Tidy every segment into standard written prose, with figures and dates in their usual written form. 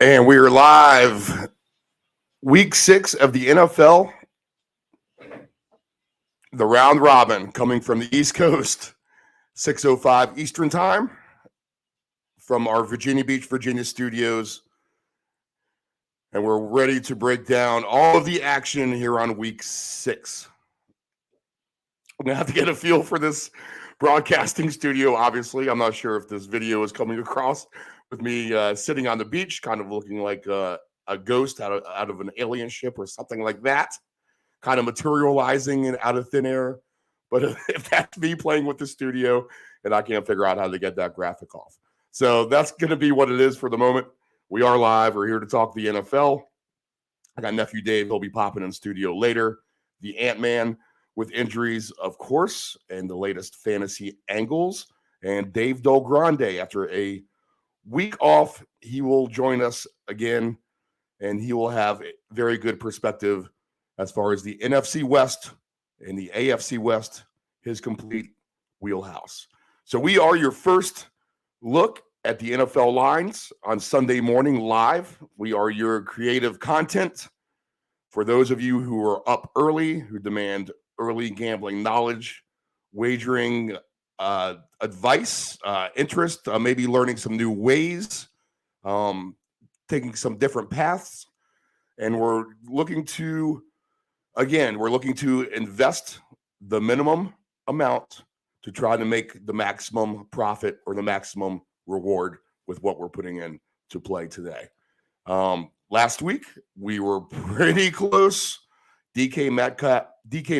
And we are live. Week 6 of the NFL, the round robin coming from the East Coast, 6:05 Eastern Time from our Virginia Beach, Virginia studios. And we're ready to break down all of the action here on week 6. I'm going to have to get a feel for this broadcasting studio, obviously. I'm not sure if this video is coming across with me sitting on the beach, kind of looking like a ghost out of an alien ship or something like that, kind of materializing out of thin air. But if that's me playing with the studio, and I can't figure out how to get that graphic off. So that's going to be what it is for the moment. We are live. We're here to talk the NFL. I got nephew Dave. He'll be popping in studio later. The Ant-Man with injuries, of course, and the latest fantasy angles. And Dave Del Grande, after a week off, he will join us again, and he will have a very good perspective as far as the NFC West and the AFC West, his complete wheelhouse. So we are your first look at the NFL lines on Sunday morning live. We are your creative content for those of you who are up early, who demand early gambling knowledge, wagering advice, interest, maybe learning some new ways, taking some different paths. And we're looking to invest the minimum amount to try to make the maximum profit or the maximum reward with what we're putting in to play today. Last week, we were pretty close. DK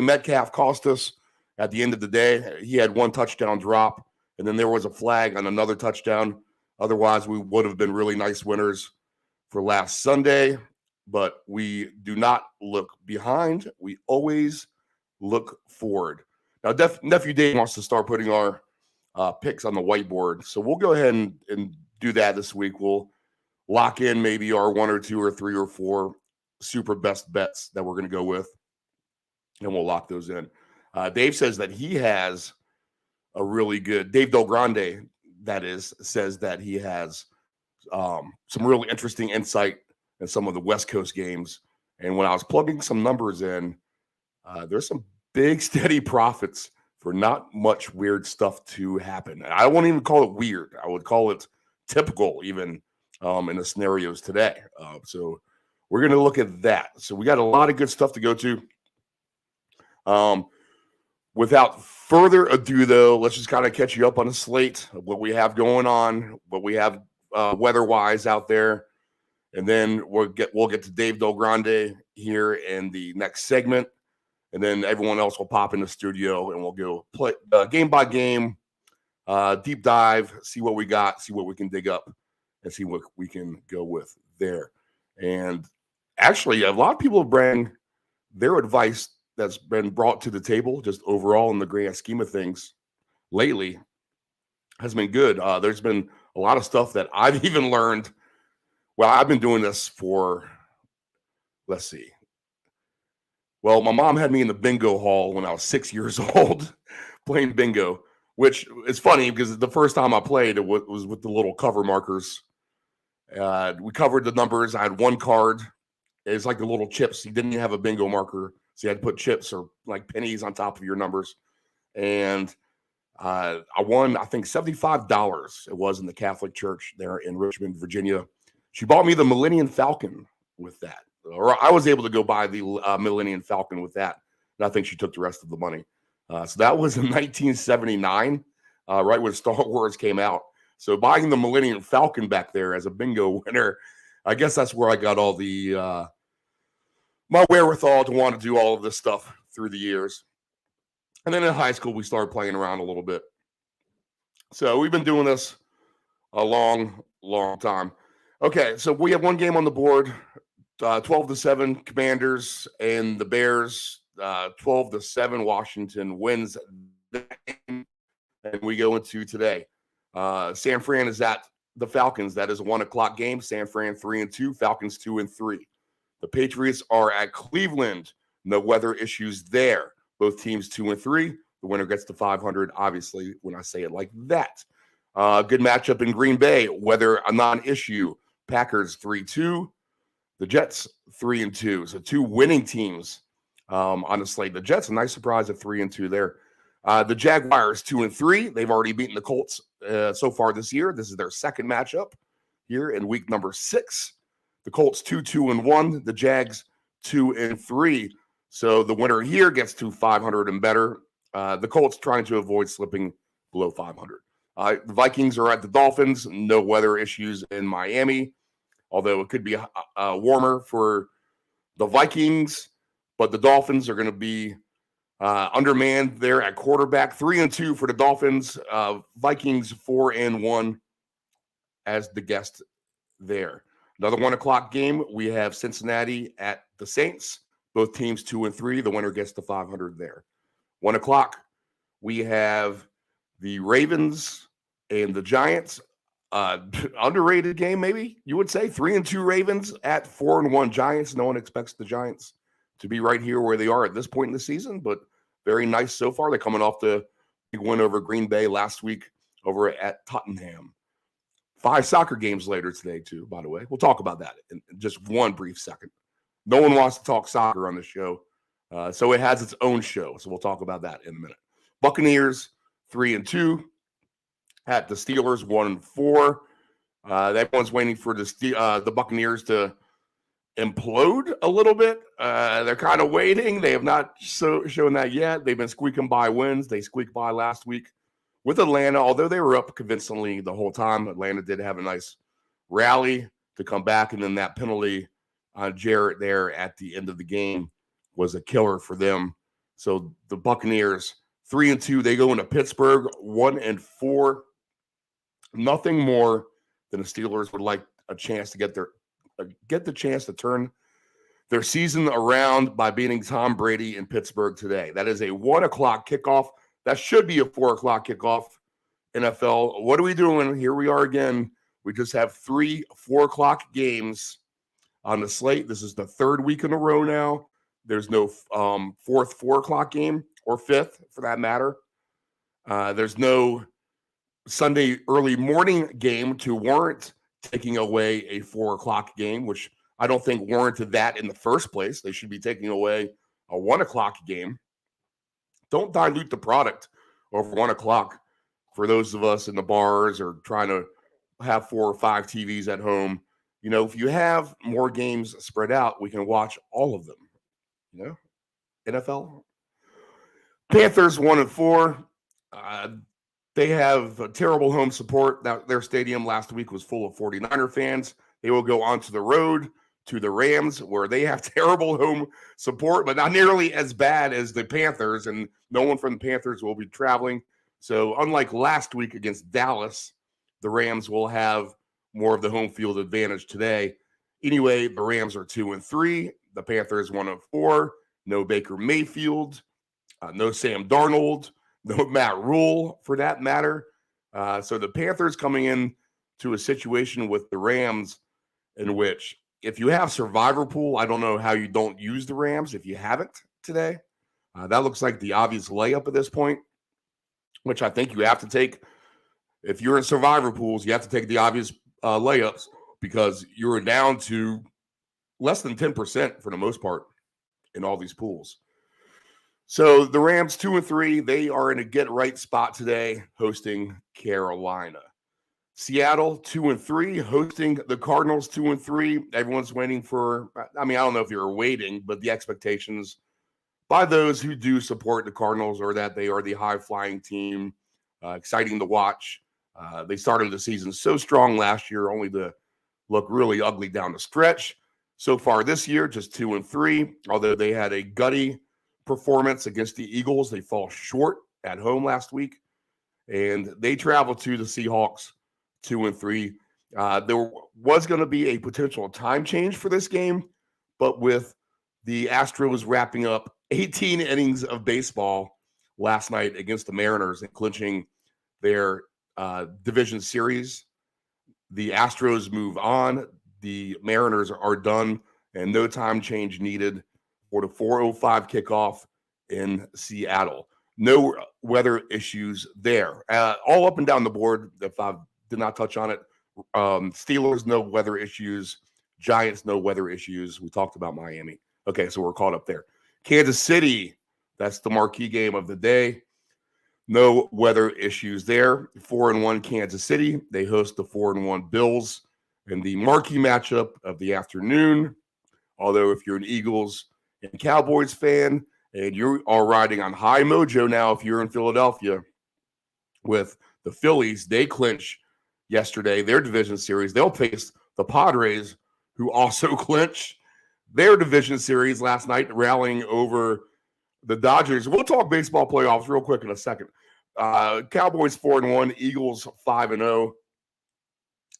Metcalf cost us at the end of the day. He had one touchdown drop, and then there was a flag on another touchdown. Otherwise, we would have been really nice winners for last Sunday. But we do not look behind. We always look forward. Now, Nephew Dave wants to start putting our picks on the whiteboard. So we'll go ahead and do that this week. We'll lock in maybe our 1 or 2 or 3 or 4 super best bets that we're going to go with, and we'll lock those in. Dave says that he has a really good – Dave Del Grande, that is, says that he has some really interesting insight in some of the West Coast games. And when I was plugging some numbers in, there's some big, steady profits for not much weird stuff to happen. And I won't even call it weird. I would call it typical even in the scenarios today. So we're going to look at that. So we got a lot of good stuff to go to. Without further ado, though, let's just kind of catch you up on the slate of what we have going on, what we have weather-wise out there. And then we'll get to Dave Del Grande here in the next segment. And then everyone else will pop in the studio and we'll go play game by game, deep dive, see what we got, see what we can dig up, and see what we can go with there. And actually, a lot of people bring their advice that's been brought to the table just overall in the grand scheme of things lately has been good. There's been a lot of stuff that I've even learned. Well, I've been doing this for, let's see. Well, my mom had me in the bingo hall when I was 6 years old playing bingo, which is funny because the first time I played it was with the little cover markers. We covered the numbers. I had one card. It's like the little chips. You didn't even have a bingo marker, so you had to put chips or like pennies on top of your numbers. And I won, I think, $75. It was in the Catholic Church there in Richmond, Virginia. She bought me the Millennium Falcon with that. Or I was able to go buy the Millennium Falcon with that. And I think she took the rest of the money. So that was in 1979, right when Star Wars came out. So buying the Millennium Falcon back there as a bingo winner, I guess that's where I got all the my wherewithal to want to do all of this stuff through the years. And then in high school, we started playing around a little bit. So we've been doing this a long, long time. Okay, so we have one game on the board. 12-7 Commanders and the Bears. 12-7 Washington wins that game, and we go into today. San Fran is at the Falcons. That is a 1:00 game. San Fran 3-2, Falcons 2-3. The Patriots are at Cleveland. No weather issues there. Both teams 2-3. The winner gets to 500. Obviously, when I say it like that. Good matchup in Green Bay. Weather a non-issue. Packers 3-2. The Jets 3-2. So two winning teams on the slate. The Jets, a nice surprise at 3-2 there. The Jaguars 2-3. They've already beaten the Colts so far this year. This is their second matchup here in week number 6. The Colts 2-1. The Jags 2-3. So the winner here gets to 500 and better. The Colts trying to avoid slipping below 500. The Vikings are at the Dolphins. No weather issues in Miami, although it could be warmer for the Vikings. But the Dolphins are going to be undermanned there at quarterback. 3-2 for the Dolphins. Vikings 4-1 as the guest there. Another 1:00 game. We have Cincinnati at the Saints. Both teams 2-3. The winner gets to 500 there. 1:00. We have the Ravens and the Giants. Underrated game, maybe you would say. 3-2 Ravens at 4-1 Giants. No one expects the Giants to be right here where they are at this point in the season, but very nice so far. They're coming off the big win over Green Bay last week over at Tottenham. 5 soccer games later today, too, by the way. We'll talk about that in just one brief second. No one wants to talk soccer on the show, so it has its own show. So we'll talk about that in a minute. Buccaneers 3-2 at the Steelers 1-4. Everyone's waiting for the Buccaneers to implode a little bit. They're kind of waiting. They have not shown that yet. They've been squeaking by wins. They squeaked by last week with Atlanta, although they were up convincingly the whole time. Atlanta did have a nice rally to come back, and then that penalty on Jarrett there at the end of the game was a killer for them. So the Buccaneers 3-2, they go into Pittsburgh 1-4. Nothing more than the Steelers would like a chance to get the chance to turn their season around by beating Tom Brady in Pittsburgh today. That is a 1:00 kickoff. That should be a 4:00 kickoff. NFL, what are we doing? Here we are again. We just have 3 4:00 games on the slate. This is the 3rd week in a row now. There's no 4th 4:00 game, or 5th for that matter. There's no Sunday early morning game to warrant taking away a 4:00 game, which I don't think warranted that in the first place. They should be taking away a 1:00 game. Don't dilute the product over 1:00 for those of us in the bars or trying to have 4 or 5 TVs at home. You know, if you have more games spread out, we can watch all of them. You know, NFL. Panthers 1-4. They have a terrible home support. Their stadium last week was full of 49er fans. They will go onto the road to the Rams, where they have terrible home support, but not nearly as bad as the Panthers, and no one from the Panthers will be traveling. So unlike last week against Dallas, the Rams will have more of the home field advantage today. Anyway, the Rams are 2-3. The Panthers 1-4. No Baker Mayfield. No Sam Darnold. No Matt Rule, for that matter. So the Panthers coming in to a situation with the Rams in which, if you have Survivor Pool, I don't know how you don't use the Rams if you haven't today. That looks like the obvious layup at this point, which I think you have to take. If you're in Survivor Pools, you have to take the obvious layups, because you're down to less than 10% for the most part in all these pools. So the Rams 2-3, they are in a get-right spot today, hosting Carolina. Seattle 2-3, hosting the Cardinals 2-3. Everyone's waiting for, I don't know if you're waiting, but the expectations by those who do support the Cardinals are that they are the high-flying team, exciting to watch. They started the season so strong last year, only to look really ugly down the stretch. So far this year, just 2-3, although they had a gutty performance against the Eagles. They fall short at home last week, and they travel to the Seahawks 2-3. There was going to be a potential time change for this game, but with the Astros wrapping up 18 innings of baseball last night against the Mariners and clinching their division series, the Astros move on. The Mariners are done, and no time change needed for the 4:05 kickoff in Seattle. No weather issues there. All up and down the board, if I did not touch on it, Steelers, no weather issues. Giants, no weather issues. We talked about Miami. Okay, so we're caught up there. Kansas City, that's the marquee game of the day. No weather issues there. 4-1 Kansas City. They host the 4-1 Bills in the marquee matchup of the afternoon. Although if you're an Eagles and Cowboys fan and you are riding on high mojo now, if you're in Philadelphia with the Phillies, they clinch yesterday their division series. They'll face the Padres, who also clinch their division series last night, rallying over the Dodgers. We'll talk baseball playoffs real quick in a second. Cowboys 4-1, Eagles 5-0.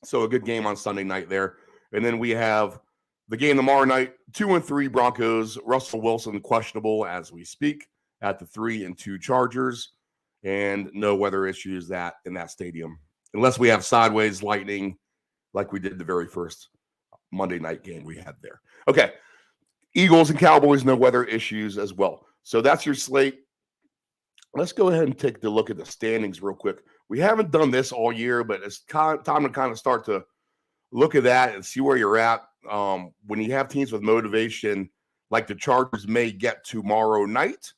So a good game on Sunday night there. And then we have the game tomorrow night, 2-3 Broncos. Russell Wilson questionable as we speak at the 3-2 Chargers, and no weather issues in that stadium, unless we have sideways lightning like we did the very first Monday night game we had there. Okay, Eagles and Cowboys, no weather issues as well. So that's your slate. Let's go ahead and take a look at the standings real quick. We haven't done this all year, but it's time to kind of start to look at that and see where you're at. When you have teams with motivation, like the Chargers may get tomorrow night,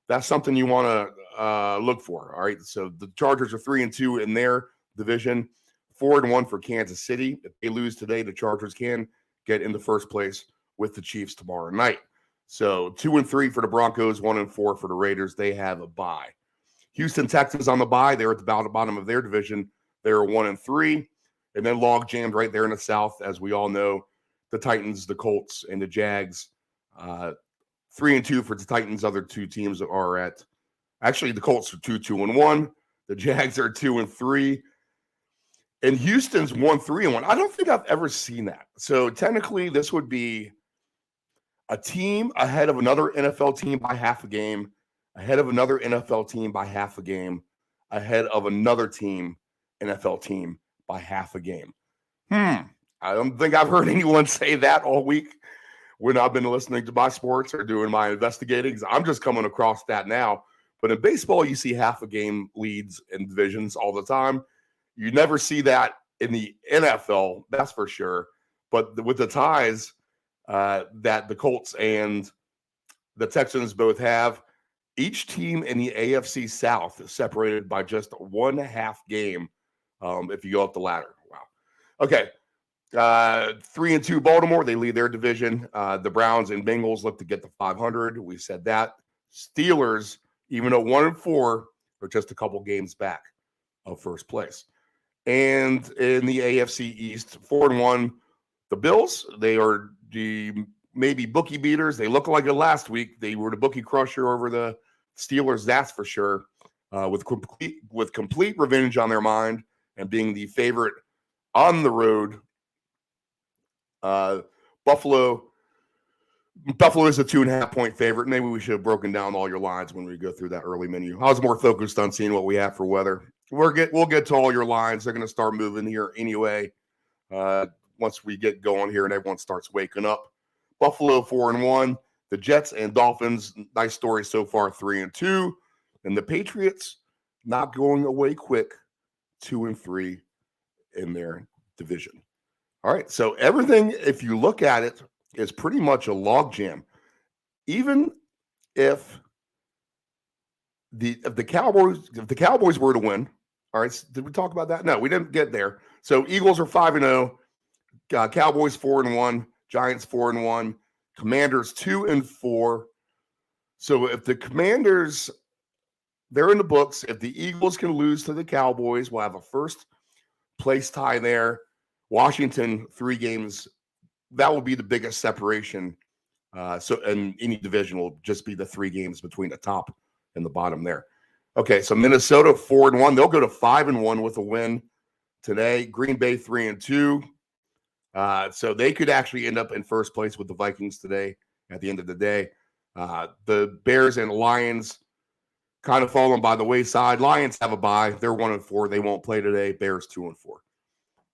that's something you want to look for. All right. So the Chargers are 3-2 in their division, 4-1 for Kansas City. If they lose today, the Chargers can get into first place with the Chiefs tomorrow night. So 2-3 for the Broncos, 1-4 for the Raiders. They have a bye. Houston Texans on the bye. They're at the bottom of their division. They're 1-3. And then log jammed right there in the South, as we all know, the Titans, the Colts, and the Jags. 3-2 for the Titans. Other two teams are at, actually, the Colts are 2-1. The Jags are 2-3. And Houston's 1-3-1. I don't think I've ever seen that. So technically, this would be a team ahead of another NFL team by half a game, ahead of another NFL team by half a game, ahead of another NFL team by half a game. I don't think I've heard anyone say that all week when I've been listening to my sports or doing my investigating. I'm just coming across that now. But in baseball, you see half a game leads in divisions all the time. You never see that in the NFL, that's for sure. But with the ties that the Colts and the Texans both have, each team in the AFC South is separated by just 1.5 game if you go up the ladder. Wow. Okay. 3-2 Baltimore, they lead their division. The Browns and Bengals look to get to 500. We said that. Steelers, even at 1-4, are just a couple games back of first place. And in the AFC East, 4-1, the Bills, they are the maybe bookie beaters. They look like it last week. They were the bookie crusher over the Steelers, that's for sure, with complete revenge on their mind and being the favorite on the road. Buffalo is a 2.5-point favorite. Maybe we should have broken down all your lines when we go through that early menu. I was more focused on seeing what we have for weather. We'll get to all your lines. They're going to start moving here anyway. Once we get going here and everyone starts waking up. Buffalo 4-1. The Jets and Dolphins, nice story so far, 3-2. And the Patriots not going away quick, 2-3 in their division. All right, so everything, if you look at it, is pretty much a logjam. Even if the Cowboys were to win, all right, did we talk about that? No, we didn't get there. So Eagles are 5-0, Cowboys 4-1, Giants 4-1, Commanders 2-4. So if the Commanders, they're in the books. If the Eagles can lose to the Cowboys, we'll have a first place tie there. Washington, 3 games. That will be the biggest separation. So in any division will just be the 3 games between the top and the bottom there. Okay, so Minnesota 4-1. They'll go to 5-1 with a win today. Green Bay 3-2. So they could actually end up in first place with the Vikings today at the end of the day. The Bears and Lions kind of fallen by the wayside. Lions have a bye. They're 1-4. They won't play today. Bears 2-4. All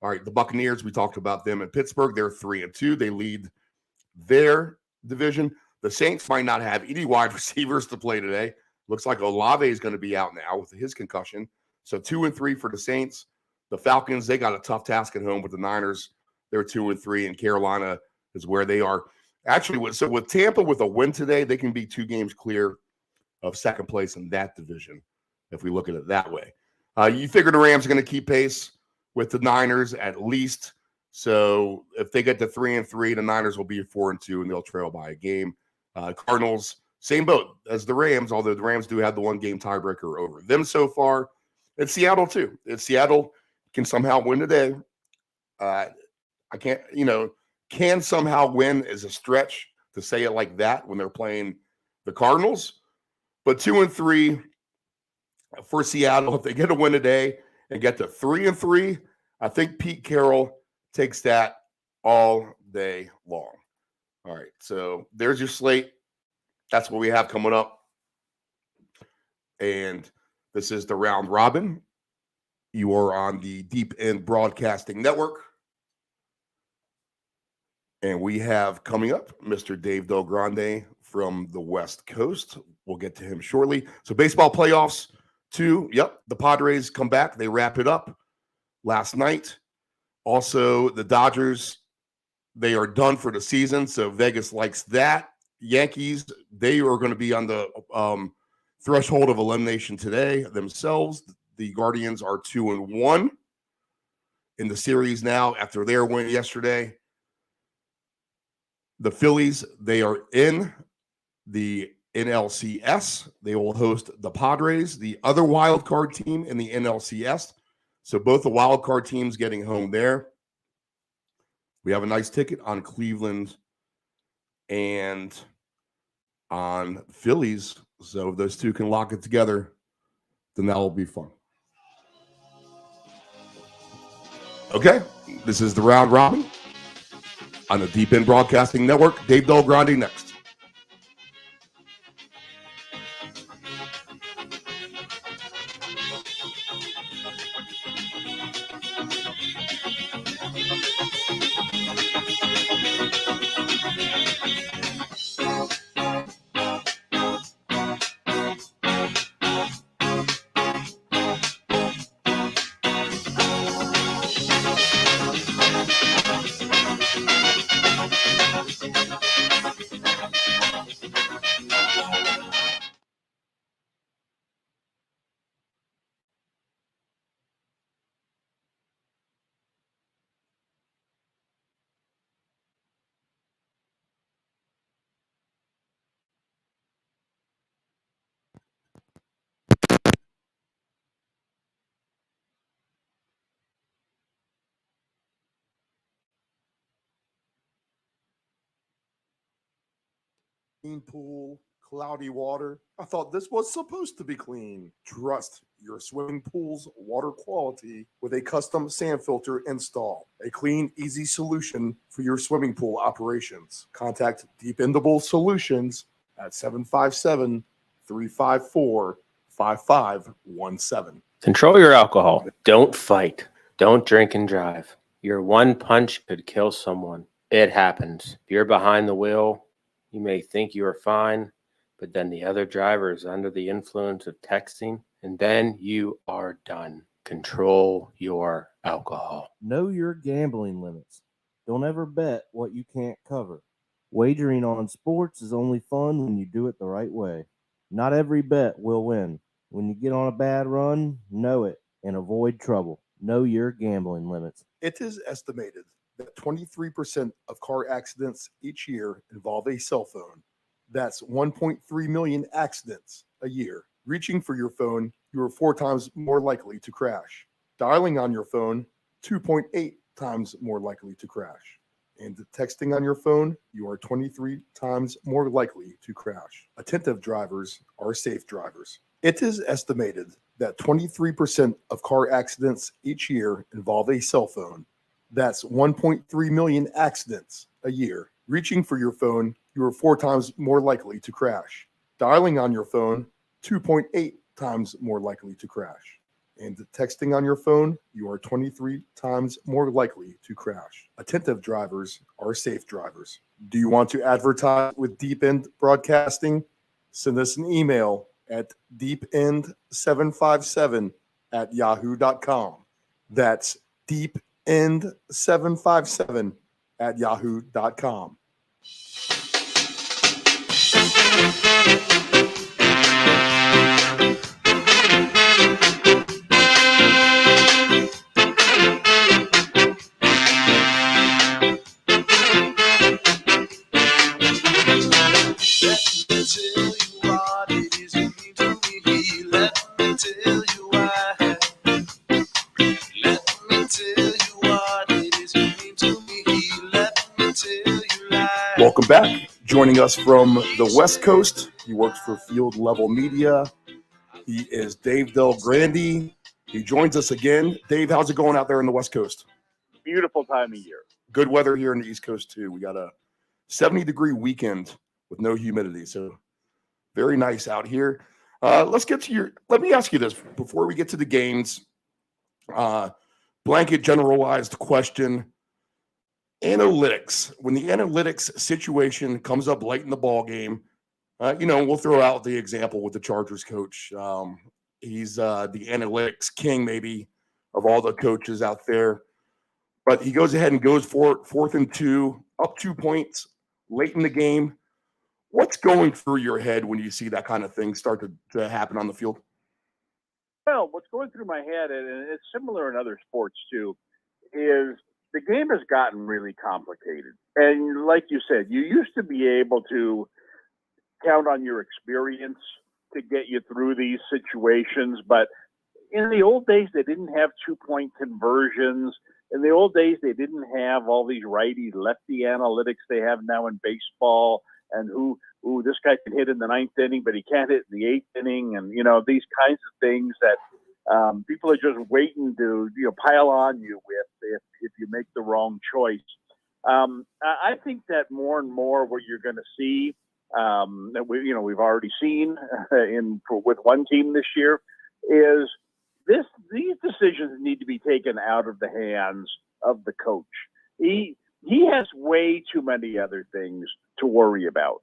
right, the Buccaneers, we talked about them in Pittsburgh. They're 3-2. They lead their division. The Saints might not have any wide receivers to play today. Looks like Olave is going to be out now with his concussion. So 2-3 for the Saints. The Falcons, they got a tough task at home with the Niners. They're 2-3, and Carolina is where they are. Actually, with Tampa with a win today, they can be 2 games clear of second place in that division, if we look at it that way. You figure the Rams are going to keep pace with the Niners at least. So if they get to 3-3, the Niners will be 4-2, and they'll trail by a game. Cardinals, same boat as the Rams, although the Rams do have the 1-game tiebreaker over them so far. And Seattle, too. If Seattle can somehow win today, can somehow win is a stretch to say it like that when they're playing the Cardinals. But 2-3 for Seattle. If they get a win today and get to 3-3, I think Pete Carroll takes that all day long. All right, so there's your slate. That's what we have coming up. And this is the round robin. You are on the Deep End Broadcasting Network. And we have coming up Mr. Dave Del Grande from the West Coast. We'll get to him shortly. So baseball playoffs, too. Yep, the Padres come back. They wrap it up last night. Also, the Dodgers, they are done for the season, so Vegas likes that. Yankees, they are going to be on the threshold of elimination today themselves. The Guardians are 2-1 in the series now after their win yesterday. The Phillies, they are in the NLCS. They will host the Padres, the other wild card team in the NLCS. So both the wild card teams getting home there. We have a nice ticket on Cleveland and on Phillies. So if those two can lock it together, then that will be fun. Okay, this is the round robin on the Deep End Broadcasting Network. Dave Del Grande next. Pool, cloudy water. I thought this was supposed to be clean. Trust your swimming pool's water quality with a custom sand filter install. A clean, easy solution for your swimming pool operations. Contact Dependable Solutions at 757-354-5517. Control your alcohol. Don't fight. Don't drink and drive. Your one punch could kill someone. It happens. If you're behind the wheel, you may think you are fine, but then the other driver is under the influence of texting, and then you are done. Control your alcohol. Know your gambling limits. Don't ever bet what you can't cover. Wagering on sports is only fun when you do it the right way. Not every bet will win. When you get on a bad run, know it and avoid trouble. Know your gambling limits. It is estimated that 23% of car accidents each year involve a cell phone. That's 1.3 million accidents a year. Reaching for your phone, you are 4 times more likely to crash. Dialing on your phone, 2.8 times more likely to crash. And texting on your phone, you are 23 times more likely to crash. Attentive drivers are safe drivers. It is estimated that 23% of car accidents each year involve a cell phone. That's 1.3 million accidents a year. Reaching for your phone, you are 4 times more likely to crash. Dialing on your phone, 2.8 times more likely to crash. And texting on your phone, you are 23 times more likely to crash. Attentive drivers are safe drivers. Do you want to advertise with Deep End Broadcasting? Send us an email at deepend757@yahoo.com. That's deepend757@yahoo.com. Welcome back. Joining us from the West Coast, he works for Field Level Media. He is Dave Del Grande. He joins us again. Dave, how's it going out there on the West Coast? Beautiful time of year. Good weather here in the East Coast, too. We got a 70-degree weekend with no humidity, so very nice out here. Let me ask you this before we get to the games. Blanket generalized question. Analytics. When the analytics situation comes up late in the ball game, we'll throw out the example with the Chargers coach. He's the analytics king, maybe, of all the coaches out there. But he goes ahead and goes for 4th and 2, up 2 points late in the game. What's going through your head when you see that kind of thing start to happen on the field? Well, what's going through my head, and it's similar in other sports too, is the game has gotten really complicated. And like you said, you used to be able to count on your experience to get you through these situations. But in the old days, they didn't have 2-point conversions. In the old days, they didn't have all these righty-lefty analytics they have now in baseball. And this guy can hit in the 9th inning, but he can't hit in the 8th inning. And, these kinds of things that people are just waiting to, pile on you with if you make the wrong choice. I think that more and more what you're going to see, that we've already seen with one team this year, is these decisions need to be taken out of the hands of the coach. He has way too many other things to worry about.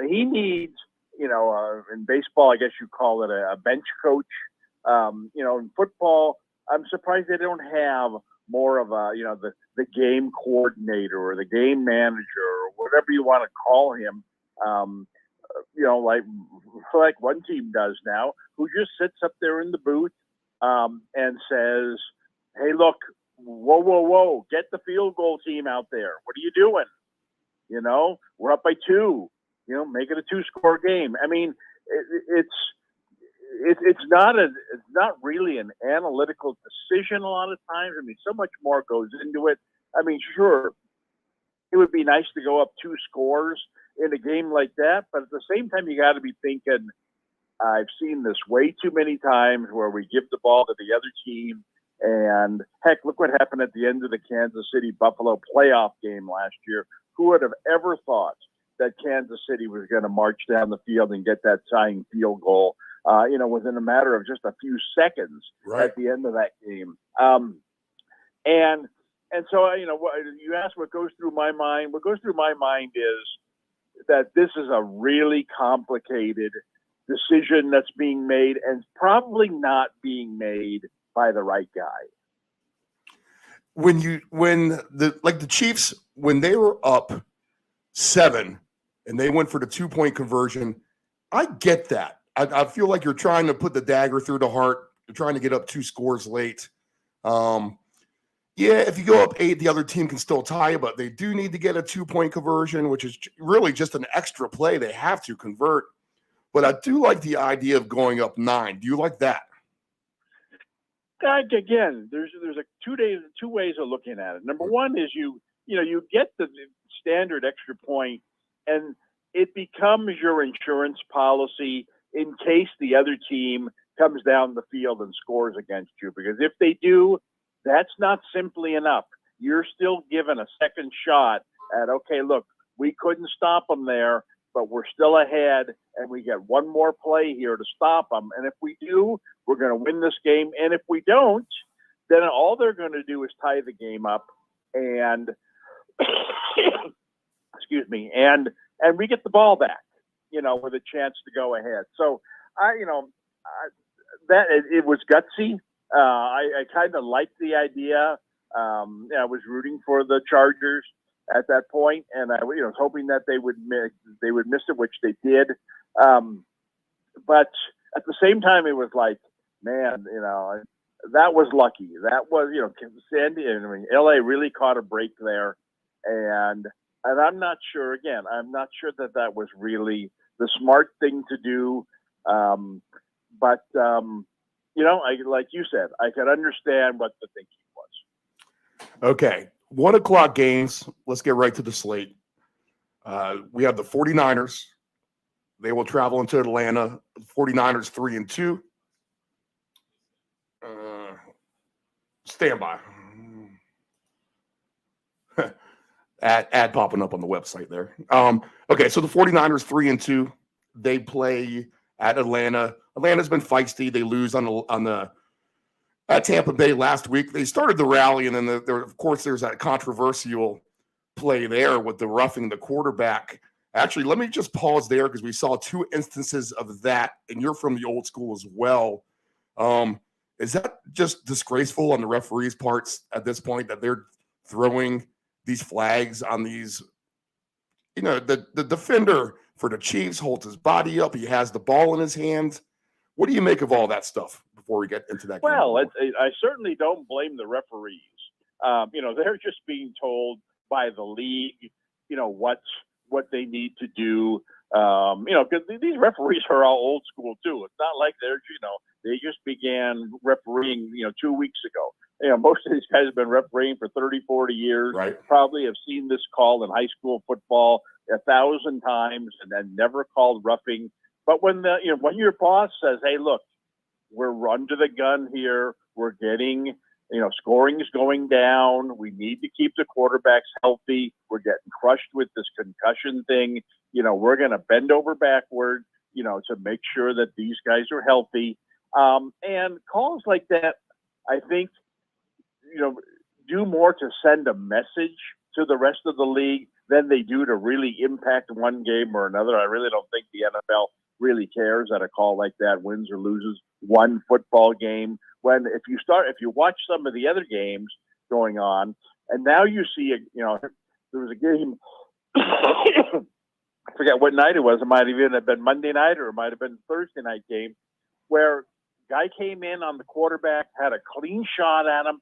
He needs, in baseball, I guess you call it a bench coach. In football, I'm surprised they don't have more of a, the game coordinator or the game manager or whatever you want to call him. Like one team does now, who just sits up there in the booth and says, "Hey, look, whoa, get the field goal team out there. What are you doing? We're up by 2. Make it a 2-score game." I mean, it's not really an analytical decision a lot of times. I mean, so much more goes into it. I mean, sure, it would be nice to go up 2 scores in a game like that, but at the same time, you got to be thinking, I've seen this way too many times where we give the ball to the other team. And heck, look what happened at the end of the Kansas City Buffalo playoff game last year. Who would have ever thought that Kansas City was going to march down the field and get that tying field goal, within a matter of just a few seconds at the end of that game. And so, you asked what goes through my mind. What goes through my mind is that this is a really complicated decision that's being made and probably not being made by the right guy. When the Chiefs, when they were up 7 and they went for the 2-point conversion, I get that. I feel like you're trying to put the dagger through the heart. You're trying to get up 2 scores late. If you go up 8, the other team can still tie you, but they do need to get a 2-point conversion, which is really just an extra play they have to convert. But I do like the idea of going up 9. Do you like that? Again, there's two ways of looking at it. Number one is you get the standard extra point, and it becomes your insurance policy in case the other team comes down the field and scores against you. Because if they do, that's not simply enough. you're still given a second shot at, okay, look, we couldn't stop them there, but we're still ahead, and we get one more play here to stop them. And if we do, we're going to win this game. And if we don't, then all they're going to do is tie the game up, and excuse me, and we get the ball back, with a chance to go ahead. So that it was gutsy. I kind of liked the idea. I was rooting for the Chargers at that point, and I was hoping that they would miss it, which they did. But at the same time, it was like, man, that was lucky. That was, Sandy, LA really caught a break there, and I'm not sure. Again, I'm not sure that was really the smart thing to do. But like you said, I could understand what the thinking was. Okay. 1 o'clock games. Let's get right to the slate. We have the 49ers. They will travel into Atlanta. 49ers 3-2. Stand by. Ad popping up on the website there. Okay, so the 49ers 3-2. They play at Atlanta. Atlanta's been feisty. They lose at Tampa Bay last week. They started the rally, and then of course there's that controversial play there with the roughing the quarterback. Actually, let me just pause there because we saw 2 instances of that, and you're from the old school as well. Is that just disgraceful on the referees' parts at this point that they're throwing these flags on these? The defender for the Chiefs holds his body up. He has the ball in his hands. What do you make of all that stuff before we get into that? Well, I certainly don't blame the referees. They're just being told by the league, what they need to do. Because these referees are all old school too. It's not like they just began refereeing, 2 weeks ago. Most of these guys have been refereeing for 30, 40 years. Right. Probably have seen this call in high school football 1,000 times and then never called roughing. But when when your boss says, "Hey, look, we're under the gun here. We're getting, scoring is going down. We need to keep the quarterbacks healthy. We're getting crushed with this concussion thing. We're going to bend over backward, to make sure that these guys are healthy." And calls like that, I think, do more to send a message to the rest of the league than they do to really impact one game or another. I really don't think the NFL really cares that a call like that wins or loses one football game. When if you watch some of the other games going on, and now you see there was a game. I forget what night it was. It might even have been Monday night, or it might have been Thursday night game, where guy came in on the quarterback, had a clean shot at him,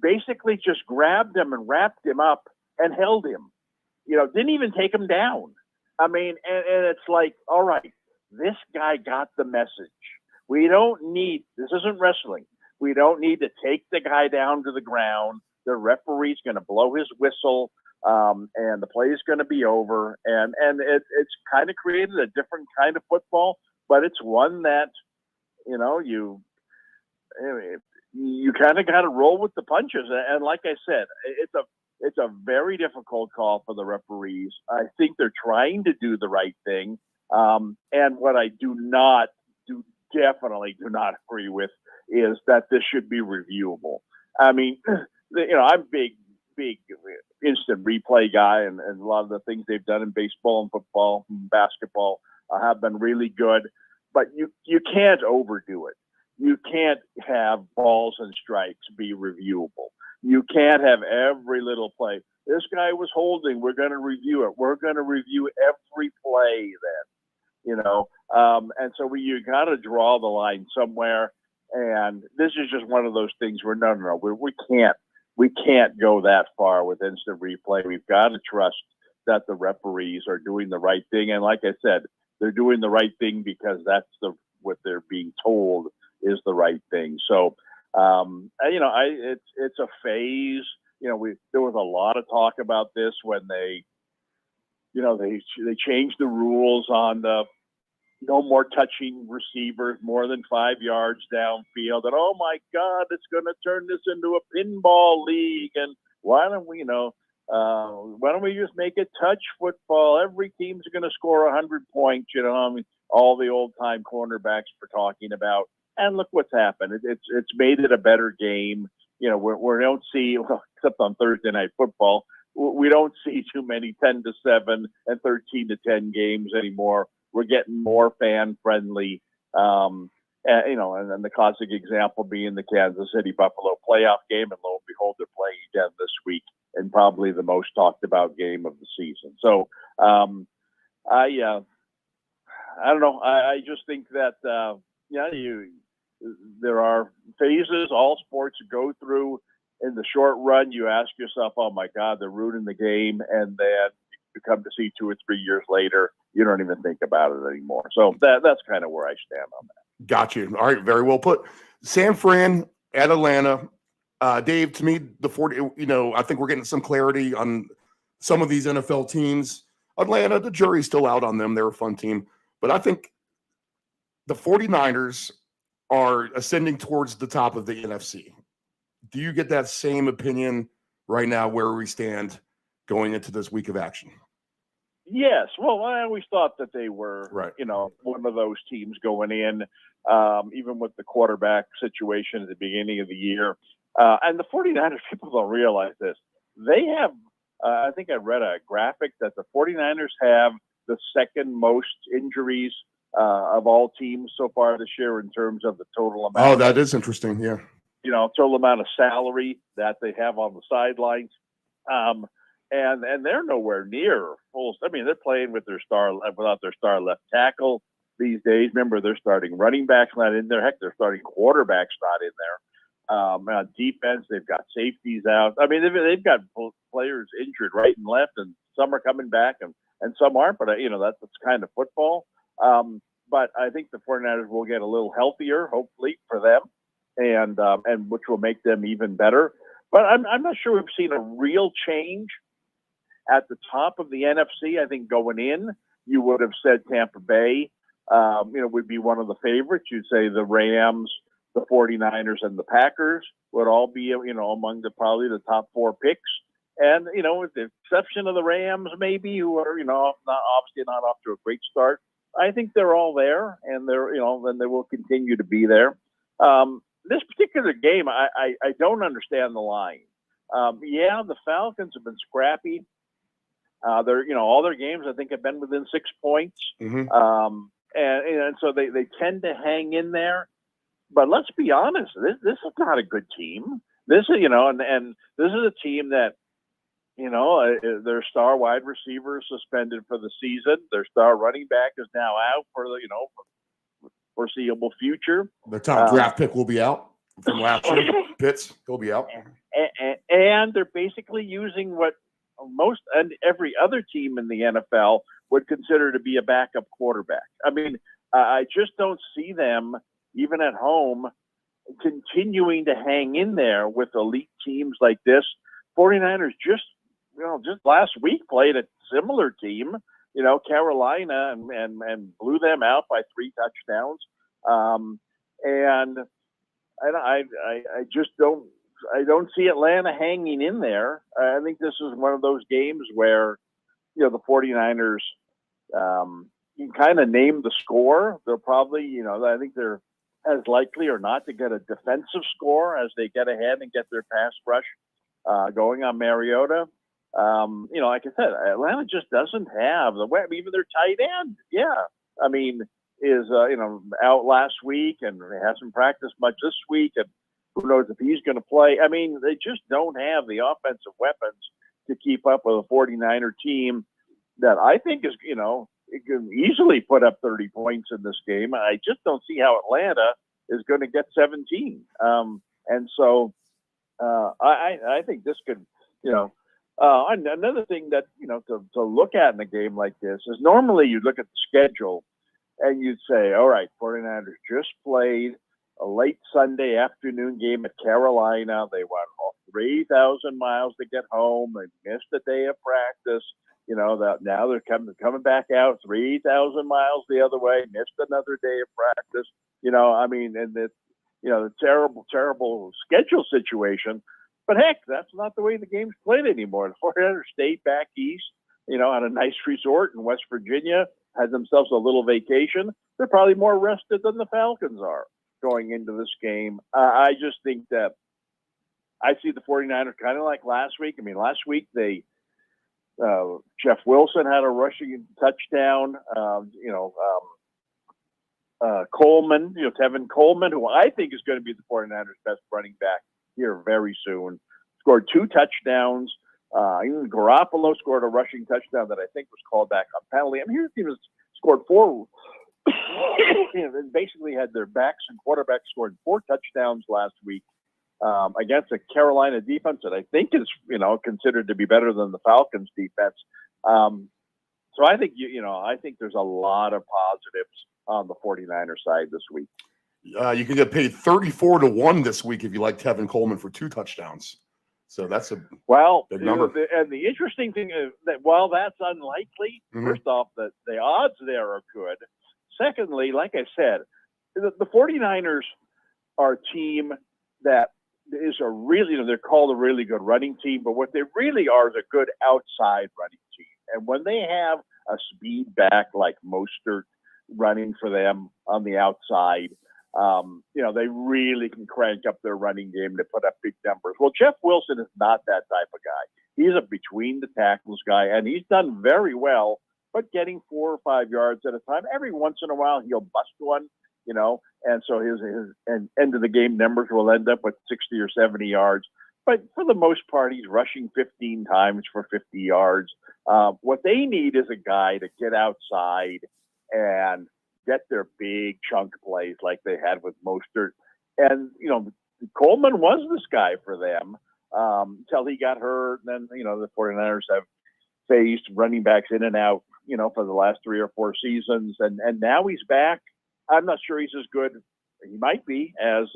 basically just grabbed him and wrapped him up and held him. Didn't even take him down. I mean, and it's like, all right, this guy got the message. This isn't wrestling. We don't need to take the guy down to the ground. The referee's going to blow his whistle, and the play is going to be over. And it's kind of created a different kind of football, but it's one that, you kind of got to roll with the punches. And like I said, it's a very difficult call for the referees. I think they're trying to do the right thing. And what I definitely do not agree with is that this should be reviewable. I mean, I'm big instant replay guy, and a lot of the things they've done in baseball and football and basketball have been really good, but you can't overdo it. You can't have balls and strikes be reviewable. You can't have every little play. This guy was holding. We're going to review it. We're going to review every play then, and so you got to draw the line somewhere. And this is just one of those things where no, we can't go that far with instant replay. We've got to trust that the referees are doing the right thing. And like I said, they're doing the right thing because that's what they're being told is the right thing. So, it's a phase. There was a lot of talk about this when they changed the rules on the no more touching receivers more than 5 yards downfield. And oh my God, it's going to turn this into a pinball league. And Why don't we, why don't we just make it touch football? Every team's going to score 100 points, I mean, all the old time cornerbacks were talking about. And look what's happened. It's made it a better game. We don't see, well, except on Thursday Night Football, we don't see too many 10-7 and 13-10 games anymore. We're getting more fan friendly. And then the classic example being the Kansas City Buffalo playoff game, and lo and behold, they're playing again this week, and probably the most talked about game of the season. So, I don't know. I just think that there are phases all sports go through. In the short run, you ask yourself, "Oh my God, they're ruining the game," and then you come to see 2 or 3 years later, you don't even think about it anymore. So that's kind of where I stand on that. Got you. All right, very well put. San Fran at Atlanta. Dave, to me, the 40. I think we're getting some clarity on some of these NFL teams. Atlanta, the jury's still out on them. They're a fun team, but I think the 49ers are ascending towards the top of the NFC. Do you get that same opinion right now where we stand going into this week of action? Yes. Well, I always thought that they were, Right. One of those teams going in, even with the quarterback situation at the beginning of the year. And the 49ers, people don't realize this. They have, I think I read a graphic that the 49ers have the second most injuries of all teams so far this year in terms of the total amount. Oh, that is interesting. Yeah. Total amount of salary that they have on the sidelines. And they're nowhere near full. I mean, they're playing without their star left tackle these days. Remember, they're starting running backs not in there. Heck, they're starting quarterbacks not in there. On defense, they've got safeties out. I mean, they've got players injured right and left, and some are coming back and some aren't. But that's kind of football. But I think the 49ers will get a little healthier, hopefully for them, and which will make them even better. But I'm not sure we've seen a real change at the top of the NFC. I think going in, you would have said Tampa Bay, would be one of the favorites. You'd say the Rams, the 49ers, and the Packers would all be, among probably the top 4 picks. And, with the exception of the Rams, maybe, who are, obviously not off to a great start. I think they're all there, and then they will continue to be there. This particular game, I don't understand the line. The Falcons have been scrappy. They're, all their games, I think, have been within 6 points. Mm-hmm. And so they tend to hang in there. But let's be honest, this is not a good team. This is, and this is a team that, their star wide receiver is suspended for the season. Their star running back is now out for the, for foreseeable future. The top draft pick will be out from last year. Pitts, he'll be out. And they're basically using what most and every other team in the NFL would consider to be a backup quarterback. I mean, I just don't see them, even at home, continuing to hang in there with elite teams like this. 49ers just last week played a similar team, Carolina, and blew them out by 3 touchdowns. And I just don't. I don't see Atlanta hanging in there. I think this is one of those games where, the 49ers, you can kind of name the score. They'll probably, I think they're as likely or not to get a defensive score as they get ahead and get their pass rush going on Mariota. Like I said, Atlanta just doesn't have the web. Even their tight end, is out last week and hasn't practiced much this week, and who knows if he's going to play. I mean, they just don't have the offensive weapons to keep up with a 49er team that I think is, it can easily put up 30 points in this game. I just don't see how Atlanta is going to get 17. And so I think this could, another thing that, to look at in a game like this is normally you look at the schedule and you'd say, all right, 49ers just played a late Sunday afternoon game at Carolina. They went 3,000 miles to get home. They missed a day of practice. That now they're coming back out 3,000 miles the other way, missed another day of practice. And it's, the terrible schedule situation. But heck, that's not the way the game's played anymore. The 49ers stayed back east, at a nice resort in West Virginia, had themselves a little vacation. They're probably more rested than the Falcons are going into this game. I just think that I see the 49ers kind of like last week. I mean, last week Jeff Wilson had a rushing touchdown. Coleman, Tevin Coleman, who I think is going to be the 49ers' best running back here very soon, scored 2 touchdowns. Even Garoppolo scored a rushing touchdown that I think was called back on penalty. I mean, his team has scored 4. They basically had their backs and quarterbacks scored 4 touchdowns last week against a Carolina defense that I think is, considered to be better than the Falcons defense. So I think, I think there's a lot of positives on the 49er side this week. You can get paid 34-1 this week if you like Tevin Coleman for 2 touchdowns. So that's a big number. And the interesting thing is that while that's unlikely, first off, that the odds there are good. Secondly, like I said, the 49ers are a team that is a really, they're called a really good running team, but what they really are is a good outside running team. And when they have a speed back like Mostert running for them on the outside, they really can crank up their running game to put up big numbers. Well, Jeff Wilson is not that type of guy. He's a between the tackles guy, and he's done very well, but getting 4 or 5 yards at a time. Every once in a while, he'll bust one, and so his end of the game numbers will end up with 60 or 70 yards. But for the most part, he's rushing 15 times for 50 yards. What they need is a guy to get outside and get their big chunk plays like they had with Mostert. And, Coleman was this guy for them until he got hurt. And then, the 49ers have phased running backs in and out, for the last 3 or 4 seasons. And now he's back. I'm not sure he's as good, he might be, as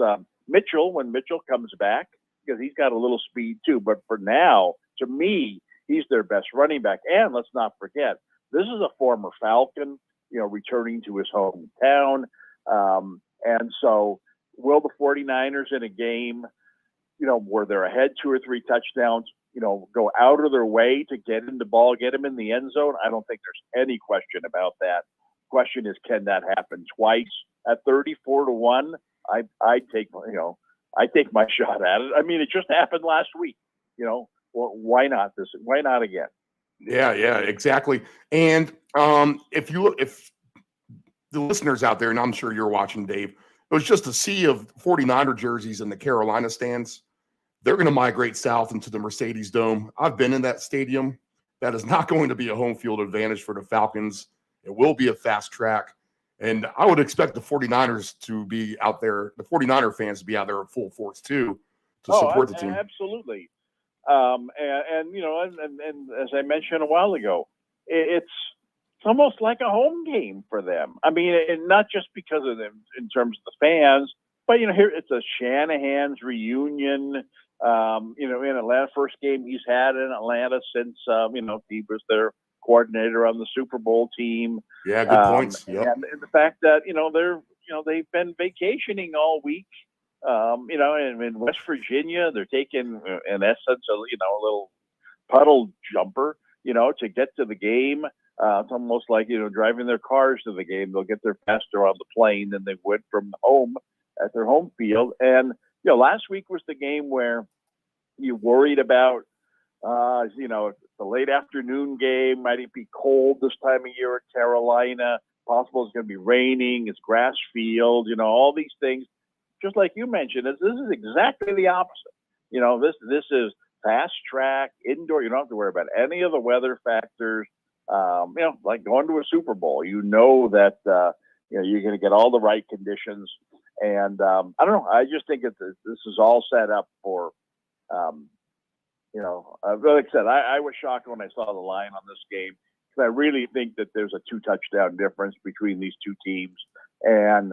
Mitchell when Mitchell comes back, because he's got a little speed too. But for now, to me, he's their best running back. And let's not forget, this is a former Falcon, returning to his hometown. And so will the 49ers in a game, where they're ahead 2 or 3 touchdowns, go out of their way to get in the ball, get him in the end zone? I don't think there's any question about that. Question is, can that happen twice at 34-1? I take my shot at it. I mean, it just happened last week. Well, why not this? Why not again? Yeah, exactly. And if the listeners out there, and I'm sure you're watching, Dave, it was just a sea of 49er jerseys in the Carolina stands. They're going to migrate south into the Mercedes Dome. I've been in that stadium. That is not going to be a home field advantage for the Falcons. It will be a fast track. And I would expect the 49ers to be out there, the 49er fans to be out there at full force too, to support the team. Absolutely. And as I mentioned a while ago, it's almost like a home game for them. I mean, and not just because of them in terms of the fans, but here it's a Shanahan's reunion. In Atlanta, first game he's had in Atlanta since he was their coordinator on the Super Bowl team. Yeah, good points. Yep. And the fact that they've been vacationing all week. In West Virginia, they're taking, in essence, a little puddle jumper, to get to the game. It's almost like, driving their cars to the game. They'll get there faster on the plane than they would from home at their home field. And, last week was the game where you worried about, the late afternoon game. Might it be cold this time of year at Carolina? Possible it's going to be raining. It's grass field, all these things. Just like you mentioned, this is exactly the opposite. This is fast track, indoor. You don't have to worry about any of the weather factors. Like going to a Super Bowl, that you're going to get all the right conditions. And I don't know. I just think this is all set up for, like I said, I was shocked when I saw the line on this game, because I really think that there's a 2 touchdown difference between these two teams. And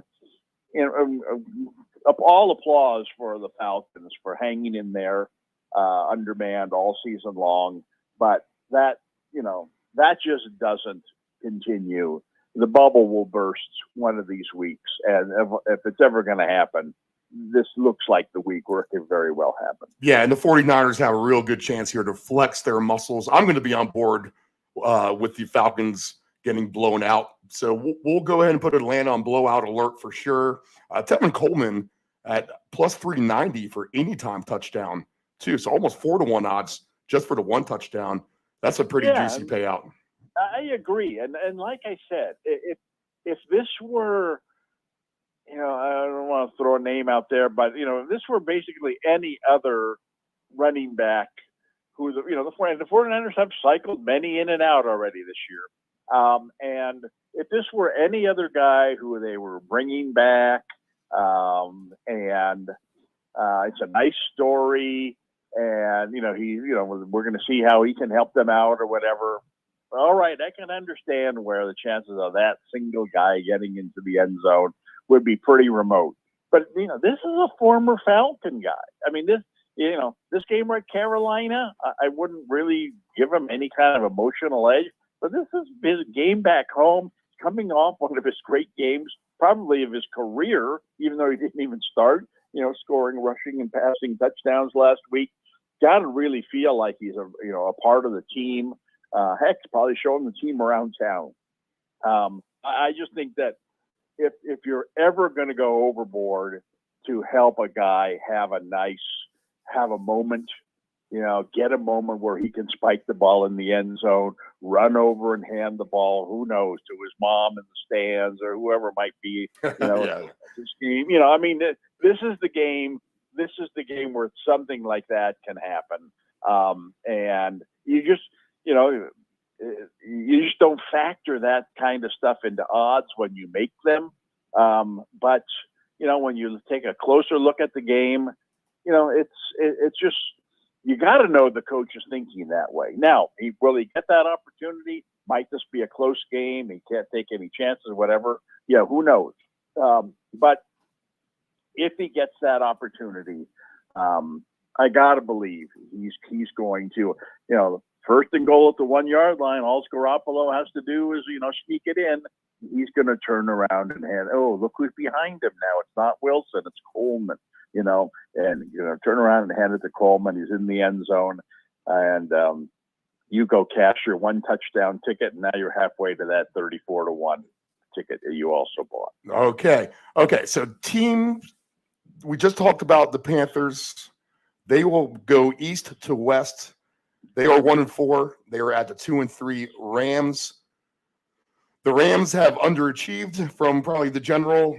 all applause for the Falcons for hanging in there undermanned all season long. But that just doesn't continue. The bubble will burst one of these weeks. And if it's ever going to happen, this looks like the week where it could very well happen. Yeah, and the 49ers have a real good chance here to flex their muscles. I'm going to be on board with the Falcons getting blown out. So we'll go ahead and put Atlanta on blowout alert for sure. Tevin Coleman at plus 390 for anytime touchdown, too. So almost 4-1 odds just for the one touchdown. That's a pretty juicy payout. I agree. And like I said, if this were, I don't want to throw a name out there, but, if this were basically any other running back who, the 49ers have cycled many in and out already this year. And if this were any other guy who they were bringing back, and it's a nice story, and, we're going to see how he can help them out or whatever. All right, I can understand where the chances of that single guy getting into the end zone would be pretty remote. But, this is a former Falcon guy. I mean, this game at Carolina, I wouldn't really give him any kind of emotional edge. But this is his game back home, coming off one of his great games, probably of his career, even though he didn't even start, scoring, rushing, and passing touchdowns last week. Got to really feel like he's a part of the team. Heck, probably showing the team around town. I just think that if you're ever going to go overboard to help a guy have a moment, get a moment where he can spike the ball in the end zone, run over and hand the ball, who knows, to his mom in the stands or whoever it might be, his team. This is the game. This is the game where something like that can happen. And you just don't factor that kind of stuff into odds when you make them. But when you take a closer look at the game, it's just, you got to know the coach is thinking that way. Now, will he get that opportunity? Might this be a close game? He can't take any chances, whatever. Yeah, who knows? But if he gets that opportunity, I got to believe he's going to, first and goal at the 1 yard line. All Garoppolo has to do is, sneak it in. He's going to turn around and look who's behind him now. It's not Wilson, it's Coleman, and, turn around and hand it to Coleman. He's in the end zone, and you go cash your one touchdown ticket, and now you're halfway to that 34-1 ticket that you also bought. Okay. So we just talked about the Panthers. They will go east to west. They are 1-4. They are at the 2-3 Rams. The Rams have underachieved from probably the general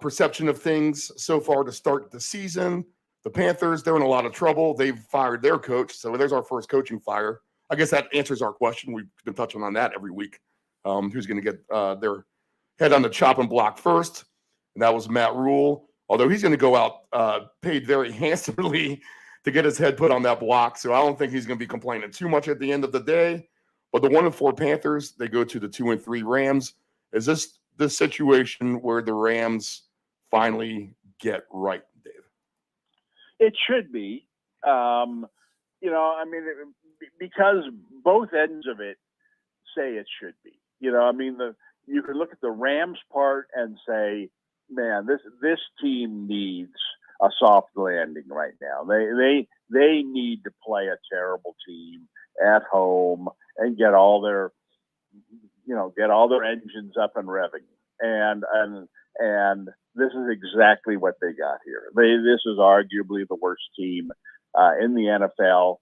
perception of things so far to start the season. The Panthers, they're in a lot of trouble. They've fired their coach. So there's our first coaching fire. I guess that answers our question. We've been touching on that every week. Who's going to get their head on the chopping block first? And that was Matt Rule. Although he's going to go out paid very handsomely to get his head put on that block. So I don't think he's going to be complaining too much at the end of the day. But the 1-4 Panthers, they go to the 2-3 Rams. Is this the situation where the Rams finally get right, Dave? It should be. Because both ends of it say it should be. You could look at the Rams part and say, man, this team needs a soft landing right now. They need to play a terrible team at home and get all their engines up and revving. And this is exactly what they got here. This is arguably the worst team in the NFL,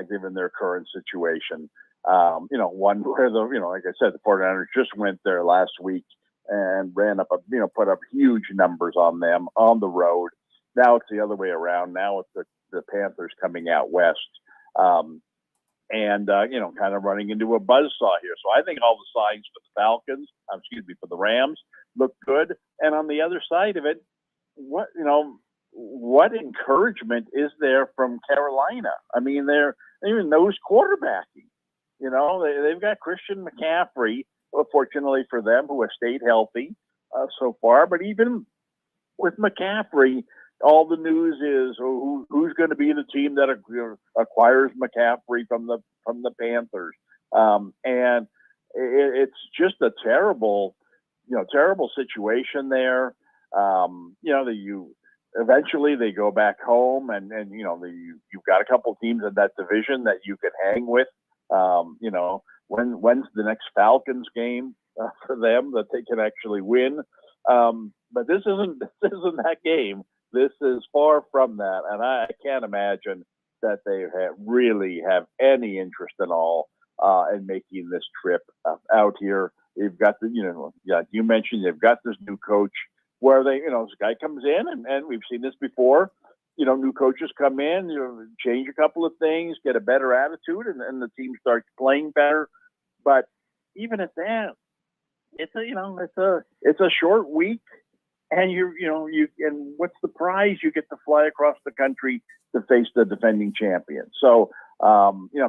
given their current situation. One where like I said, the 49ers just went there last week and put up huge numbers on them on the road. Now it's the other way around. Now it's the Panthers coming out west. Kind of running into a buzzsaw here. So I think all the signs for the Rams look good. And on the other side of it, what encouragement is there from Carolina? I mean, they're even those quarterbacking. They've got Christian McCaffrey, fortunately for them, who has stayed healthy so far. But even with McCaffrey, all the news is who's going to be the team that acquires McCaffrey from the Panthers, and it's just a terrible situation there. eventually they go back home, and you've got a couple teams in that division that you can hang with. When's the next Falcons game for them that they can actually win? But this isn't that game. This is far from that, and I can't imagine that they really have any interest at all in making this trip out here. You've got you mentioned they've got this new coach where this guy comes in, and we've seen this before. New coaches come in, change a couple of things, get a better attitude, and the team starts playing better. But even at that, it's a short week, and and what's the prize? You get to fly across the country to face the defending champion. So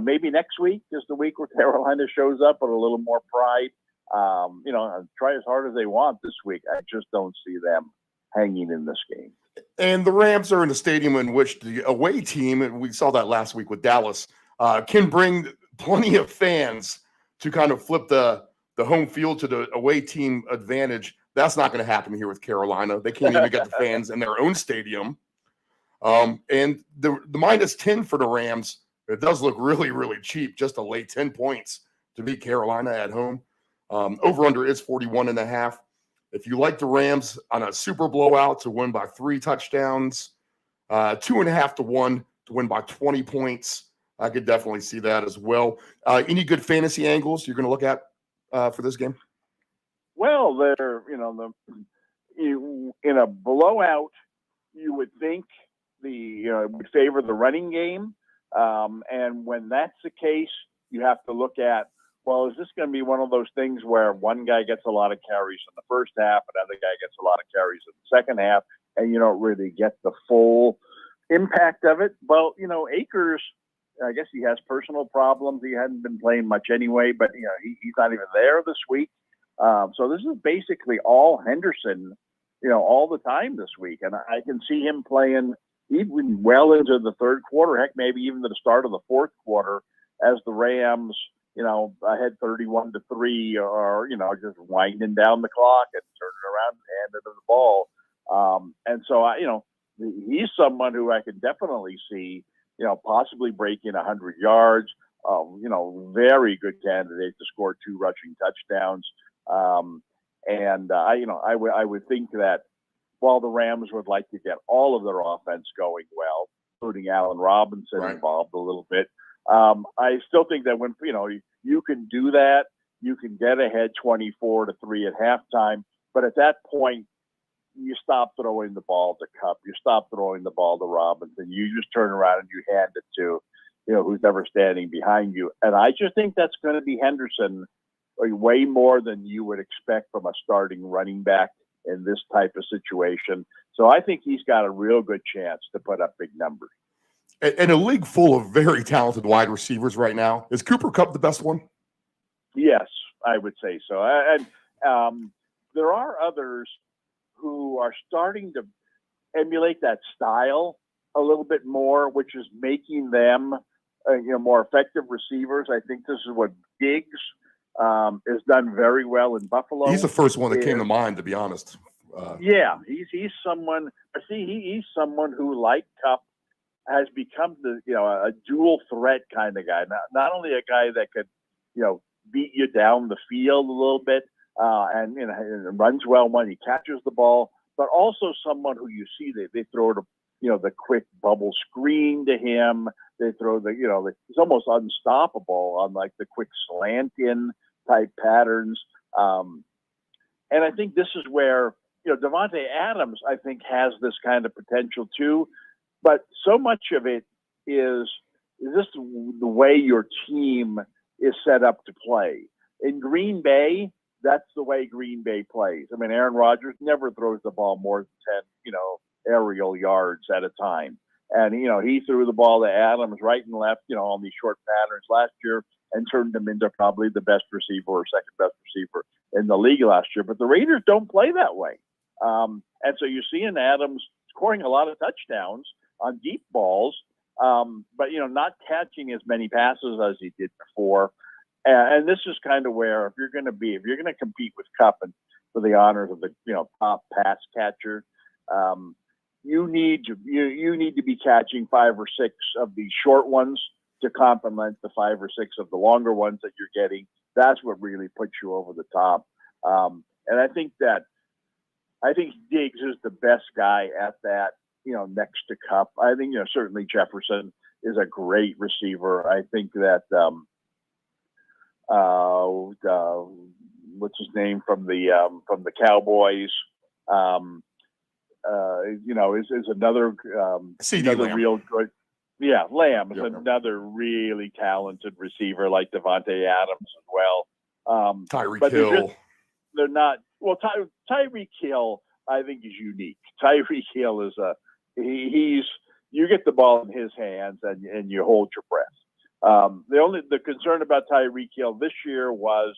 maybe next week is the week where Carolina shows up with a little more pride. Try as hard as they want this week. I just don't see them hanging in this game. And the Rams are in a stadium in which the away team, and we saw that last week with Dallas, can bring plenty of fans to kind of flip the home field to the away team advantage. That's not going to happen here with Carolina. They can't even get the fans in their own stadium. And the -10 for the Rams, it does look really, really cheap, just to lay 10 points to beat Carolina at home. Over-under is 41.5. If you like the Rams on a super blowout to win by 3 touchdowns, 2.5 to 1 to win by 20 points, I could definitely see that as well. Any good fantasy angles you're going to look at for this game? Well, in a blowout, you would think it would favor the running game, and when that's the case, you have to look at, well, is this going to be one of those things where one guy gets a lot of carries in the first half, another guy gets a lot of carries in the second half, and you don't really get the full impact of it? Well, Akers, I guess he has personal problems. He hadn't been playing much anyway, but he's not even there this week. So this is basically all Henderson, all the time this week, and I can see him playing even well into the third quarter, heck, maybe even to the start of the fourth quarter, as the Rams, ahead 31-3, or just winding down the clock and turning around and handing them the ball. And so he's someone who I can definitely see, possibly breaking 100 yards. Very good candidate to score 2 rushing touchdowns. I would think that while the Rams would like to get all of their offense going well, including Allen Robinson involved a little bit, I still think that when you can do that, you can get ahead 24-3 at halftime. But at that point, you stop throwing the ball to Kupp, you stop throwing the ball to Robinson, you just turn around and you hand it to who's ever standing behind you. And I just think that's going to be Henderson way more than you would expect from a starting running back in this type of situation. So I think he's got a real good chance to put up big numbers. In a league full of very talented wide receivers right now, is Cooper Kupp the best one? Yes, I would say so. And there are others who are starting to emulate that style a little bit more, which is making them more effective receivers. I think this is what Diggs has done very well in Buffalo. He's the first one that came to mind, to be honest. He's someone. He's someone who, like Kupp, has become a dual threat kind of guy. Not only a guy that could beat you down the field a little bit and runs well when he catches the ball, but also someone who you see they throw the quick bubble screen to him. They throw he's almost unstoppable on like the quick slant in type patterns. And I think this is where Davante Adams, I think, has this kind of potential too. But so much of it is this the way your team is set up to play. In Green Bay, that's the way Green Bay plays. I mean, Aaron Rodgers never throws the ball more than 10, aerial yards at a time. And, he threw the ball to Adams right and left, on these short patterns last year and turned him into probably the best receiver or second best receiver in the league last year. But the Raiders don't play that way. And so you're seeing Adams scoring a lot of touchdowns on deep balls, but, not catching as many passes as he did before. And this is kind of where, if you're going to compete with Kupp and for the honors of the, top pass catcher, you need to be catching 5 or 6 of these short ones to complement the 5 or 6 of the longer ones that you're getting. That's what really puts you over the top. And I think Diggs is the best guy at that, next to Kupp. I think, certainly Jefferson is a great receiver. I think that, what's his name from the Cowboys, is another, CD another Lamb. real good. Yeah, Lamb is Yep. another really talented receiver like Devontae Adams as well. Tyreek but Hill. they're not. Well, Tyreek Hill, I think, is unique. Tyreek Hill is he's you get the ball in his hands and you hold your breath. The concern about Tyreek Hill this year was,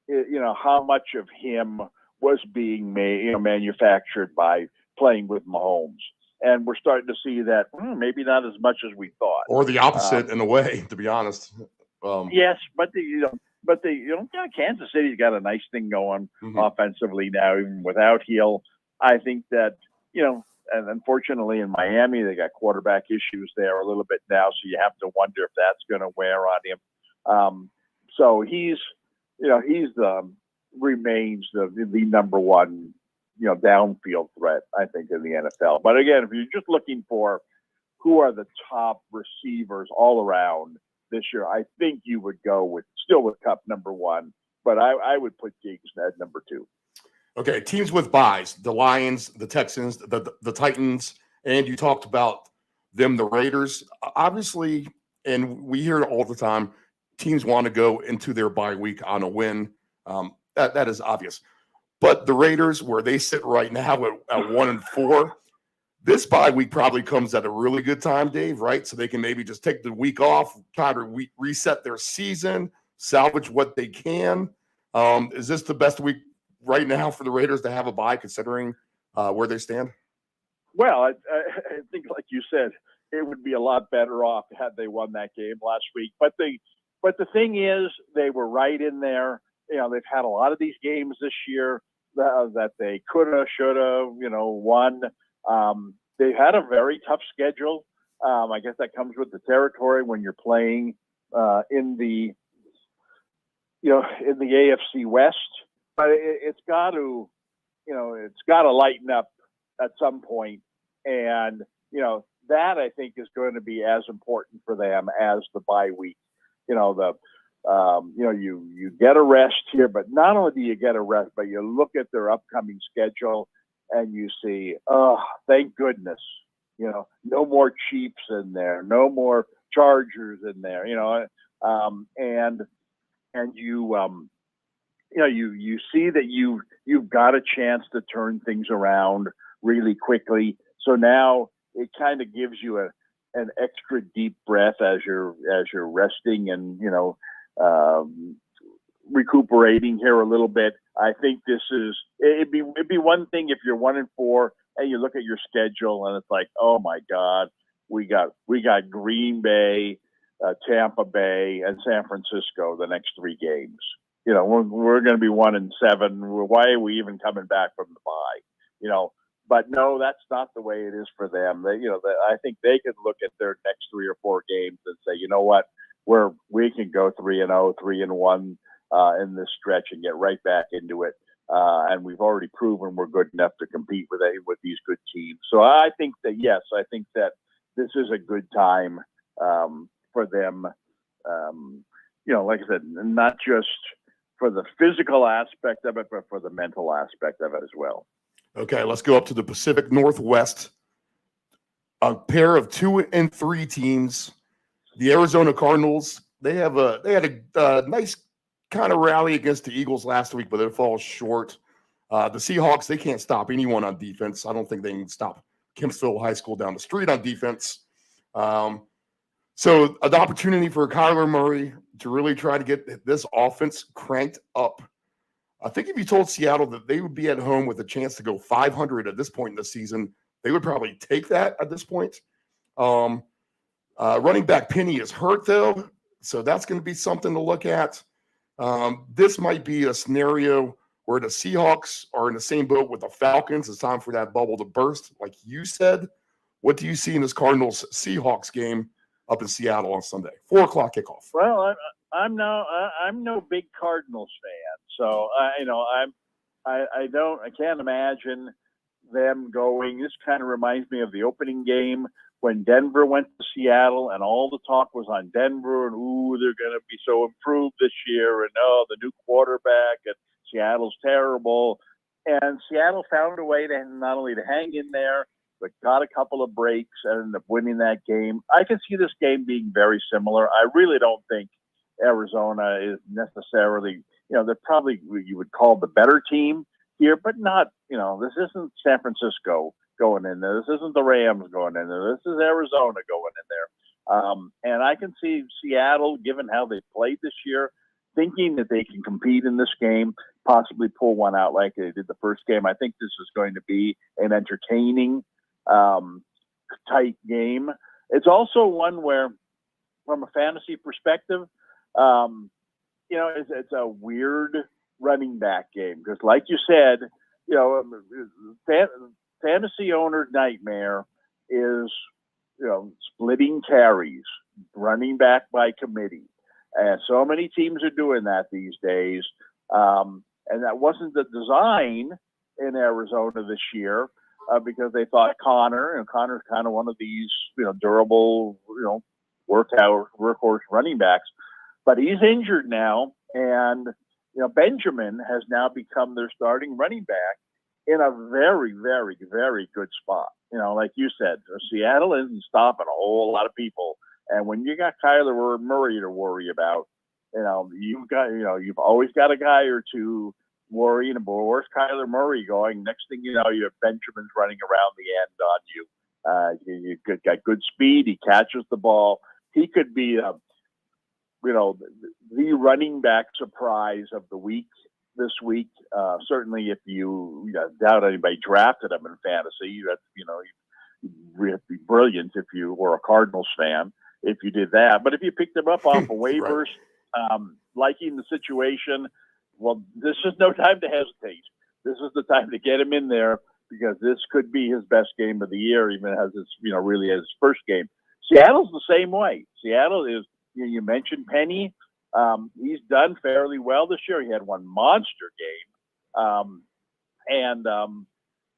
how much of him was being made, manufactured by playing with Mahomes, and we're starting to see that maybe not as much as we thought. Or the opposite in a way, to be honest. Yes, but Kansas City's got a nice thing going offensively now, even without Hill. I think that, and unfortunately in Miami, they got quarterback issues there a little bit now. So you have to wonder if that's going to wear on him. So he's remains the number one, downfield threat, I think, in the NFL. But again, if you're just looking for who are the top receivers all around this year, I think you would go with Kupp number one, but I would put Diggs at number 2. Okay, teams with buys: the Lions, the Texans, the Titans, and you talked about them, the Raiders. Obviously, and we hear it all the time, teams want to go into their bye week on a win. That is obvious. But the Raiders, where they sit right now at 1-4, this bye week probably comes at a really good time, Dave, right? So they can maybe just take the week off, try to reset their season, salvage what they can. Is this the best week right now for the Raiders to have a bye, considering where they stand? Well, I think, like you said, it would be a lot better off had they won that game last week. But the thing is, they were right in there. They've had a lot of these games this year that they coulda, shoulda, won. They had a very tough schedule. I guess that comes with the territory when you're playing in the AFC West. But it's got to lighten up at some point, and that I think is going to be as important for them as the bye week. You get a rest here, but not only do you get a rest, but you look at their upcoming schedule and you see, oh, thank goodness, no more Chiefs in there, no more Chargers in there, and you see that you've got a chance to turn things around really quickly. So now it kind of gives you an extra deep breath as you're resting and recuperating here a little bit. I think it'd be one thing if you're 1-4 and you look at your schedule and it's like, oh my God, we got Green Bay, Tampa Bay, and San Francisco the next 3 games. We're going to be 1-7. Why are we even coming back from the bye? But no, that's not the way it is for them. I think they could look at their next 3 or 4 games and say, you know what, we can go 3-0, 3-1 in this stretch and get right back into it. And we've already proven we're good enough to compete with these good teams. So I think that, yes, I think that this is a good time for them. Like I said, not just for the physical aspect of it, but for the mental aspect of it as well. Okay, let's go up to the Pacific Northwest. A pair of 2 and 3 teams. The Arizona Cardinals, they had a nice kind of rally against the Eagles last week, but it falls short. The Seahawks, they can't stop anyone on defense. I don't think they can stop Kempsville High School down the street on defense. So an opportunity for Kyler Murray to really try to get this offense cranked up. I think if you told Seattle that they would be at home with a chance to go 500 at this point in the season, they would probably take that at this point. Running back Penny is hurt, though, so that's going to be something to look at. This might be a scenario where the Seahawks are in the same boat with the Falcons. It's time for that bubble to burst, like you said. What do you see in this Cardinals Seahawks game up in Seattle on Sunday? 4:00 kickoff. Well, I'm no big Cardinals fan, so I can't imagine them going. This kind of reminds me of the opening game when Denver went to Seattle, and all the talk was on Denver, and they're going to be so improved this year, and the new quarterback, and Seattle's terrible. And Seattle found a way to not only to hang in there, but got a couple of breaks and ended up winning that game. I can see this game being very similar. I really don't think Arizona is necessarily, they're probably you would call the better team here, but not, this isn't San Francisco going in there. This isn't the Rams going in there. This is Arizona going in there. And I can see Seattle, given how they played this year, thinking that they can compete in this game, possibly pull one out like they did the first game. I think this is going to be an entertaining, tight game. It's also one where, from a fantasy perspective, it's a weird running back game because, like you said, fantasy owner nightmare is splitting carries, running back by committee, and so many teams are doing that these days. And that wasn't the design in Arizona this year because they thought Connor's kind of one of these durable workhorse running backs, but he's injured now, and Benjamin has now become their starting running back in a very, very, very good spot. Like you said, Seattle isn't stopping a whole lot of people, and when you got Kyler Murray to worry about, you've always got a guy or two worrying about where's Kyler Murray going. Next thing you know, you have Benjamin's running around the end on you. You got good speed. He catches the ball. He could be, the running back surprise of the week this week. Certainly, if you doubt anybody drafted him in fantasy, you'd be brilliant if you were a Cardinals fan if you did that. But if you picked him up off of waivers, liking the situation, well, this is no time to hesitate. This is the time to get him in there because this could be his best game of the year, even as it's really his first game. Seattle's the same way. Seattle is. You mentioned Penny. He's done fairly well this year. He had one monster game,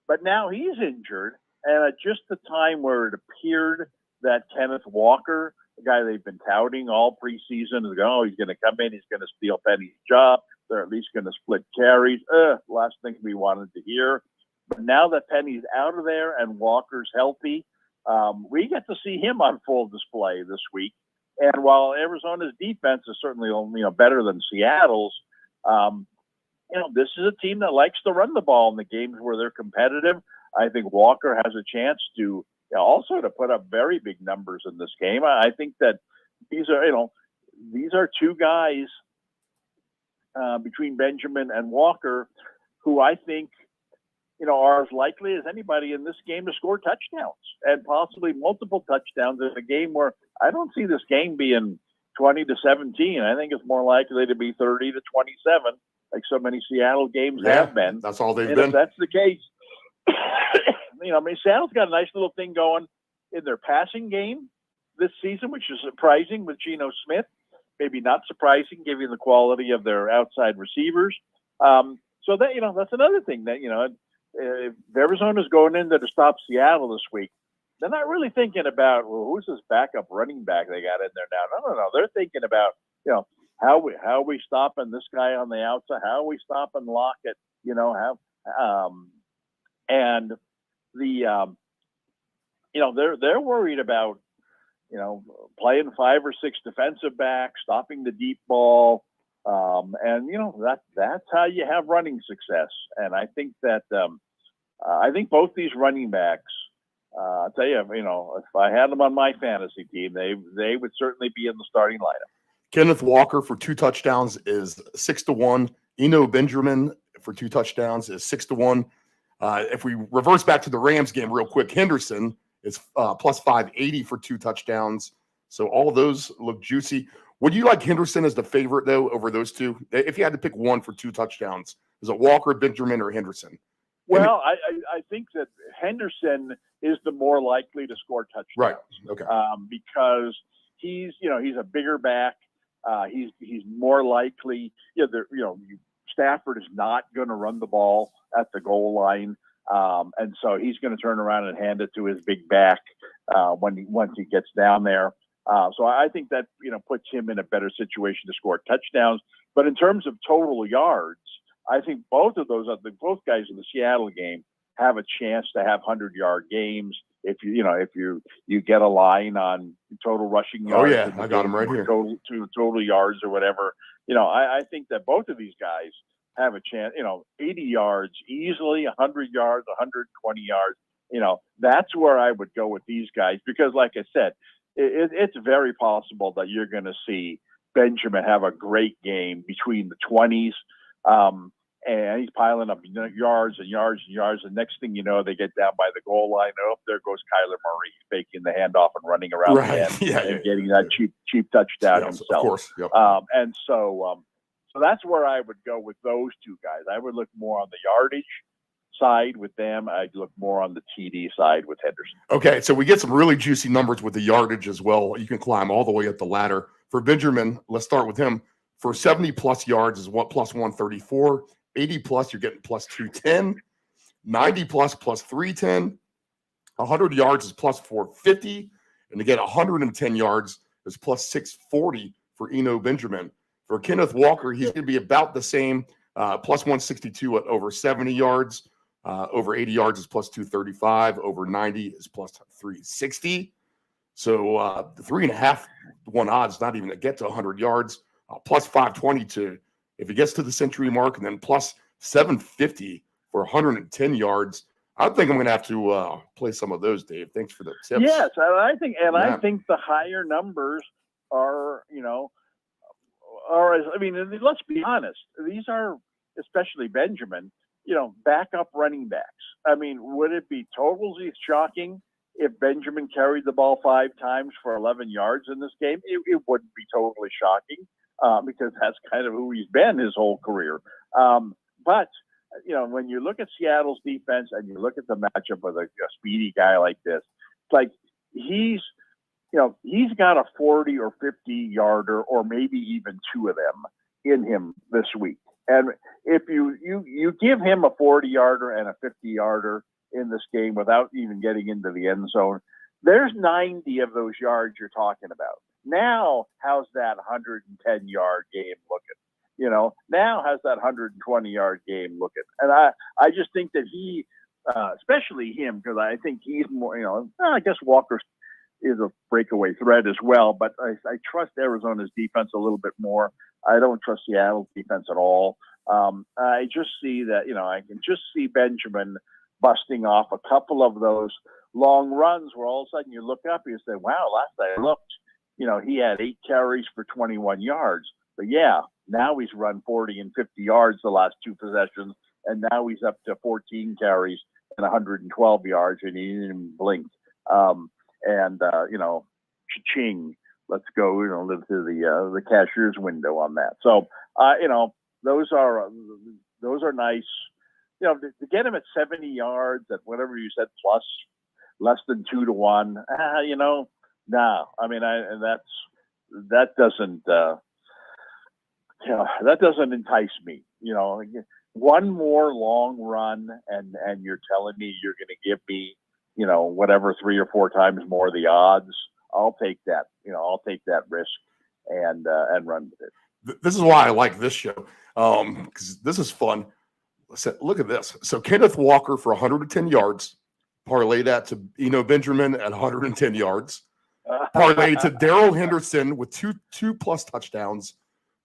but now he's injured, and at just the time where it appeared that Kenneth Walker, the guy they've been touting all preseason, is going, he's going to come in, he's going to steal Penny's job. They're at least going to split carries. Last thing we wanted to hear. But now that Penny's out of there and Walker's healthy, we get to see him on full display this week. And while Arizona's defense is certainly better than Seattle's, this is a team that likes to run the ball in the games where they're competitive. I think Walker has a chance to also to put up very big numbers in this game. I think that these are two guys between Benjamin and Walker who I think are as likely as anybody in this game to score touchdowns and possibly multiple touchdowns in a game where I don't see this game being 20-17. I think it's more likely to be 30-27, like so many Seattle games have been. That's all they've and been. If that's the case, Seattle's got a nice little thing going in their passing game this season, which is surprising with Geno Smith. Maybe not surprising given the quality of their outside receivers. So that that's another thing that if Arizona's going in there to stop Seattle this week, they're not really thinking about, well, who's this backup running back they got in there now? No. They're thinking about, how are we stopping this guy on the outside? How are we stopping Lockett? They're worried about, playing 5 or 6 defensive backs, stopping the deep ball. That's how you have running success. And I think that, I think both these running backs, I'll tell you, if I had them on my fantasy team, they would certainly be in the starting lineup. Kenneth Walker for 2 touchdowns is 6-1. Eno Benjamin for 2 touchdowns is 6-1. If we reverse back to the Rams game real quick, Henderson is plus 580 for 2 touchdowns. So all of those look juicy. Would you like Henderson as the favorite, though, over those two? If you had to pick one for 2 touchdowns, Is it Walker, Benjamin, or Henderson? Well, I think that Henderson is the more likely to score touchdowns. Right. Okay. Because he's a bigger back. He's more likely. Stafford is not going to run the ball at the goal line, and so he's going to turn around and hand it to his big back once he gets down there. So I think that puts him in a better situation to score touchdowns. But in terms of total yards, I think both guys in the Seattle game have a chance to have 100-yard games if you get a line on total rushing yards. Oh yeah, I got him right here. Total yards or whatever. I think that both of these guys have a chance. 80 yards easily, 100 yards, 120 yards. That's where I would go with these guys because, like I said, it's very possible that you're going to see Benjamin have a great game between the 20s. And he's piling up yards and yards and yards. And next thing you know, they get down by the goal line. Oh, there goes Kyler Murray faking the handoff and running around the end and getting that cheap touchdown himself. Of course. Yep. And so that's where I would go with those two guys. I would look more on the yardage side with them. I'd look more on the TD side with Henderson. Okay, so we get some really juicy numbers with the yardage as well. You can climb all the way up the ladder. For Benjamin, let's start with him. For 70-plus yards is plus 134. 80-plus, you're getting plus 210. 90-plus, plus 310. 100 yards is plus 450. And to get 110 yards is plus 640 for Eno Benjamin. For Kenneth Walker, he's going to be about the same, plus 162 at over 70 yards. Over 80 yards is plus 235. Over 90 is plus 360. So the 3.5 to 1 odds, not even to get to 100 yards. Plus 520 to if he gets to the century mark, and then plus 750 for 110 yards. I think I'm going to have to play some of those, Dave. Thanks for the tips. Yes, I think the higher numbers are, let's be honest. These are, especially Benjamin, backup running backs. I mean, would it be totally shocking if Benjamin carried the ball 5 times for 11 yards in this game? It wouldn't be totally shocking. Because that's kind of who he's been his whole career. But when you look at Seattle's defense and you look at the matchup with a speedy guy like this, it's like he's got a 40 or 50 yarder or maybe even 2 of them in him this week. And if you give him a 40 yarder and a 50 yarder in this game without even getting into the end zone, there's 90 of those yards you're talking about. Now, how's that 110-yard game looking? Now how's that 120-yard game looking? And I just think that he, especially him, because I think he's more, I guess Walker is a breakaway threat as well, but I trust Arizona's defense a little bit more. I don't trust Seattle's defense at all. I just see that, I can just see Benjamin busting off a couple of those long runs where all of a sudden you look up and you say, wow, last I looked, he had 8 carries for 21 yards. But yeah, now he's run 40 and 50 yards the last 2 possessions, and now he's up to 14 carries and 112 yards, and he didn't even blink. Cha-ching, let's go, live through the cashier's window on that. So, those are nice. To get him at 70 yards at whatever you said, plus less than 2 to 1, no. I mean, that doesn't entice me. One more long run, and you're telling me you're going to give me, whatever 3 or 4 times more the odds. I'll take that. I'll take that risk and run with it. This is why I like this show, because this is fun. Look at this. So Kenneth Walker for 110 yards, parlay that to Benjamin at 110 yards. Parlay to Darrell Henderson with two plus touchdowns.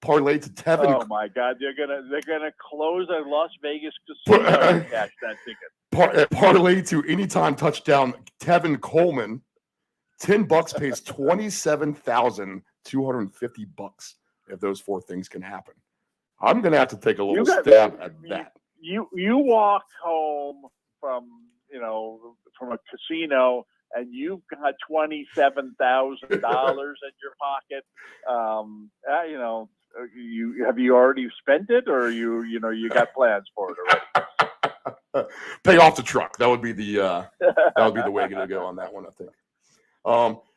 Parlay to Tevin. Oh my God, they're gonna close a Las Vegas casino and cash that ticket. Parlay to anytime touchdown Tevin Coleman. $10 pays $27,250 if those 4 things can happen. I'm gonna have to take a little stab at that. You walked home from a casino and you've got $27,000 in your pocket. have you already spent it, or you got plans for it already? Pay off the truck. That would be the way to go on that one, I think.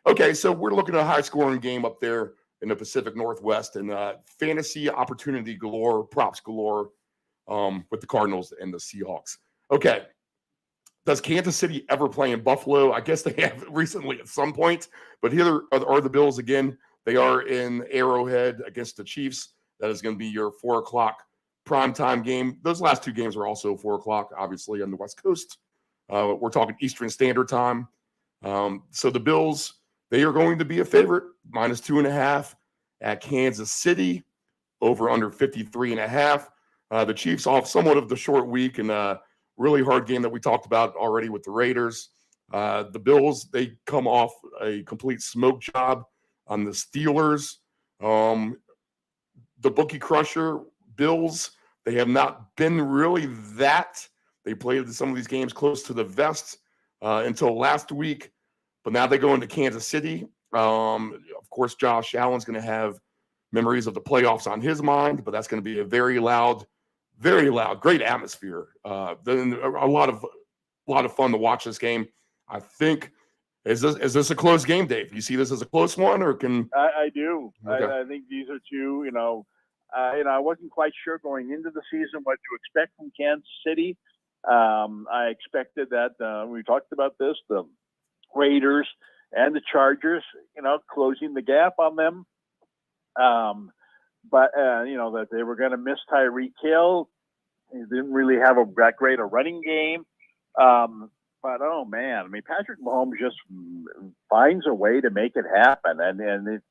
Okay, so we're looking at a high scoring game up there in the Pacific Northwest, and fantasy opportunity galore, props galore, with the Cardinals and the Seahawks. Okay. Does Kansas City ever play in Buffalo? I guess they have recently at some point, but here are the Bills again. They are in Arrowhead against the Chiefs. That is going to be your 4:00 primetime game. Those last two games are also 4:00, obviously, on the West Coast. We're talking Eastern Standard Time. So the Bills, they are going to be a favorite, -2.5 at Kansas City, over under 53.5. The Chiefs off somewhat of the short week and really hard game that we talked about already with the Raiders. The Bills, they come off a complete smoke job on the Steelers. The bookie crusher Bills, they have not been really that. They played some of these games close to the vest until last week, but now they go into Kansas City. Of course, Josh Allen's going to have memories of the playoffs on his mind, but that's going to be a very loud, great atmosphere. Then a lot of fun to watch this game. I think is this a close game, Dave? Do you see this as a close one, or can I do? Okay. I think these are two. I wasn't quite sure going into the season what to expect from Kansas City. I expected that we talked about this, the Raiders and the Chargers, closing the gap on them. But that they were going to miss Tyreek Hill. He didn't really have that great a running game. But oh man, I mean, Patrick Mahomes just finds a way to make it happen, and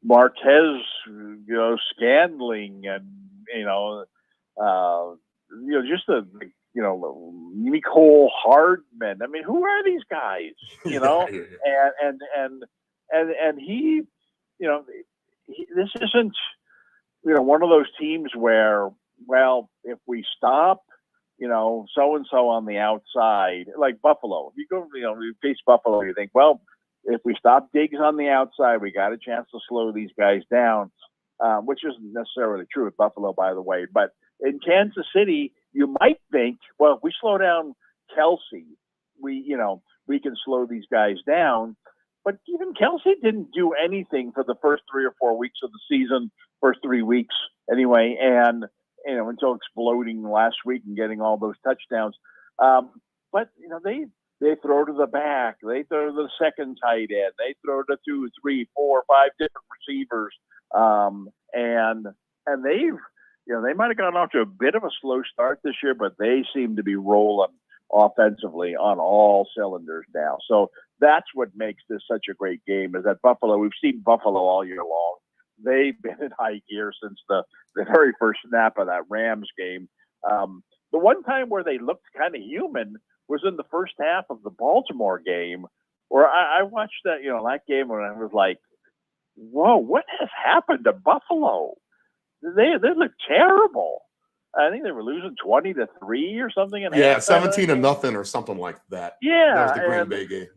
Marquez, Scandling, and just the Nicole Hardman. I mean, who are these guys? And he, this isn't, one of those teams where, well, if we stop, so-and-so on the outside, like Buffalo, if you go, you face Buffalo, you think, well, if we stop Diggs on the outside, we got a chance to slow these guys down, which isn't necessarily true with Buffalo, by the way. But in Kansas City, you might think, well, if we slow down Kelsey, we can slow these guys down. But even Kelsey didn't do anything for the first 3 or 4 weeks of the season, first 3 weeks anyway, and until exploding last week and getting all those touchdowns. But they throw to the back, they throw to the second tight end, they throw to 2, 3, 4, 5 different receivers, and they've they might have gotten off to a bit of a slow start this year, but they seem to be rolling offensively on all cylinders now. So that's what makes this such a great game, is that Buffalo, we've seen Buffalo all year long. They've been in high gear since the very first snap of that Rams game. The one time where they looked kind of human was in the first half of the Baltimore game, where I watched that, that game when I was like, whoa, what has happened to Buffalo? They look terrible. I think they were losing 20-3 or something. 17-0 or something like that. Yeah, that was the Green Bay game.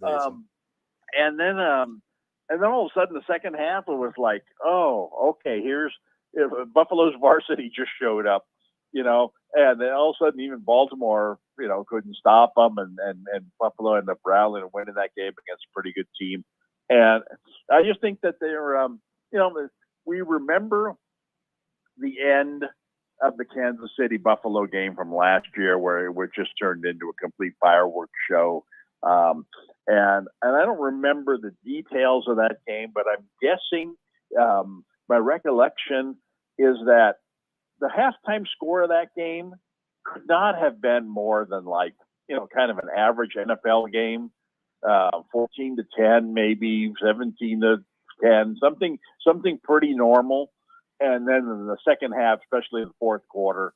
And then all of a sudden, the second half, it was like, oh, okay, Buffalo's varsity just showed up, and then all of a sudden, even Baltimore, couldn't stop them, and Buffalo ended up rallying and winning that game against a pretty good team. And I just think that they're, we remember the end of the Kansas City Buffalo game from last year, where it just turned into a complete fireworks show. And I don't remember the details of that game, but I'm guessing my recollection is that the halftime score of that game could not have been more than kind of an average NFL game, 14-10, maybe 17-10, something pretty normal. And then in the second half, especially in the fourth quarter,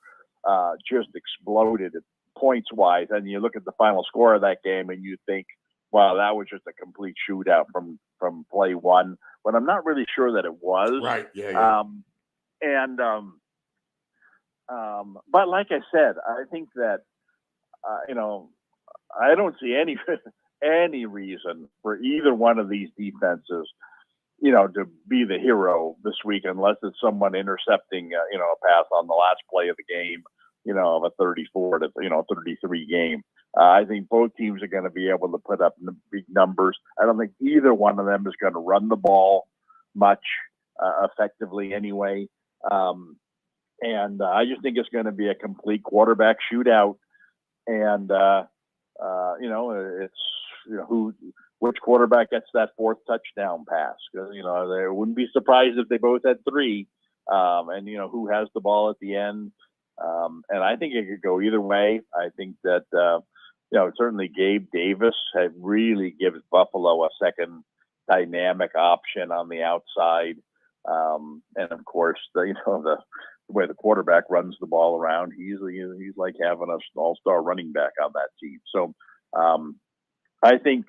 just exploded points wise. And you look at the final score of that game and you think, wow, that was just a complete shootout from play one. But I'm not really sure that it was. Right. Yeah. But like I said, I think that I don't see any reason for either one of these defenses to be the hero this week, unless it's someone intercepting, a pass on the last play of the game, of a 34 to 33 game. I think both teams are going to be able to put up big numbers. I don't think either one of them is going to run the ball much effectively anyway. And I just think it's going to be a complete quarterback shootout. And, which quarterback gets that fourth touchdown pass? Because, they wouldn't be surprised if they both had three. And who has the ball at the end. And I think it could go either way. I think that, certainly Gabe Davis really gives Buffalo a second dynamic option on the outside. And of course, the way the quarterback runs the ball around, he's like having an all-star running back on that team. So I think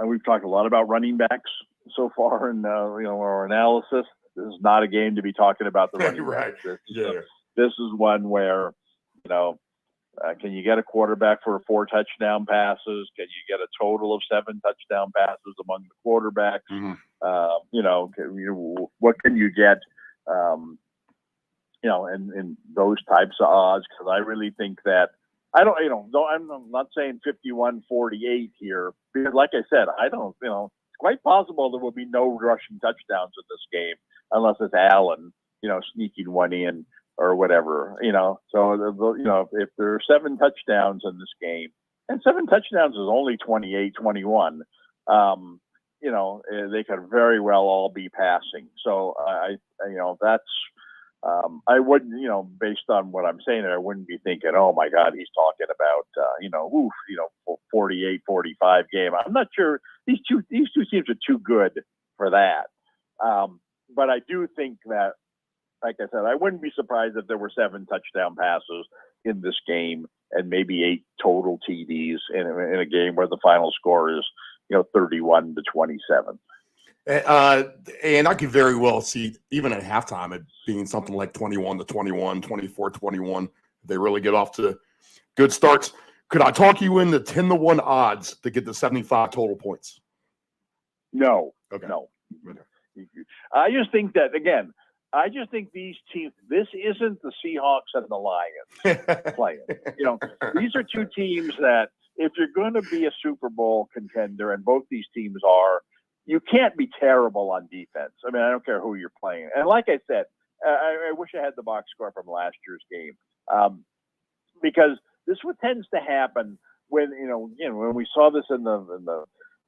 we've talked a lot about running backs so far in our analysis. This is not a game to be talking about the running Right. backs. Yeah. This is one where, can you get a quarterback for 4 touchdown passes? Can you get a total of 7 touchdown passes among the quarterbacks? Mhm. What can you get, in those types of odds? Because I really think that I'm not saying 51-48 here, because like I said, it's quite possible there will be no rushing touchdowns in this game unless it's Allen, sneaking one in or whatever, So, if there are 7 touchdowns in this game, and 7 touchdowns is only 28-21, they could very well all be passing. So that's, I wouldn't, based on what I'm saying, I wouldn't be thinking, oh my God, he's talking about, 48-45 game. I'm not sure these two teams are too good for that. But I do think that, like I said, I wouldn't be surprised if there were 7 touchdown passes in this game and maybe 8 total TDs in a game where the final score is, 31-27. And I could very well see, even at halftime, it being something like 21-21, 24-21. They really get off to good starts. Could I talk you into 10-1 odds to get the 75 total points? No. Okay. No. I just think that, again, these teams, this isn't the Seahawks and the Lions playing. These are two teams that, if you're going to be a Super Bowl contender, and both these teams are, you can't be terrible on defense. I mean, I don't care who you're playing. And like I said, I wish I had the box score from last year's game, because this what tends to happen when when we saw this in the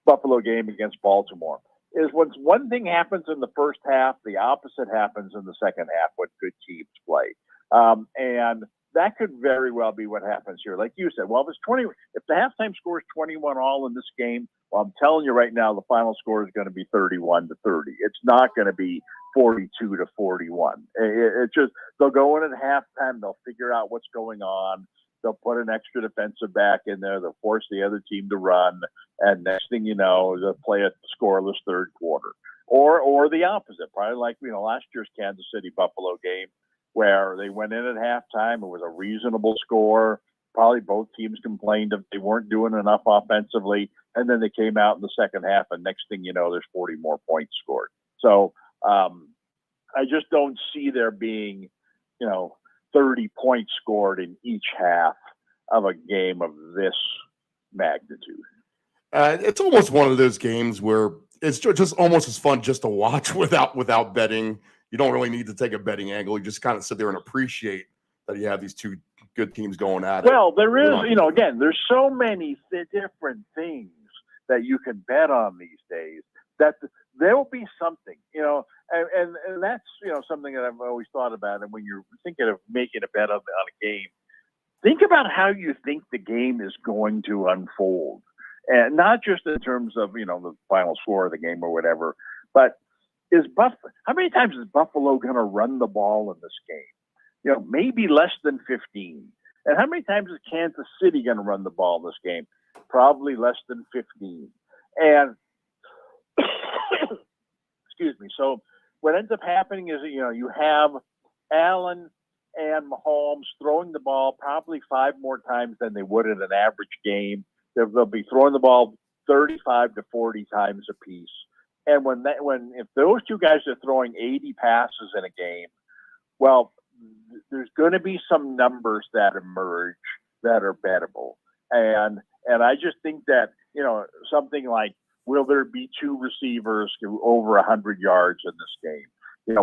Buffalo game against Baltimore, is when one thing happens in the first half, the opposite happens in the second half when good teams play. And that could very well be what happens here. Like you said, well, if the halftime score is 21 all in this game, well, I'm telling you right now, the final score is going to be 31-30. It's not going to be 42-41. It's just, they'll go in at halftime, they'll figure out what's going on. They'll put an extra defensive back in there. They'll force the other team to run. And next thing you know, they'll play a scoreless third quarter. Or the opposite, probably like, last year's Kansas City Buffalo game, where they went in at halftime. It was a reasonable score. Probably both teams complained that they weren't doing enough offensively. And then they came out in the second half, and next thing you know, there's 40 more points scored. So I just don't see there being, 30 points scored in each half of a game of this magnitude. It's almost one of those games where it's just almost as fun just to watch without betting. You don't really need to take a betting angle. You just kind of sit there and appreciate that you have these two good teams going at it. Well, there is, again, there's so many different things that you can bet on these days that there will be something, and that's, something that I've always thought about. And when you're thinking of making a bet on a game, think about how you think the game is going to unfold. And not just in terms of, the final score of the game or whatever, but how many times is Buffalo going to run the ball in this game? Maybe less than 15. And how many times is Kansas City going to run the ball in this game? Probably less than 15. And excuse me. So what ends up happening is, you have Allen and Mahomes throwing the ball probably 5 more times than they would in an average game. They'll be throwing the ball 35 to 40 times apiece. And if those two guys are throwing 80 passes in a game, well, there's going to be some numbers that emerge that are bettable. And I just think that, something like, will there be two receivers who over 100 yards in this game?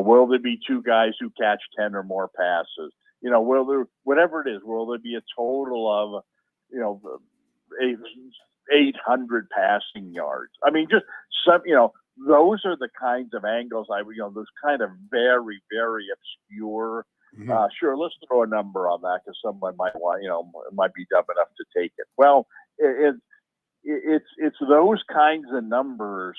Will there be two guys who catch 10 or more passes? Will there, whatever it is, will there be a total of, 800 passing yards? I mean, just some, those are the kinds of angles those kind of very, very obscure. Sure, let's throw a number on that because someone might want, might be dumb enough to take it. Well, it's those kinds of numbers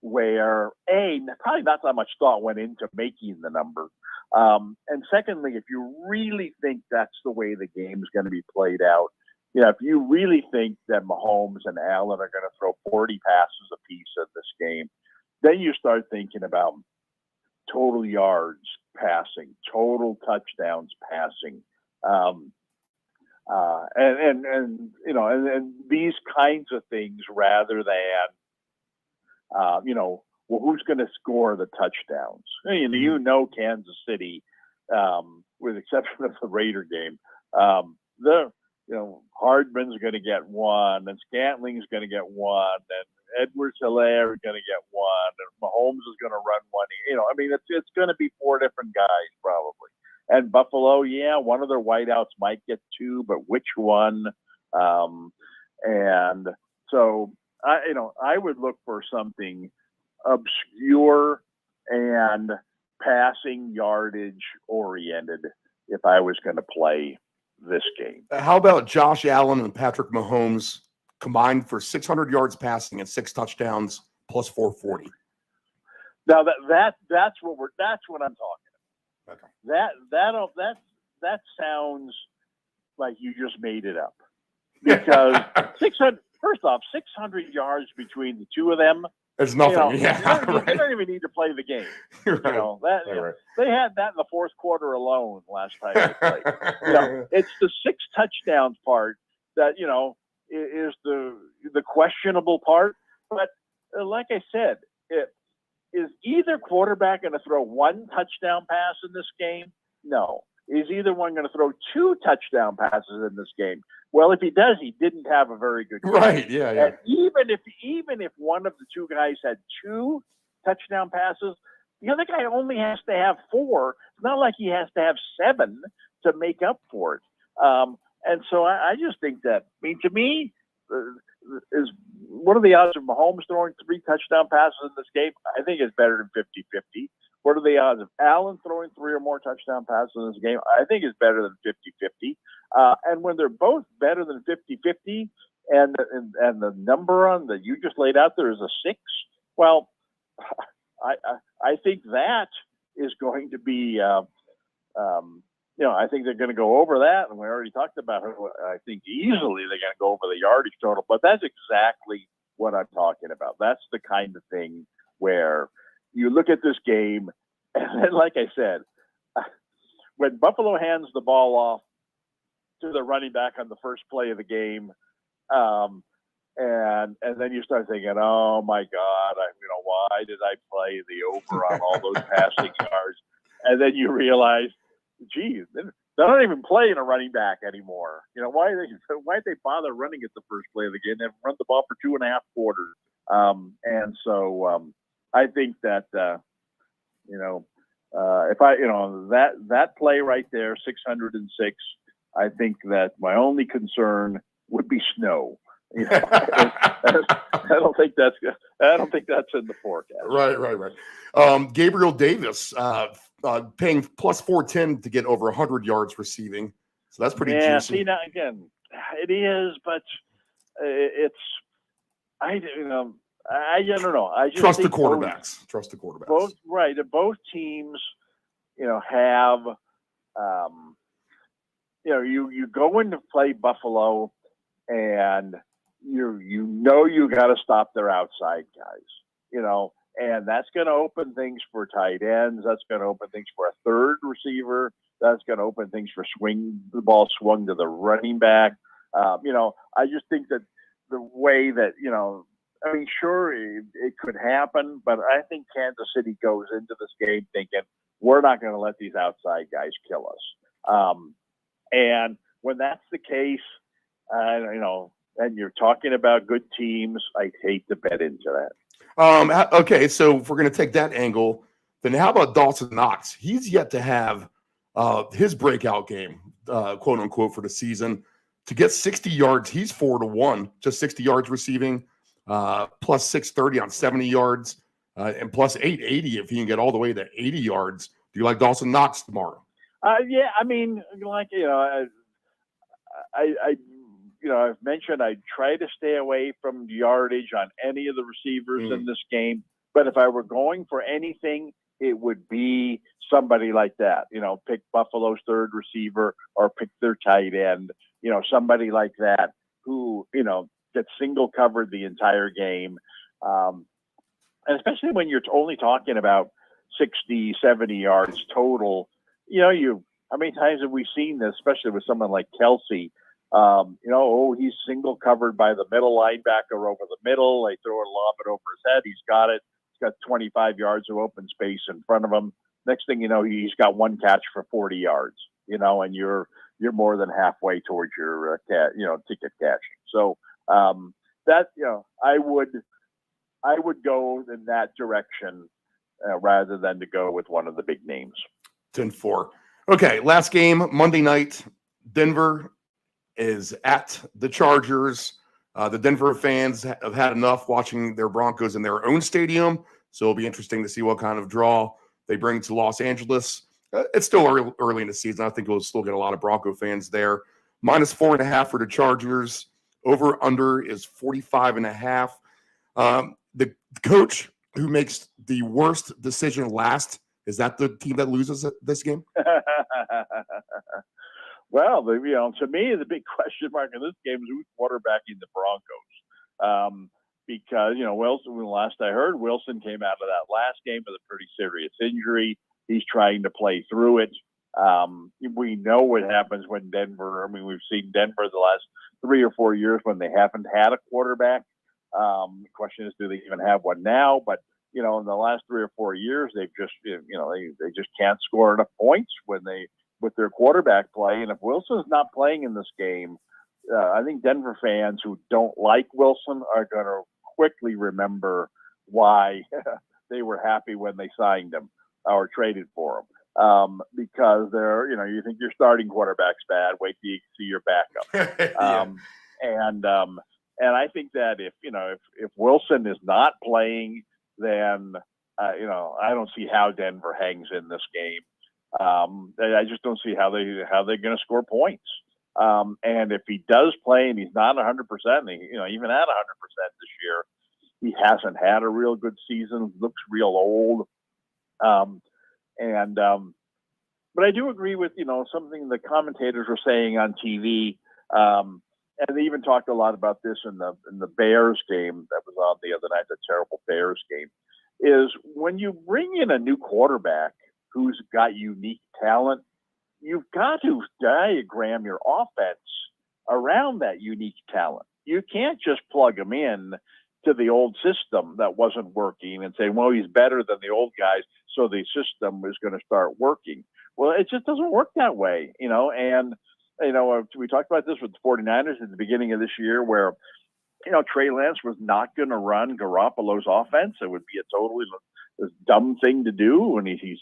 where probably not that much thought went into making the number. And secondly, if you really think that's the way the game is going to be played out, if you really think that Mahomes and Allen are going to throw 40 passes apiece in this game, then you start thinking about total yards passing, total touchdowns passing, and these kinds of things rather than, who's going to score the touchdowns? Kansas City, with the exception of the Raider game, Hardman's going to get one, and Scantling's going to get one, and Edwards-Helaire is going to get one, and Mahomes is going to run one. It's going to be four different guys probably. And Buffalo, one of their wideouts might get two, but which one? And so I would look for something obscure and passing yardage oriented if I was going to play this game. How about Josh Allen and Patrick Mahomes combined for 600 yards passing and 6 touchdowns plus 440? Now that's what I'm talking about. Okay. That sounds like you just made it up, because 600 yards between the two of them. There's nothing. They don't even need to play the game. Right. They had that in the fourth quarter alone last time they played. It's the 6 touchdowns part that is the questionable part. But like I said, is either quarterback going to throw 1 touchdown pass in this game? No. Is either one going to throw 2 touchdown passes in this game? Well, if he does, he didn't have a very good game. Right, yeah. And even if one of the two guys had 2 touchdown passes, the other guy only has to have 4. It's not like he has to have 7 to make up for it. And so I just think that, to me, is what are the odds of Mahomes throwing 3 touchdown passes in this game? I think it's better than 50-50. What are the odds of Allen throwing 3 or more touchdown passes in this game? I think it's better than 50-50. And when they're both better than 50-50, and the number on that you just laid out there is a 6, well, I think that is going to be, I think they're going to go over that, and we already talked about it. I think easily they're going to go over the yardage total, but that's exactly what I'm talking about. That's the kind of thing where you look at this game, and then, like I said, when Buffalo hands the ball off to the running back on the first play of the game, and then you start thinking, oh my God, why did I play the over on all those passing yards? And then you realize, geez, they're not even playing a running back anymore. Why did they bother running at the first play of the game? They've run the ball for 2.5 quarters. And so I think that, if that play right there, 606, I think that my only concern would be snow. I don't think that's in the forecast. Right. Gabriel Davis paying plus 410 to get over 100 yards receiving. So that's pretty juicy. See, now again, it is, but I don't know. I just trust the quarterbacks. Both teams, have, you go in to play Buffalo, and you got to stop their outside guys, and that's going to open things for tight ends. That's going to open things for a third receiver. That's going to open things for the ball swung to the running back. I just think that the way that, I mean, sure, it could happen, but I think Kansas City goes into this game thinking we're not going to let these outside guys kill us. And when that's the case, and you're talking about good teams, I hate to bet into that. Okay, so if we're going to take that angle, then how about Dawson Knox? He's yet to have his breakout game, quote unquote, for the season. To get 60 yards, he's 4-1, just 60 yards receiving, plus 630 on 70 yards, and plus 880 if he can get all the way to 80 yards. Do you like Dawson Knox tomorrow? Yeah, I mean, I've mentioned I try to stay away from yardage on any of the receivers in this game. But if I were going for anything, it would be somebody like that. Pick Buffalo's third receiver or pick their tight end. Somebody like that who gets single covered the entire game, and especially when you're only talking about 60, 70 yards total. How many times have we seen this, especially with someone like Kelsey? He's single covered by the middle linebacker over the middle. They throw a lob it over his head. He's got it. He's got 25 yards of open space in front of him. Next thing you know, he's got one catch for 40 yards, and you're more than halfway towards your ticket cashing. So I would go in that direction rather than to go with one of the big names. 10-4. Okay, last game, Monday night. Denver is at the Chargers. The Denver fans have had enough watching their Broncos in their own stadium, so it'll be interesting to see what kind of draw they bring to Los Angeles. It's still early in the season. I think we'll still get a lot of Bronco fans there. -4.5 for the Chargers. Over under is 45.5. The coach who makes the worst decision last, is that the team that loses this game? Well, to me, the big question mark in this game is who's quarterbacking the Broncos. Because, Wilson, last I heard, Wilson came out of that last game with a pretty serious injury. He's trying to play through it. We know what happens when we've seen Denver the last 3 or 4 years when they haven't had a quarterback. The question is, do they even have one now? But, in the last 3 or 4 years, they've just, they just can't score enough points with their quarterback play. And if Wilson's not playing in this game, I think Denver fans who don't like Wilson are going to quickly remember why they were happy when they signed him or traded for him. Because you think your starting quarterback's bad, wait till you see your backup. Yeah. And I think that if Wilson is not playing, then I don't see how Denver hangs in this game. I just don't see how they're going to score points. And if he does play and he's not 100%, even at 100% this year, he hasn't had a real good season. Looks real old. But I do agree with something the commentators were saying on TV. And they even talked a lot about this in the Bears game that was on the other night, the terrible Bears game, is when you bring in a new quarterback who's got unique talent, you've got to diagram your offense around that unique talent. You can't just plug him in to the old system that wasn't working and say, well, he's better than the old guys, so the system is going to start working. Well, it just doesn't work that way, and we talked about this with the 49ers at the beginning of this year where, Trey Lance was not going to run Garoppolo's offense. It would be a totally dumb thing to do, and his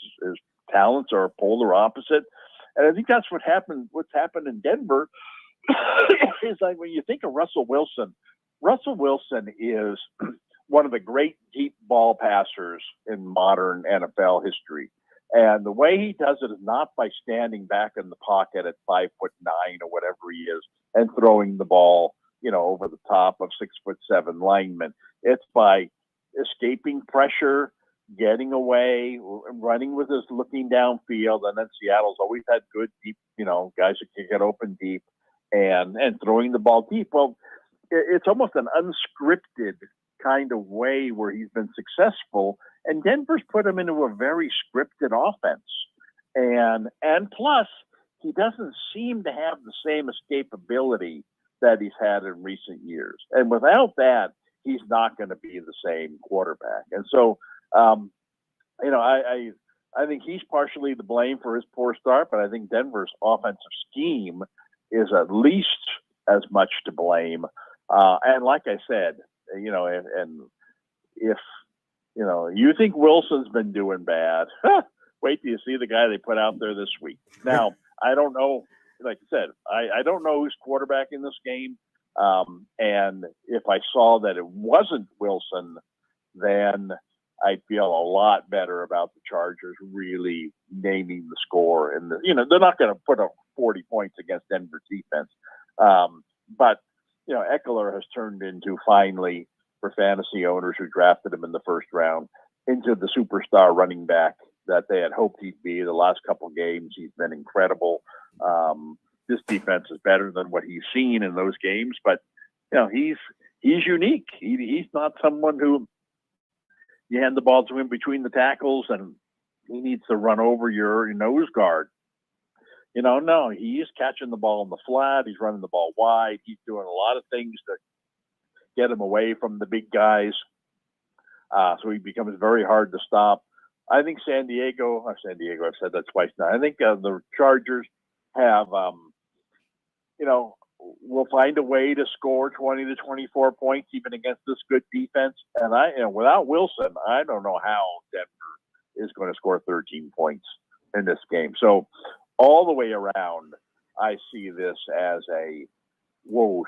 talents are polar opposite. And I think that's what's happened in Denver is like when you think of Russell Wilson is one of the great deep ball passers in modern NFL history. And the way he does it is not by standing back in the pocket at 5'9" or whatever he is and throwing the ball, over the top of 6'7" linemen. It's by escaping pressure, getting away, running with his looking downfield. And then Seattle's always had good deep, guys that can get open deep and throwing the ball deep. Well, it's almost an unscripted kind of way where he's been successful. And Denver's put him into a very scripted offense. And plus, he doesn't seem to have the same escapability that he's had in recent years. And without that, he's not going to be the same quarterback. And so, I think he's partially to blame for his poor start, but I think Denver's offensive scheme is at least as much to blame. And like I said, and if you think Wilson's been doing bad, wait till you see the guy they put out there this week. Now, I don't know. Like I said, I don't know who's quarterback in this game. And if I saw that it wasn't Wilson, then I'd feel a lot better about the Chargers really naming the score. And they're not going to put up 40 points against Denver's defense. But Eckler has turned into, finally, for fantasy owners who drafted him in the first round, into the superstar running back that they had hoped he'd be. The last couple games, he's been incredible. This defense is better than what he's seen in those games, but he's unique. He's not someone who you hand the ball to him between the tackles and he needs to run over your nose guard. No, he is catching the ball in the flat. He's running the ball wide. He's doing a lot of things to get him away from the big guys. So he becomes very hard to stop. I think San Diego, I've said that twice now. I think the Chargers have, will find a way to score 20 to 24 points even against this good defense. And without Wilson, I don't know how Denver is going to score 13 points in this game. So all the way around, I see this as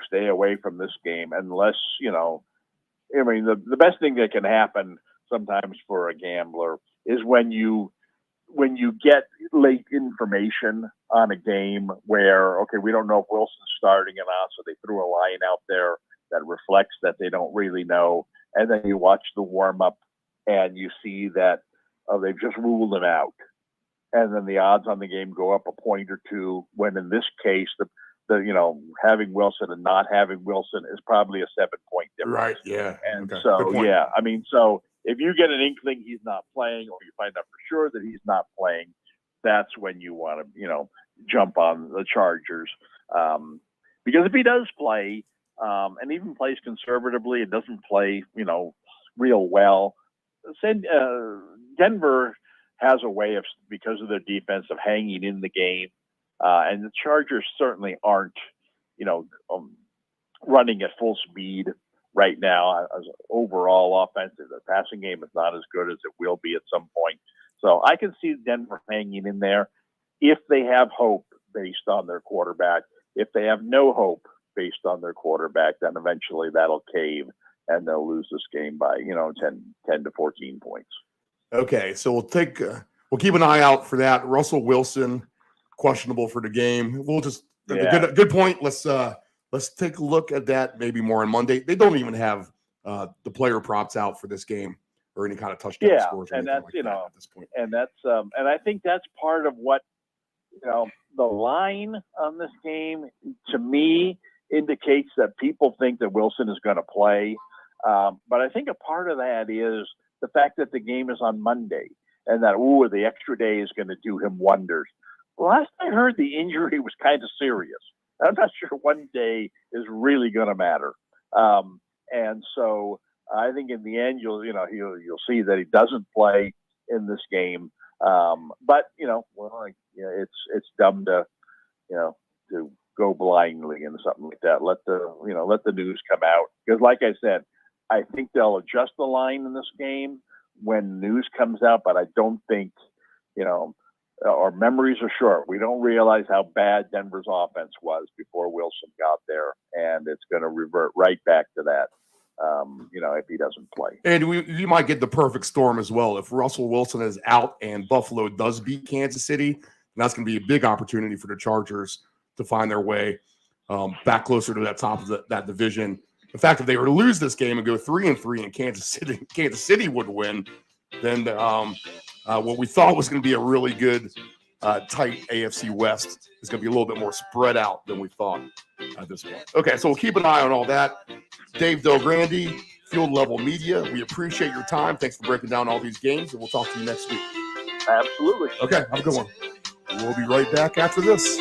stay away from this game unless, the best thing that can happen sometimes for a gambler is when you get late information on a game where, okay, we don't know if Wilson's starting or not, so they threw a line out there that reflects that they don't really know. And then you watch the warm-up and you see that they've just ruled him out. And then the odds on the game go up a point or two, when in this case, the having Wilson and not having Wilson is probably a 7-point difference. Right, yeah. And okay. So if you get an inkling he's not playing, or you find out for sure that he's not playing, that's when you want to, jump on the Chargers. Because if he does play, and even plays conservatively, it doesn't play, real well, Denver has a way of, because of their defense, of hanging in the game. And the Chargers certainly aren't, running at full speed right now. As overall offensive, the passing game is not as good as it will be at some point. So I can see Denver hanging in there if they have hope based on their quarterback. If they have no hope based on their quarterback, then eventually that'll cave and they'll lose this game by, 10 to 14 points. Okay, so we'll keep an eye out for that. Russell Wilson, questionable for the game. We'll just good point. Let's take a look at that maybe more on Monday. They don't even have the player props out for this game or any kind of touchdown scores. And that's like that at this point. And that's and I think that's part of what the line on this game to me indicates that people think that Wilson is going to play. But I think a part of that is the fact that the game is on Monday and that, the extra day is going to do him wonders. Last I heard, the injury was kind of serious. I'm not sure one day is really going to matter. And so I think in the end, you'll see that he doesn't play in this game. But it's dumb to go blindly into something like that. Let the news come out, because like I said, I think they'll adjust the line in this game when news comes out, but I don't think, our memories are short. We don't realize how bad Denver's offense was before Wilson got there, and it's going to revert right back to that, if he doesn't play. And you might get the perfect storm as well. If Russell Wilson is out and Buffalo does beat Kansas City, that's going to be a big opportunity for the Chargers to find their way back closer to that top of that division. The fact, if they were to lose this game and go 3-3 and Kansas City would win, then what we thought was going to be a really good, tight AFC West is going to be a little bit more spread out than we thought at this point. Okay, so we'll keep an eye on all that. Dave Del Grande, Field Level Media, we appreciate your time. Thanks for breaking down all these games, and we'll talk to you next week. Absolutely. Okay, have a good one. We'll be right back after this.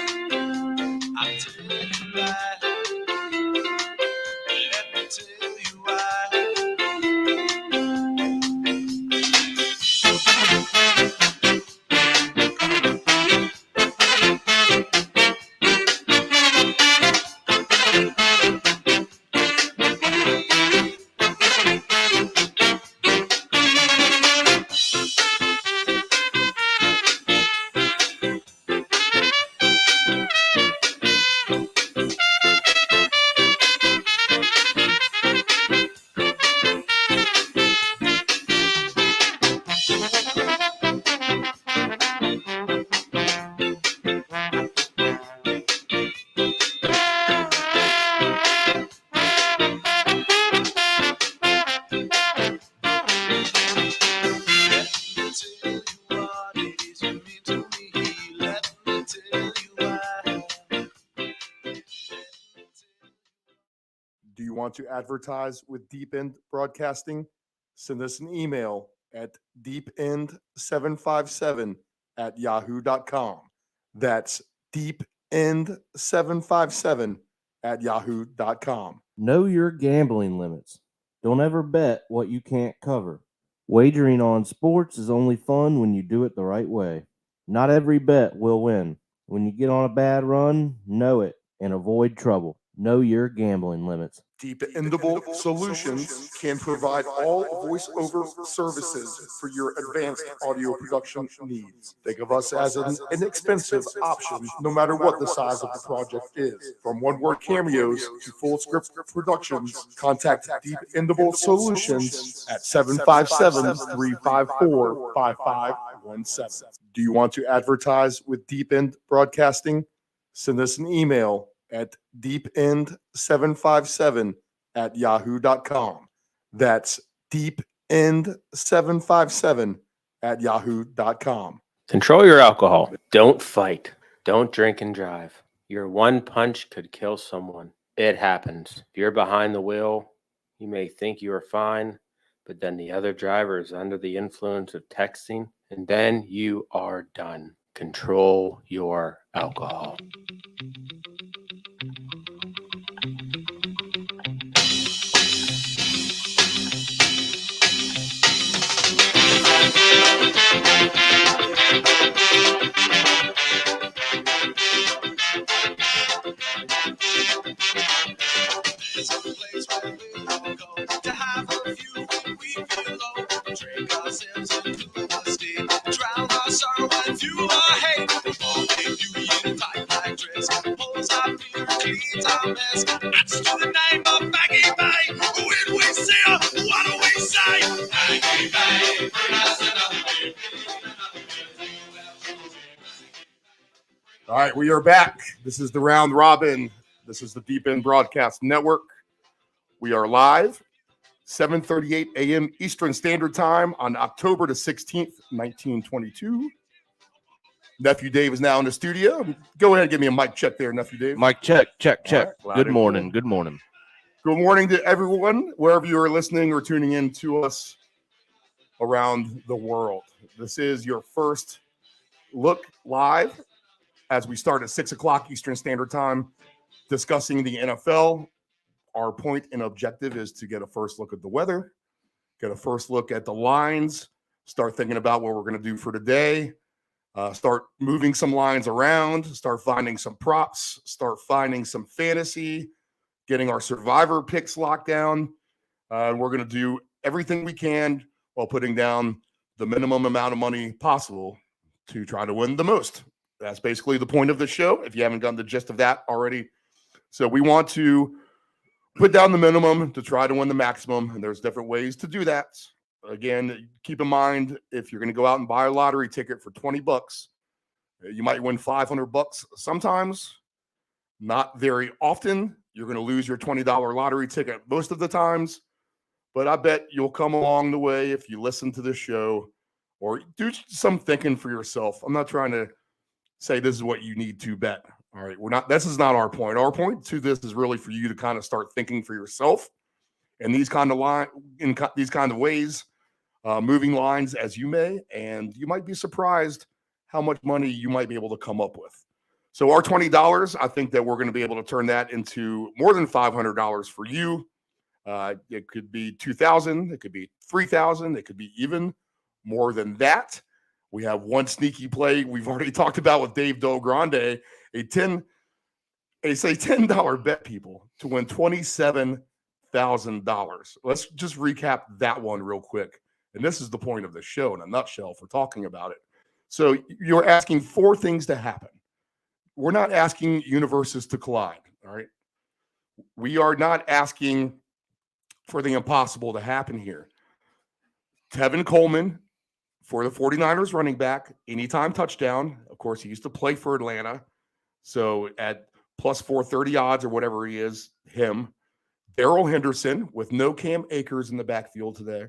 want to advertise with Deep End Broadcasting? Send us an email at deepend757@yahoo.com. That's deepend757@yahoo.com. Know your gambling limits. Don't ever bet what you can't cover. Wagering on sports is only fun when you do it the right way. Not every bet will win. When you get on a bad run, know it and avoid trouble. Know your gambling limits. Dependable Solutions can provide all voiceover services for your advanced audio production needs. Think of us as an inexpensive option, no matter what the size of the project is. From one-word cameos to full script productions, contact Dependable Solutions at 757-354-5517. Do you want to advertise with Deep End Broadcasting? Send us an email at deepend757@yahoo.com. That's deepend757@yahoo.com. Control your alcohol. Don't fight. Don't drink and drive. Your one punch could kill someone. It happens. If you're behind the wheel, you may think you are fine, but then the other driver is under the influence of texting, and then you are done. Control your alcohol. There's a place where we all go to have a few when we feel low. Drink ourselves into a state, drown our sorrow and fuel our hate. All day beauty in a tight black dress, pulls our beer, cleans our mess. That's to the name of Maggie Bay. When we see her, what do we say? Maggie Bay, bring us another beer. All right, we are back. This is the Round Robin. This is the Deep End Broadcast Network. We are live, 7:38 a.m. Eastern Standard Time on October the 16th, 1922. Nephew Dave is now in the studio. Go ahead and give me a mic check there, Nephew Dave. Mic check. All right, loud Good and morning. clear. Good morning. Good morning to everyone, wherever you are listening or tuning in to us around the world. This is your first look live as we start at 6 o'clock Eastern Standard Time discussing the NFL. Our point and objective is to get a first look at the weather, get a first look at the lines, start thinking about what we're going to do for today, start moving some lines around, start finding some props, start finding some fantasy, getting our survivor picks locked down. And we're going to do everything we can while putting down the minimum amount of money possible to try to win the most. That's basically the point of the show, if you haven't gotten the gist of that already. So we want to put down the minimum to try to win the maximum, and there's different ways to do that. Again, keep in mind, if you're going to go out and buy a lottery ticket for $20, you might win $500 sometimes. Not very often. You're going to lose your $20 lottery ticket most of the times, but I bet you'll come along the way if you listen to this show or do some thinking for yourself. I'm not trying to say this is what you need to bet. All right, this is not our point. Our point to this is really for you to kind of start thinking for yourself in these kind of ways, moving lines as you may, and you might be surprised how much money you might be able to come up with. So our $20, I think that we're going to be able to turn that into more than $500 for you. It could be $2,000, it could be $3,000, it could be even more than that. We have one sneaky play we've already talked about with Dave Del Grande, a $10 bet, people, to win $27,000. Let's just recap that one real quick. And this is the point of the show in a nutshell for talking about it. So you're asking four things to happen. We're not asking universes to collide, all right? We are not asking for the impossible to happen here. Tevin Coleman, for the 49ers running back, anytime touchdown. Of course, he used to play for Atlanta. So at plus 430 odds or whatever he is, him. Darrell Henderson with no Cam Akers in the backfield today.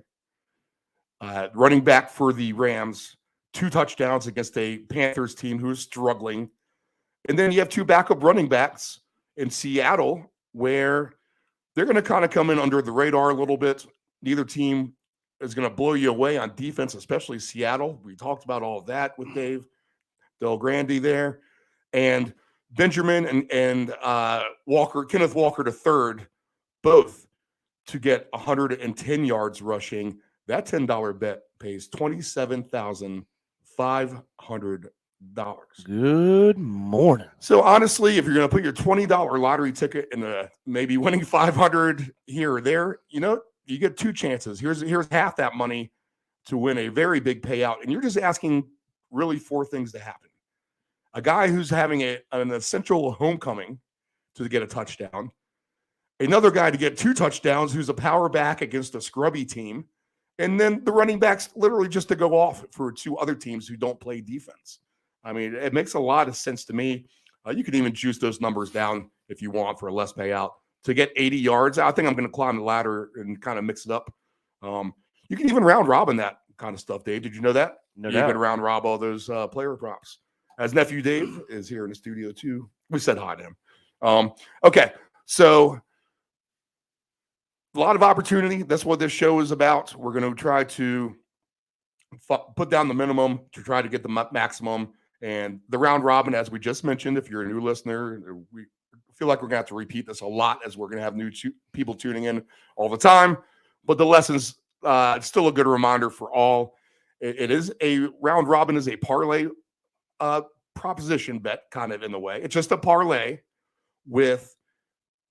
Running back for the Rams, 2 touchdowns against a Panthers team who is struggling. And then you have 2 backup running backs in Seattle where they're going to kind of come in under the radar a little bit. Neither team is going to blow you away on defense, especially Seattle. We talked about all of that with Dave Del Grande there. And Benjamin and Walker, Kenneth Walker III, both to get 110 yards rushing. That $10 bet pays $27,500. Good morning. So honestly, if you're going to put your $20 lottery ticket in maybe winning 500 here or there, you get two chances. Here's half that money to win a very big payout, and you're just asking really four things to happen. A guy who's having an essential homecoming to get a touchdown, another guy to get 2 touchdowns who's a power back against a scrubby team, and then the running backs literally just to go off for 2 other teams who don't play defense. I mean, it makes a lot of sense to me. You can even juice those numbers down if you want for a less payout. To get 80 yards, I think I'm going to climb the ladder and kind of mix it up. You can even round robin that kind of stuff, Dave. Did you know that? No You doubt. can round rob all those player props. As nephew Dave is here in the studio too. We said hi to him. Okay, so a lot of opportunity. That's what this show is about. We're going to try to put down the minimum to try to get the maximum. And the round robin, as we just mentioned, if you're a new listener, we feel like we're going to have to repeat this a lot as we're going to have new people tuning in all the time. But the lesson's still a good reminder for all. It is a round robin is a parlay proposition bet kind of in the way. It's just a parlay with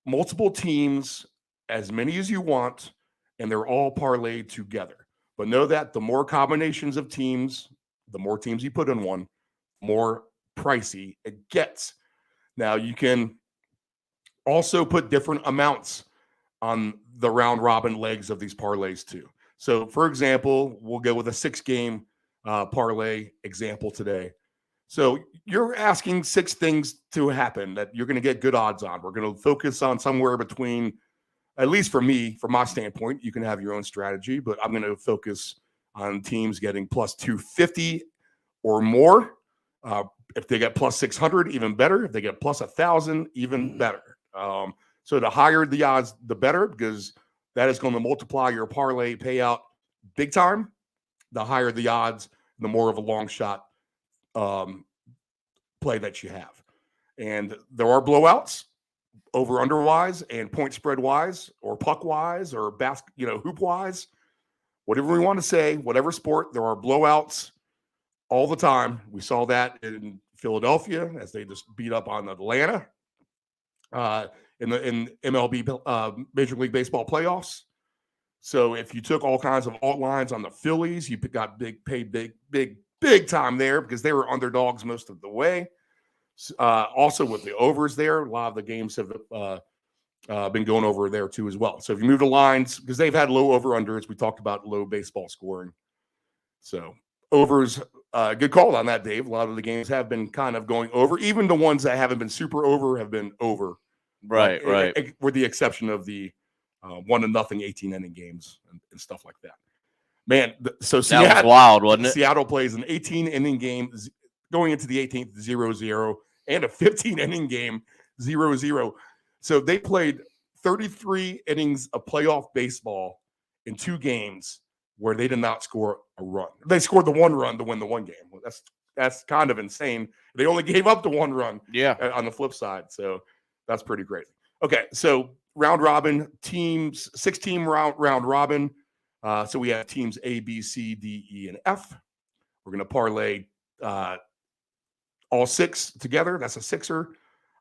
multiple teams, as many as you want, and they're all parlayed together. But know that the more combinations of teams, the more teams you put in one, more pricey it gets. Now, you can also put different amounts on the round robin legs of these parlays too. So, for example, we'll go with a 6-game parlay example today. So you're asking 6 things to happen that you're going to get good odds on. We're going to focus on somewhere between, at least for me, from my standpoint, you can have your own strategy, but I'm going to focus on teams getting plus 250 or more. If they get plus 600, even better. If they get plus 1,000, even better. So the higher the odds, the better, because that is going to multiply your parlay payout big time. The higher the odds, the more of a long shot play that you have. And there are blowouts over under wise and point spread wise or puck wise or hoop wise, whatever we want to say, whatever sport, there are blowouts all the time. We saw that in Philadelphia as they just beat up on Atlanta in MLB Major League Baseball playoffs. So if you took all kinds of alt lines on the Phillies, you got big time there because they were underdogs most of the way. Also with the overs there, a lot of the games have been going over there too as well. So if you move the lines, because they've had low over-unders, we talked about low baseball scoring. So overs, good call on that, Dave. A lot of the games have been kind of going over. Even the ones that haven't been super over have been over. Right. With the exception of the 1-0 18-inning games and stuff like that. Man, so That was wild, wasn't it? Seattle plays an 18-inning game going into the 18th 0-0 and a 15-inning game 0-0. So they played 33 innings of playoff baseball in 2 games where they did not score a run. They scored the 1 run to win the 1 game. Well, that's kind of insane. They only gave up the 1 run on the flip side. So that's pretty great. Okay, so round robin teams, 6-team round robin. So we have teams A, B, C, D, E, and F. We're going to parlay all 6 together. That's a 6er.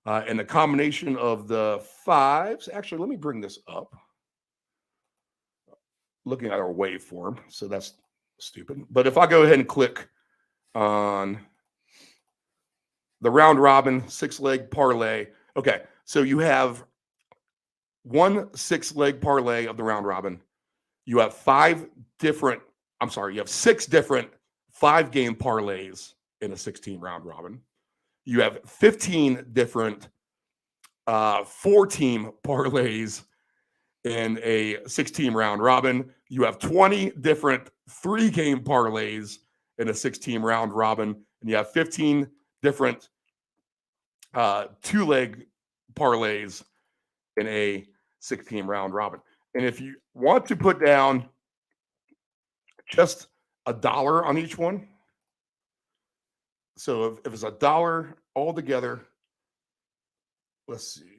And the combination of the 5s. Actually, let me bring this up. Looking at our waveform. So that's stupid. But if I go ahead and click on the round robin 6-leg parlay. Okay, so you have 1 6-leg parlay of the round robin. You have 6 different 5-game parlays in a 16 round robin. You have 15 different 4-team parlays in a 16 round robin. You have 20 different 3-game parlays in a 16 round robin. And you have 15 different 2-leg parlays in a 6-team round robin. And if you want to put down just $1 on each one, so if it's $1 altogether, let's see.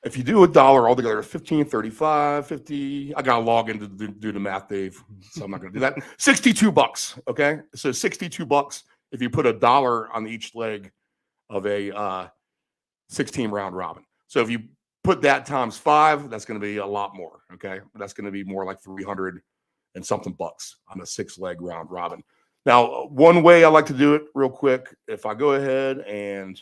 If you do $1 altogether, 15, 35, 50. I got to log in to do the math, Dave. So I'm not going to do that. $62. Okay. So $62 if you put $1 on each leg of a 16 round robin. So if you put that times 5, that's going to be a lot more. Okay. That's going to be more like 300 and something bucks on a 6-leg round robin. Now, one way I like to do it real quick, if I go ahead and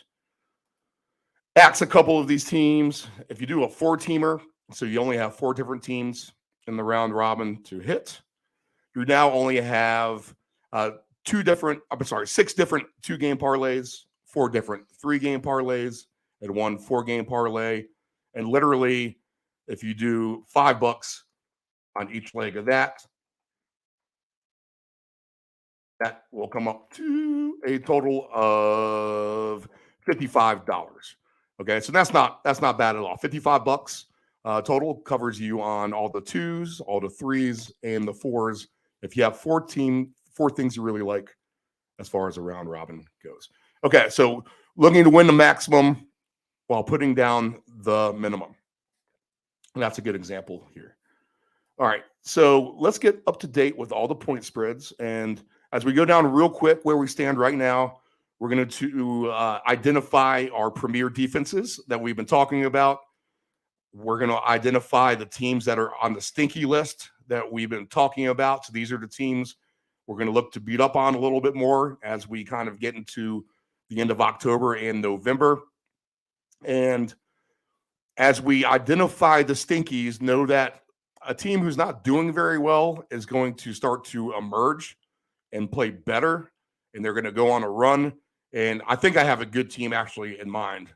axe a couple of these teams, if you do a 4-teamer, so you only have 4 different teams in the round robin to hit, you now only have 6 different 2-game parlays, 4 different 3-game parlays, and 1 4-game parlay. And literally, if you do $5 on each leg of that, that will come up to a total of $55. Okay, so that's not bad at all. $55 total covers you on all the 2s, all the 3s, and the 4s. If you have 4 things you really like, as far as a round robin goes. Okay, so looking to win the maximum while putting down the minimum. And that's a good example here. All right, so let's get up to date with all the point spreads. And as we go down real quick where we stand right now, we're going to identify our premier defenses that we've been talking about. We're going to identify the teams that are on the stinky list that we've been talking about. So these are the teams we're going to look to beat up on a little bit more as we kind of get into the end of October and November. And as we identify the stinkies, know that a team who's not doing very well is going to start to emerge and play better, and they're going to go on a run. And I think I have a good team actually in mind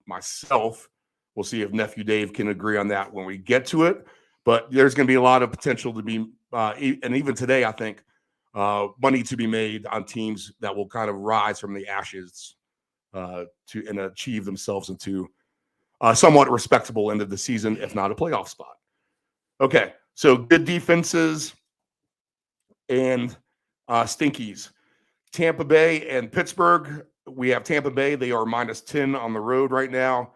myself. We'll see if Nephew Dave can agree on that when we get to it. But there's going to be a lot of potential to be, and even today, I think, money to be made on teams that will kind of rise from the ashes and achieve themselves into a somewhat respectable end of the season, if not a playoff spot. Okay, so good defenses and stinkies. Tampa Bay and Pittsburgh. We have Tampa Bay. They are -10 on the road right now.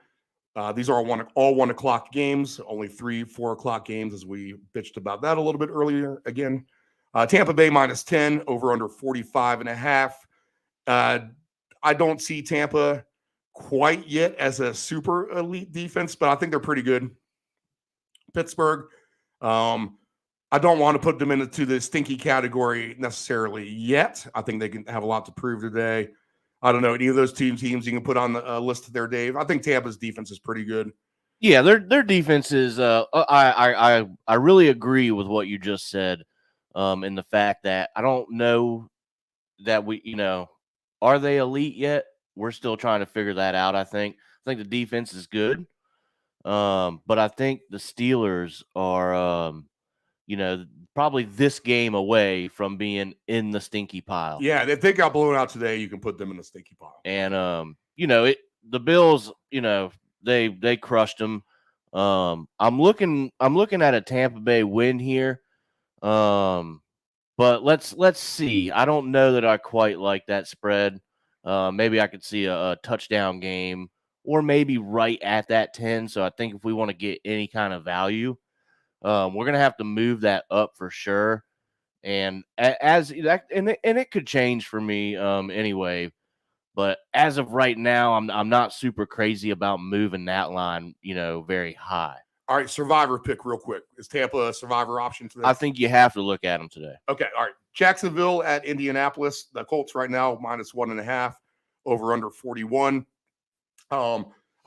These are all 1 o'clock games, only 3, 4 o'clock games, as we bitched about that a little bit earlier. Again, Tampa Bay -10, over under 45.5. I don't see Tampa quite yet as a super elite defense, but I think they're pretty good. Pittsburgh, I don't want to put them into the stinky category necessarily yet. I think they can have a lot to prove today. I don't know any of those teams you can put on the list there, Dave. I think Tampa's defense is pretty good. Yeah, their defense is. I really agree with what you just said, in the fact that I don't know that are they elite yet? We're still trying to figure that out. I think the defense is good, but I think the Steelers are, probably this game away from being in the stinky pile. Yeah, if they got blown out today, you can put them in the stinky pile. And the Bills, they crushed them. I'm looking at a Tampa Bay win here. But let's see. I don't know that I quite like that spread. Maybe I could see a touchdown game, or maybe right at that 10. So I think if we want to get any kind of value, we're gonna have to move that up for sure. And it could change for me anyway. But as of right now, I'm not super crazy about moving that line, very high. All right, survivor pick real quick. Is Tampa a survivor option today? I think you have to look at them today. Okay, all right. Jacksonville at Indianapolis. The Colts right now -1.5, over under 41. I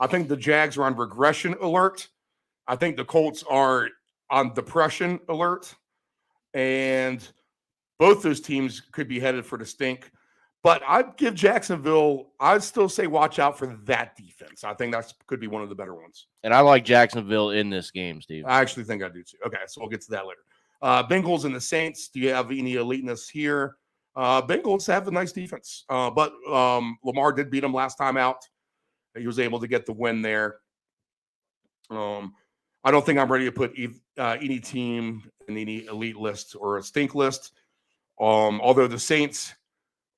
think the Jags are on regression alert. I think the Colts are on depression alert. And both those teams could be headed for the stink. But I'd give Jacksonville, I'd still say watch out for that defense. I think that could be one of the better ones. And I like Jacksonville in this game, Steve. I actually think I do too. Okay, so we'll get to that later. Bengals and the Saints. Do you have any eliteness here? Bengals have a nice defense, but Lamar did beat them last time out. He was able to get the win there. I don't think I'm ready to put any team in any elite list or a stink list. Although the Saints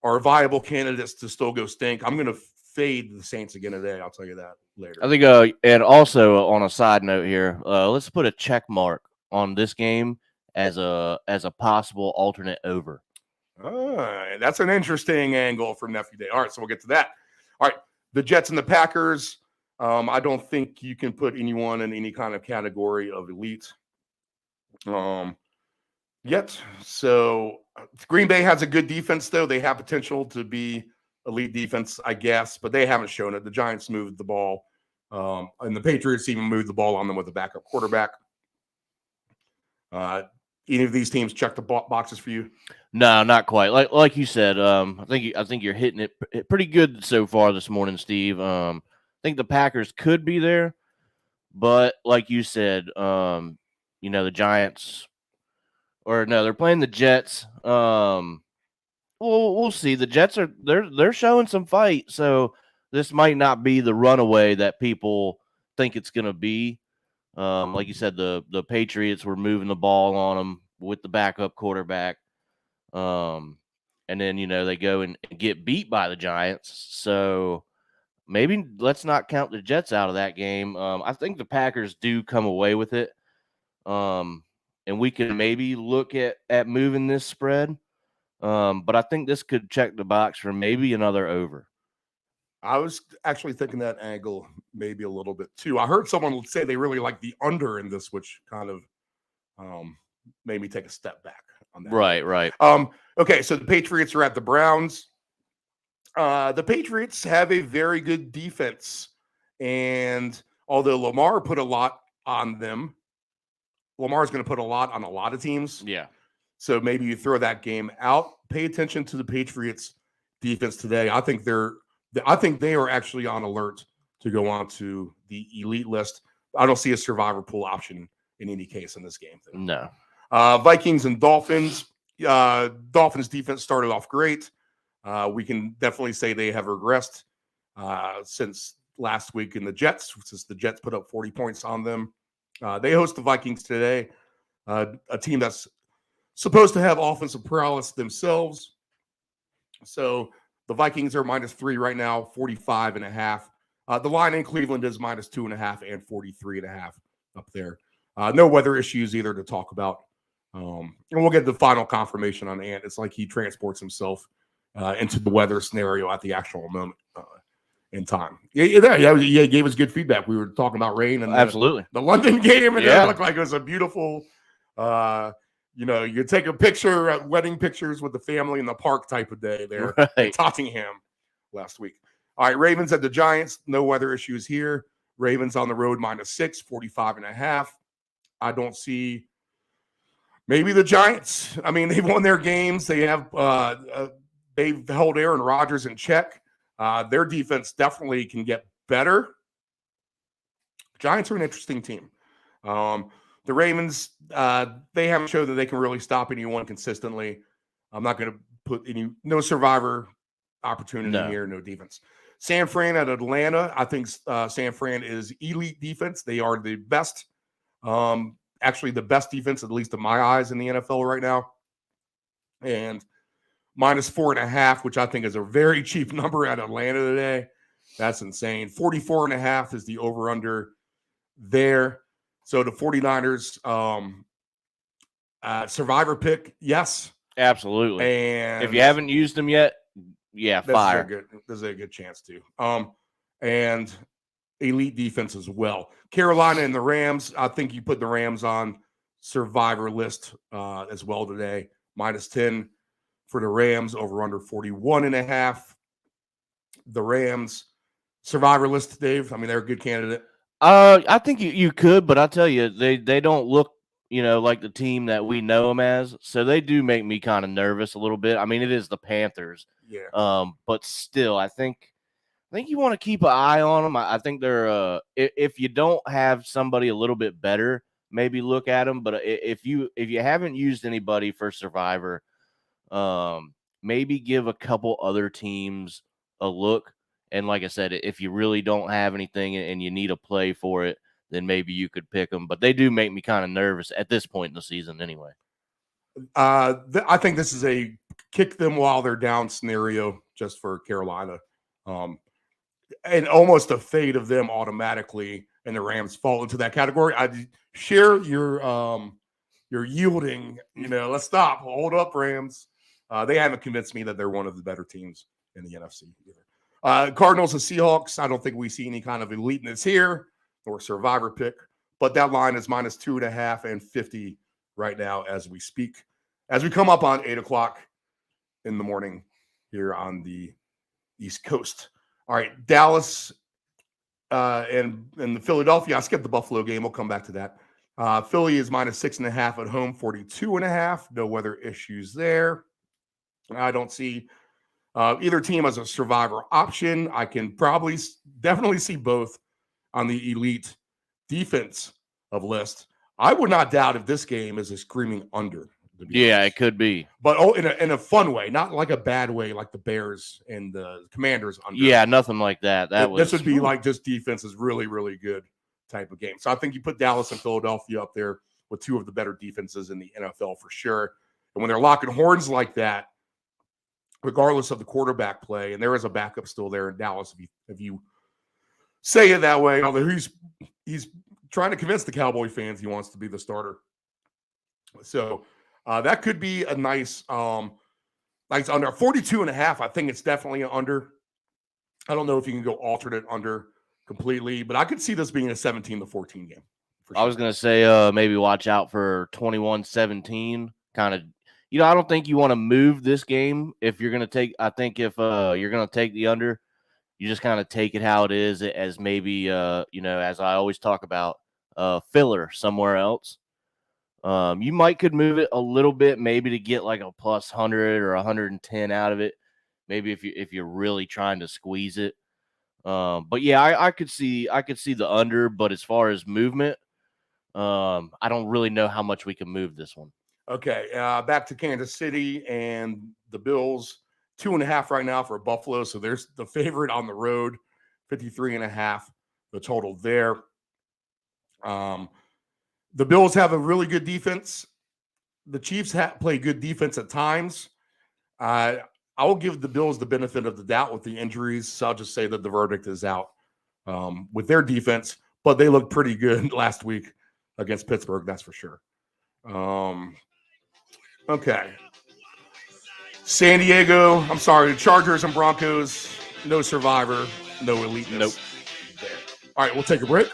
are viable candidates to still go stink, I'm going to fade the Saints again today. I'll tell you that later. I think, and also on a side note here, let's put a check mark on this game as a possible alternate over. That's an interesting angle for Nephew Day. All right, so we'll get to that. All right, the Jets and the Packers. I don't think you can put anyone in any kind of category of elite yet. So Green Bay has a good defense, though. They have potential to be elite defense, I guess, but they haven't shown it. The Giants moved the ball, and the Patriots even moved the ball on them with a backup quarterback. Any of these teams check the boxes for you? No, not quite. Like you said, I think you're hitting it pretty good so far this morning, Steve. I think the Packers could be there, but like you said, the Giants, or no, they're playing the Jets. We'll see. The Jets they're showing some fight, so this might not be the runaway that people think it's going to be. Like you said, the Patriots were moving the ball on them with the backup quarterback. And then, they go and get beat by the Giants. So maybe let's not count the Jets out of that game. I think the Packers do come away with it. And we can maybe look at moving this spread. But I think this could check the box for maybe another over. I was actually thinking that angle maybe a little bit too. I heard someone say they really like the under in this, which kind of made me take a step back on that. Right. Okay, so the Patriots are at the Browns. The Patriots have a very good defense, and although Lamar put a lot on them, Lamar's going to put a lot on a lot of teams. Yeah. So maybe you throw that game out. Pay attention to the Patriots defense today. I think they are actually on alert to go on to the elite list. I don't see a survivor pool option in any case in this game. No. Vikings and Dolphins. Dolphins defense started off great. We can definitely say they have regressed since last week in the Jets, since the Jets put up 40 points on them. They host the Vikings today, a team that's supposed to have offensive prowess themselves. So the Vikings are -3 right now, 45.5. The line in Cleveland is -2.5 and 43.5 up there. No weather issues either to talk about. And we'll get the final confirmation on Ant. It's like he transports himself into the weather scenario at the actual moment in time. Yeah, he gave us good feedback. We were talking about rain and absolutely the London game, and yeah. It looked like it was a beautiful. You take a picture at wedding pictures with the family in the park type of day there in Tottenham last week. All right, Ravens at the Giants. No weather issues here. Ravens on the road -6, 45.5. I don't see. Maybe the Giants. I mean, they've won their games. They have they've held Aaron Rodgers in check. Their defense definitely can get better. Giants are an interesting team. The Ravens, they haven't shown that they can really stop anyone consistently. I'm not going to put no survivor opportunity here, no defense. San Fran at Atlanta. I think San Fran is elite defense. They are the best. Actually the best defense, at least in my eyes, in the NFL right now. And -4.5, which I think is a very cheap number at Atlanta today. That's insane. 44.5 is the over-under there. So the 49ers, survivor pick, yes. Absolutely. And if you haven't used them yet, fire. There's a good chance to. And elite defense as well. Carolina and the Rams. I think you put the Rams on survivor list as well today. -10 for the Rams, over under 41.5. The Rams survivor list, Dave. I mean, they're a good candidate. I think you could, but I tell you, they don't look, like the team that we know them as. So they do make me kind of nervous a little bit. I mean, it is the Panthers. Yeah. But still, I think you want to keep an eye on them. I think they're if you don't have somebody a little bit better, maybe look at them. But if you haven't used anybody for survivor, maybe give a couple other teams a look. And like I said, if you really don't have anything and you need a play for it, then maybe you could pick them. But they do make me kind of nervous at this point in the season anyway. I think this is a kick them while they're down scenario just for Carolina. And almost a fade of them automatically, and the Rams fall into that category. I share your yielding. Let's stop. Hold up, Rams. They haven't convinced me that they're one of the better teams in the NFC either. Cardinals and Seahawks. I don't think we see any kind of eliteness here or survivor pick, but that line is -2.5 and 50 right now as we speak. As we come up on 8 o'clock in the morning here on the East Coast. All right, Dallas and the Philadelphia. I skipped the Buffalo game. We'll come back to that. Philly is -6.5 at home, 42.5. No weather issues there. I don't see either team as a survivor option. I can definitely see both on the elite defense of list. I would not doubt if this game is a screaming under. Yeah, it could be. But in a fun way, not like a bad way like the Bears and the Commanders under. Yeah, nothing like that. This would be like just defense is really, really good type of game. So I think you put Dallas and Philadelphia up there with two of the better defenses in the NFL for sure. And when they're locking horns like that, regardless of the quarterback play, and there is a backup still there in Dallas, if you say it that way, although he's trying to convince the Cowboy fans he wants to be the starter. So that could be a nice under 42.5. I think it's definitely an under. I don't know if you can go alternate under completely, but I could see this being a 17-14 game. I was going to say maybe watch out for 21-17. Kind of, I don't think you want to move this game if you're going to take. I think if you're going to take the under, you just kind of take it how it is, as maybe as I always talk about, filler somewhere else. You could move it a little bit, maybe to get like a plus 100 or 110 out of it. Maybe if you're really trying to squeeze it. But yeah, I could see the under. But as far as movement, I don't really know how much we can move this one. Okay, back to Kansas City and the Bills, 2.5 right now for Buffalo. So there's the favorite on the road, 53.5, the total there. The Bills have a really good defense. The Chiefs play good defense at times. I will give the Bills the benefit of the doubt with the injuries. So I'll just say that the verdict is out with their defense, but they looked pretty good last week against Pittsburgh, that's for sure. Okay. the Chargers and Broncos, no survivor, no eliteness. Nope. There. All right, we'll take a break.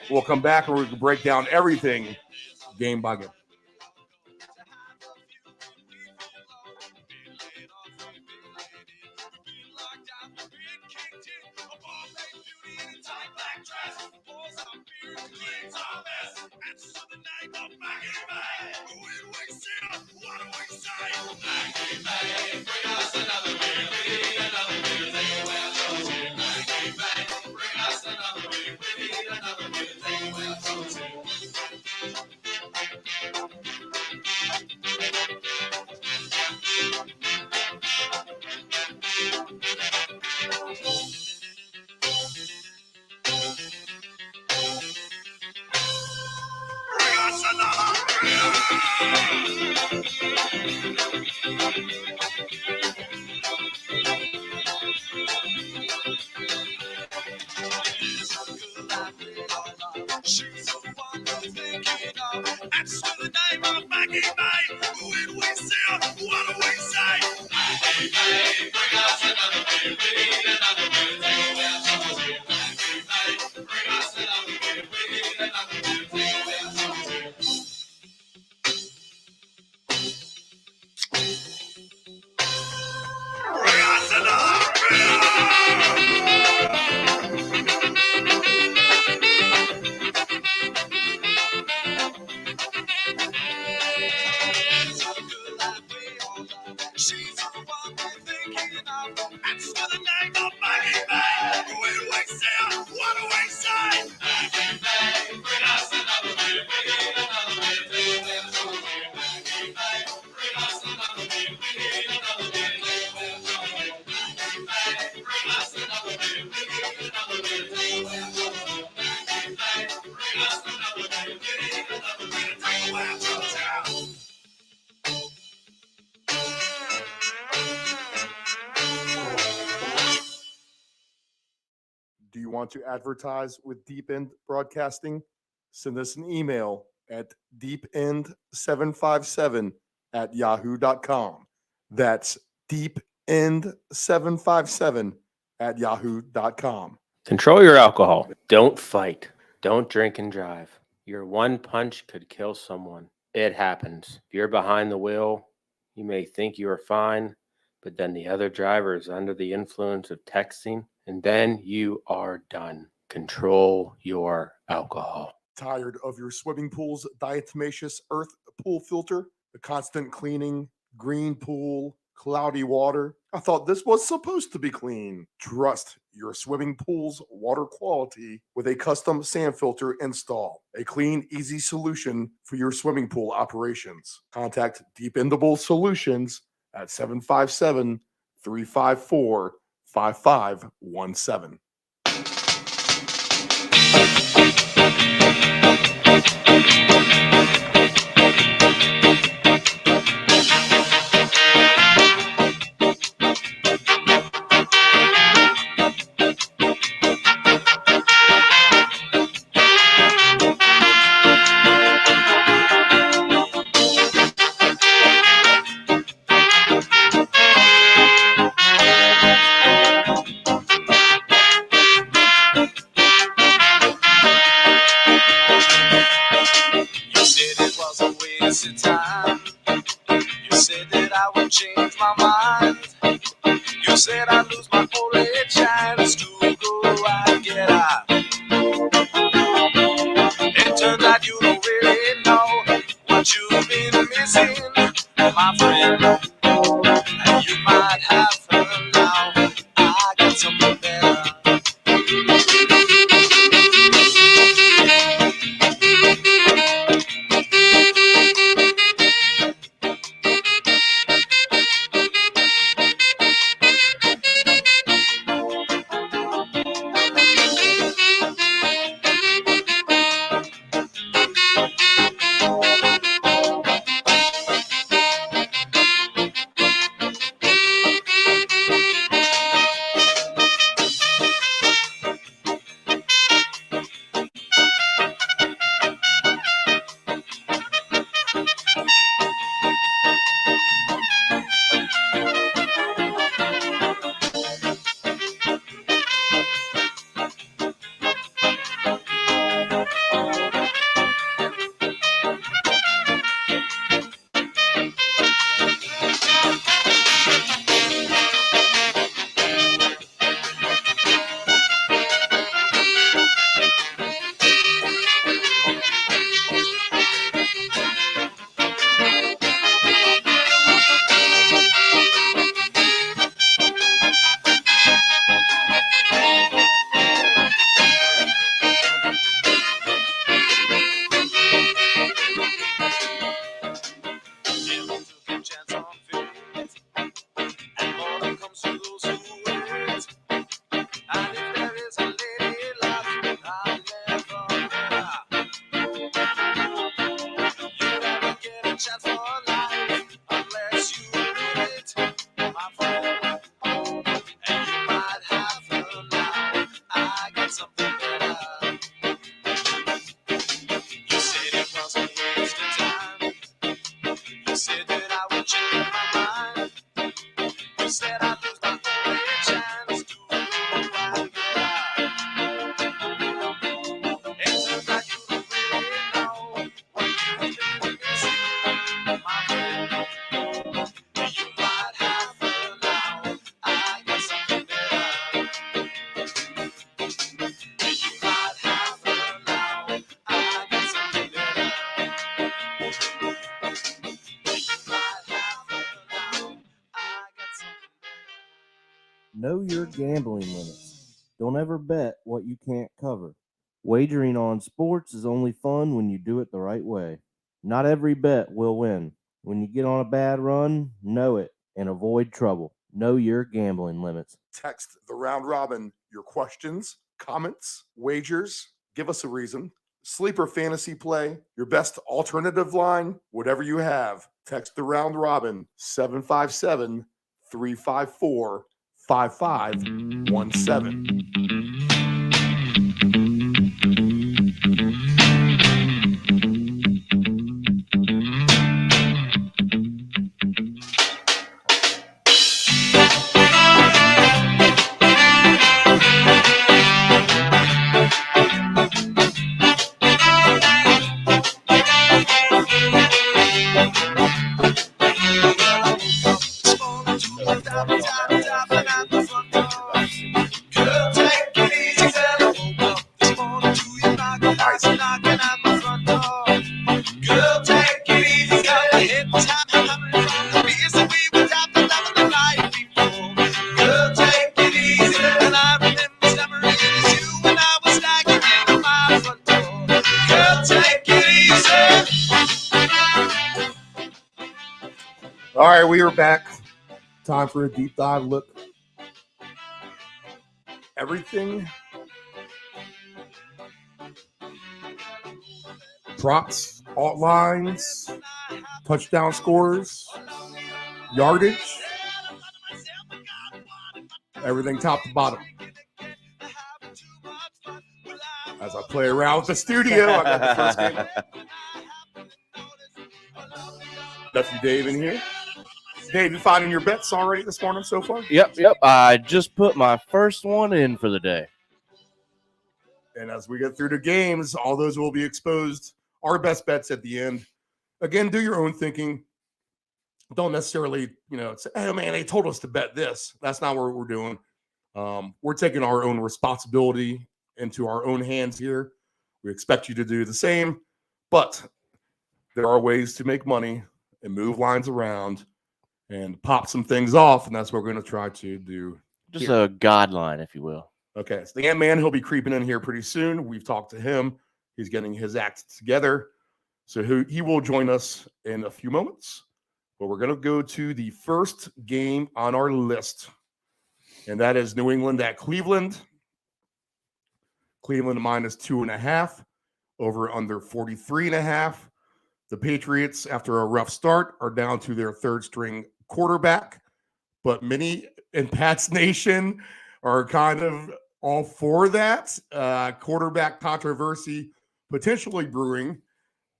We'll come back and we can break down everything game by game. you want to advertise with Deep End Broadcasting, send us an email at deepend757@yahoo.com. That's deepend757@yahoo.com. Control your alcohol. Don't fight. Don't drink and drive. Your one punch could kill someone. It happens. If you're behind the wheel, you may think you are fine, but then the other driver is under the influence of texting, and then you are done. Control your alcohol. Tired of your swimming pool's diatomaceous earth pool filter? The constant cleaning, green pool, cloudy water? I thought this was supposed to be clean. Trust your swimming pool's water quality with a custom sand filter install. A clean, easy solution for your swimming pool operations. Contact Dependable Solutions at 757-354-5517. You said it was a waste of time. You said that I would change my mind. You said I'd lose my only chance to go and get out. It turns out you don't really know what you've been missing, my friend. And you might have her now. I got something better. Know your gambling limits. Don't ever bet what you can't cover. Wagering on sports is only fun when you do it the right way. Not every bet will win. When you get on a bad run, know it and avoid trouble. Know your gambling limits. Text the round robin your questions, comments, wagers. Give us a reason. Sleeper fantasy play, your best alternative line, whatever you have. Text the round robin 757-354-5517. All right, we are back. Time for a deep dive look. Everything. Props, alt lines, touchdown scores, yardage. Everything top to bottom. As I play around with the studio, I got the first game. Nephew Dave in here. Dave, you finding your bets already this morning so far? Yep. I just put my first one in for the day. And as we get through the games, all those will be exposed. Our best bets at the end. Again, do your own thinking. Don't necessarily, say, hey, man, they told us to bet this. That's not what we're doing. We're taking our own responsibility into our own hands here. We expect you to do the same, but there are ways to make money and move lines around and pop some things off, and that's what we're going to try to do. Just a guideline, if you will. Okay, so the Ant-Man, he'll be creeping in here pretty soon. We've talked to him. He's getting his act together. So he will join us in a few moments. But we're going to go to the first game on our list, and that is New England at Cleveland. Cleveland -2.5, over under 43.5. The Patriots, after a rough start, are down to their third string quarterback. But many in Pat's Nation are kind of all for that. Quarterback controversy potentially brewing.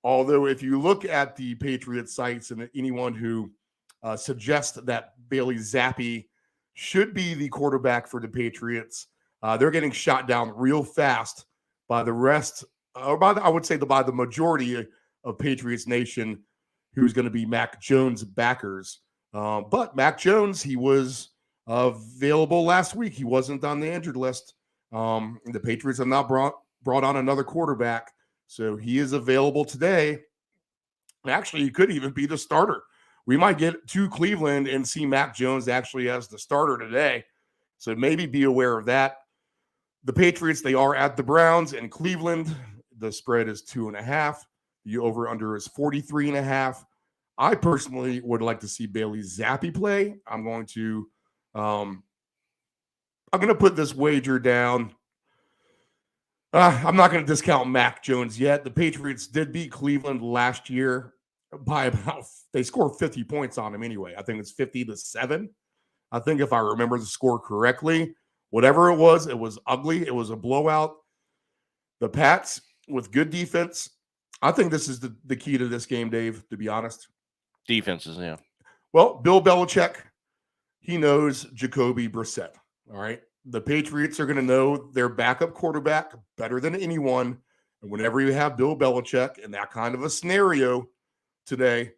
Although if you look at the Patriots sites and anyone who suggests that Bailey Zappi should be the quarterback for the Patriots, they're getting shot down real fast by the rest, or by the majority of Patriots Nation, who's going to be Mac Jones backers. But Mac Jones, he was available last week. He wasn't on the injured list. The Patriots have not brought on another quarterback, so he is available today. Actually, he could even be the starter. We might get to Cleveland and see Mac Jones actually as the starter today. So maybe be aware of that. The Patriots, they are at the Browns in Cleveland. The spread is 2.5. The over-under is 43.5. I personally would like to see Bailey Zappi play. I'm going to put this wager down. I'm not going to discount Mac Jones yet. The Patriots did beat Cleveland last year by they scored 50 points on him anyway. I think it's 50-7. I think if I remember the score correctly, whatever it was ugly. It was a blowout. The Pats with good defense. I think this is the key to this game, Dave, to be honest. Defenses, yeah. Well, Bill Belichick, he knows Jacoby Brissett, all right? The Patriots are going to know their backup quarterback better than anyone. And whenever you have Bill Belichick in that kind of a scenario today,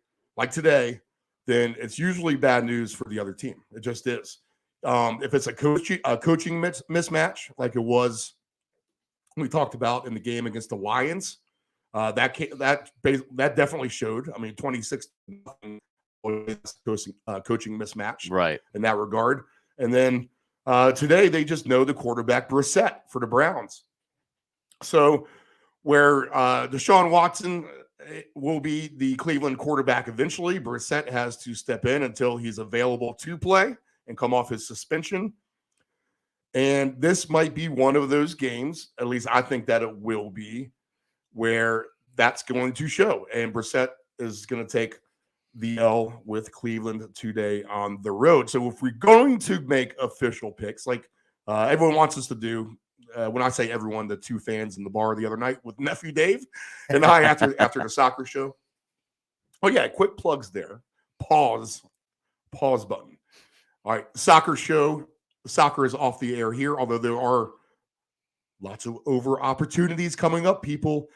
then it's usually bad news for the other team. It just is. If it's a coaching mismatch, like it was we talked about in the game against the Lions, that definitely showed. I mean, 26 coaching mismatch, Right, in that regard. And then today they just know the quarterback Brissett for the Browns. So where Deshaun Watson will be the Cleveland quarterback eventually, Brissett has to step in until he's available to play and come off his suspension. And this might be one of those games, at least I think that it will be, where that's going to show. And Brissett is going to take the L with Cleveland today on the road. So if we're going to make official picks, like everyone wants us to do, when I say everyone, the two fans in the bar the other night with Nephew Dave and I after the soccer show. Oh, yeah, quick plugs there. Pause button. All right, soccer show. Soccer is off the air here, although there are lots of over opportunities coming up. People,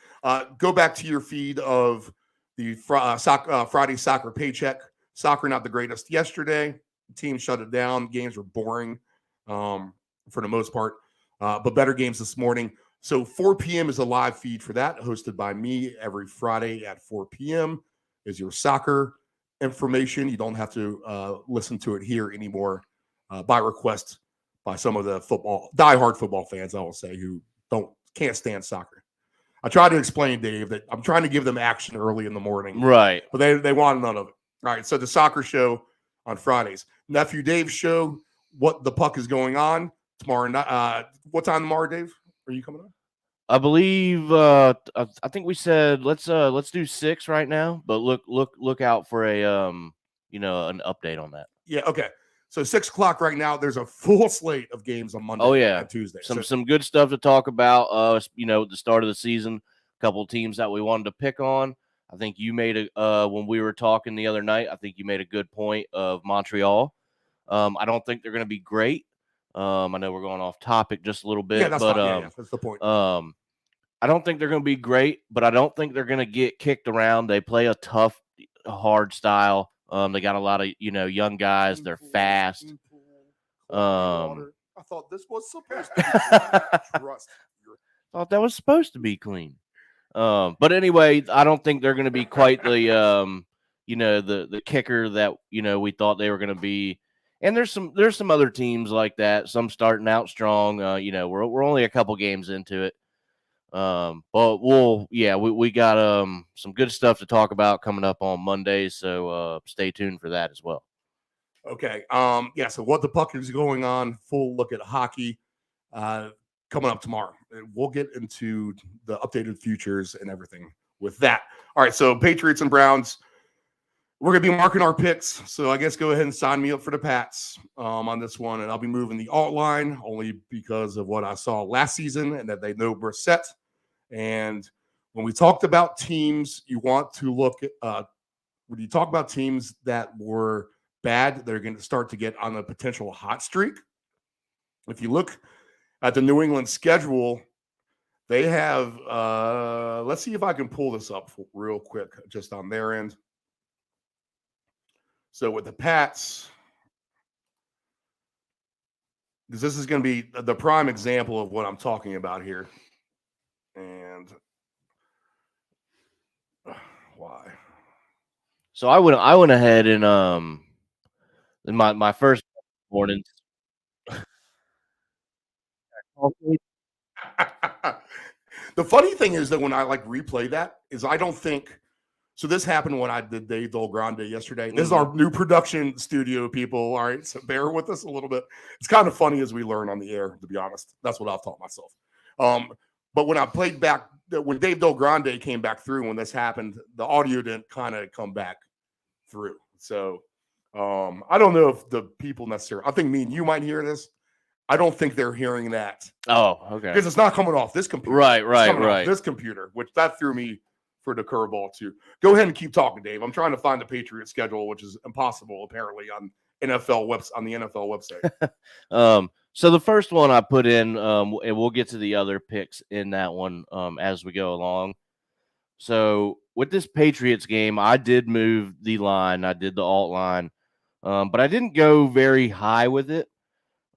go back to your feed of the Friday soccer paycheck. Soccer not the greatest yesterday. The team shut it down. Games were boring for the most part, but better games this morning. So 4 p.m. is a live feed for that, hosted by me every Friday at 4 p.m. is your soccer information. You don't have to listen to it here anymore by request by some of the diehard football fans, I will say, who can't stand soccer. I tried to explain, Dave, that I'm trying to give them action early in the morning, right. but they want none of it. All right, so the soccer show on Fridays. Nephew Dave's show, What the Puck is Going On, tomorrow night. What time tomorrow, Dave? Are you coming on? I believe I think we said let's do 6 right now, but look out for a an update on that. Yeah, okay. So 6 o'clock right now. There's a full slate of games on Monday Oh, yeah. and Tuesday. Some good stuff to talk about. The start of the season, a couple of teams that we wanted to pick on. I think you made when we were talking the other night, I think you made a good point of Montreal. I don't think they're going to be great. I know we're going off topic just a little bit, yeah, that's but fine. Yeah, that's the point. I don't think they're going to be great, but I don't think they're going to get kicked around. They play a tough, hard style. They got a lot of young guys. They're fast. I thought this was supposed to be trust. Thought that was supposed to be clean. But anyway, I don't think they're going to be quite the the kicker that we thought they were going to be. And there's some other teams like that. Some starting out strong. We're only a couple games into it. But we got some good stuff to talk about coming up on Monday. So stay tuned for that as well. Okay. So What the Puck is Going On, full look at hockey coming up tomorrow. We'll get into the updated futures and everything with that. All right, so Patriots and Browns, we're going to be marking our picks. So I guess go ahead and sign me up for the Pats on this one, and I'll be moving the alt line only because of what I saw last season and that they know Brissett. And when we talked about teams, you want to look at when you talk about teams that were bad, they're going to start to get on a potential hot streak. If you look at the New England schedule, they have, let's see if I can pull this up real quick just on their end. So with the Pats, because this is going to be the prime example of what I'm talking about here. And why? So I went ahead and in my first mornings. The funny thing is that when I replay that is I don't think so. This happened when I did Dave Del Grande yesterday. This is our new production studio, people. All right, so bear with us a little bit. It's kind of funny as we learn on the air, to be honest. That's what I've taught myself. But when I played back, when Dave Del Grande came back through when this happened, the audio didn't kind of come back through. So I don't know if the people necessarily, I think me and you might hear this. I don't think they're hearing that. Oh, okay. Because it's not coming off this computer. Right. Off this computer, which that threw me for the curveball too. Go ahead and keep talking, Dave. I'm trying to find the Patriot schedule, which is impossible apparently on the NFL website. So the first one I put in, and we'll get to the other picks in that one as we go along. So with this Patriots game, I did move the line. I did the alt line, but I didn't go very high with it.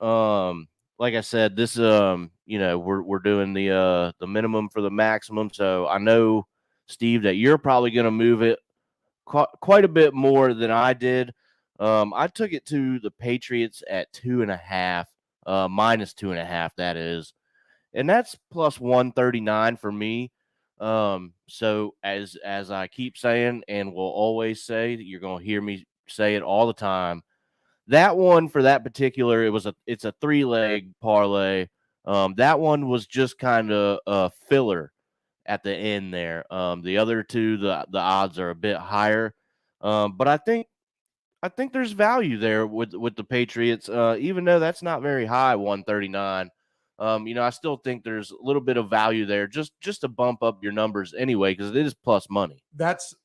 Like I said, this we're doing the minimum for the maximum. So I know, Steve, that you're probably going to move it quite a bit more than I did. I took it to the Patriots at 2.5, minus 2.5, that is. And that's plus 139 for me. So as I keep saying, and will always say, you're going to hear me say it all the time. That one for that particular, it's a 3-leg parlay. That one was just kind of a filler at the end there. The other two, the odds are a bit higher. But I think there's value there with the Patriots, even though that's not very high, 139. I still think there's a little bit of value there just to bump up your numbers anyway, because it is plus money. That's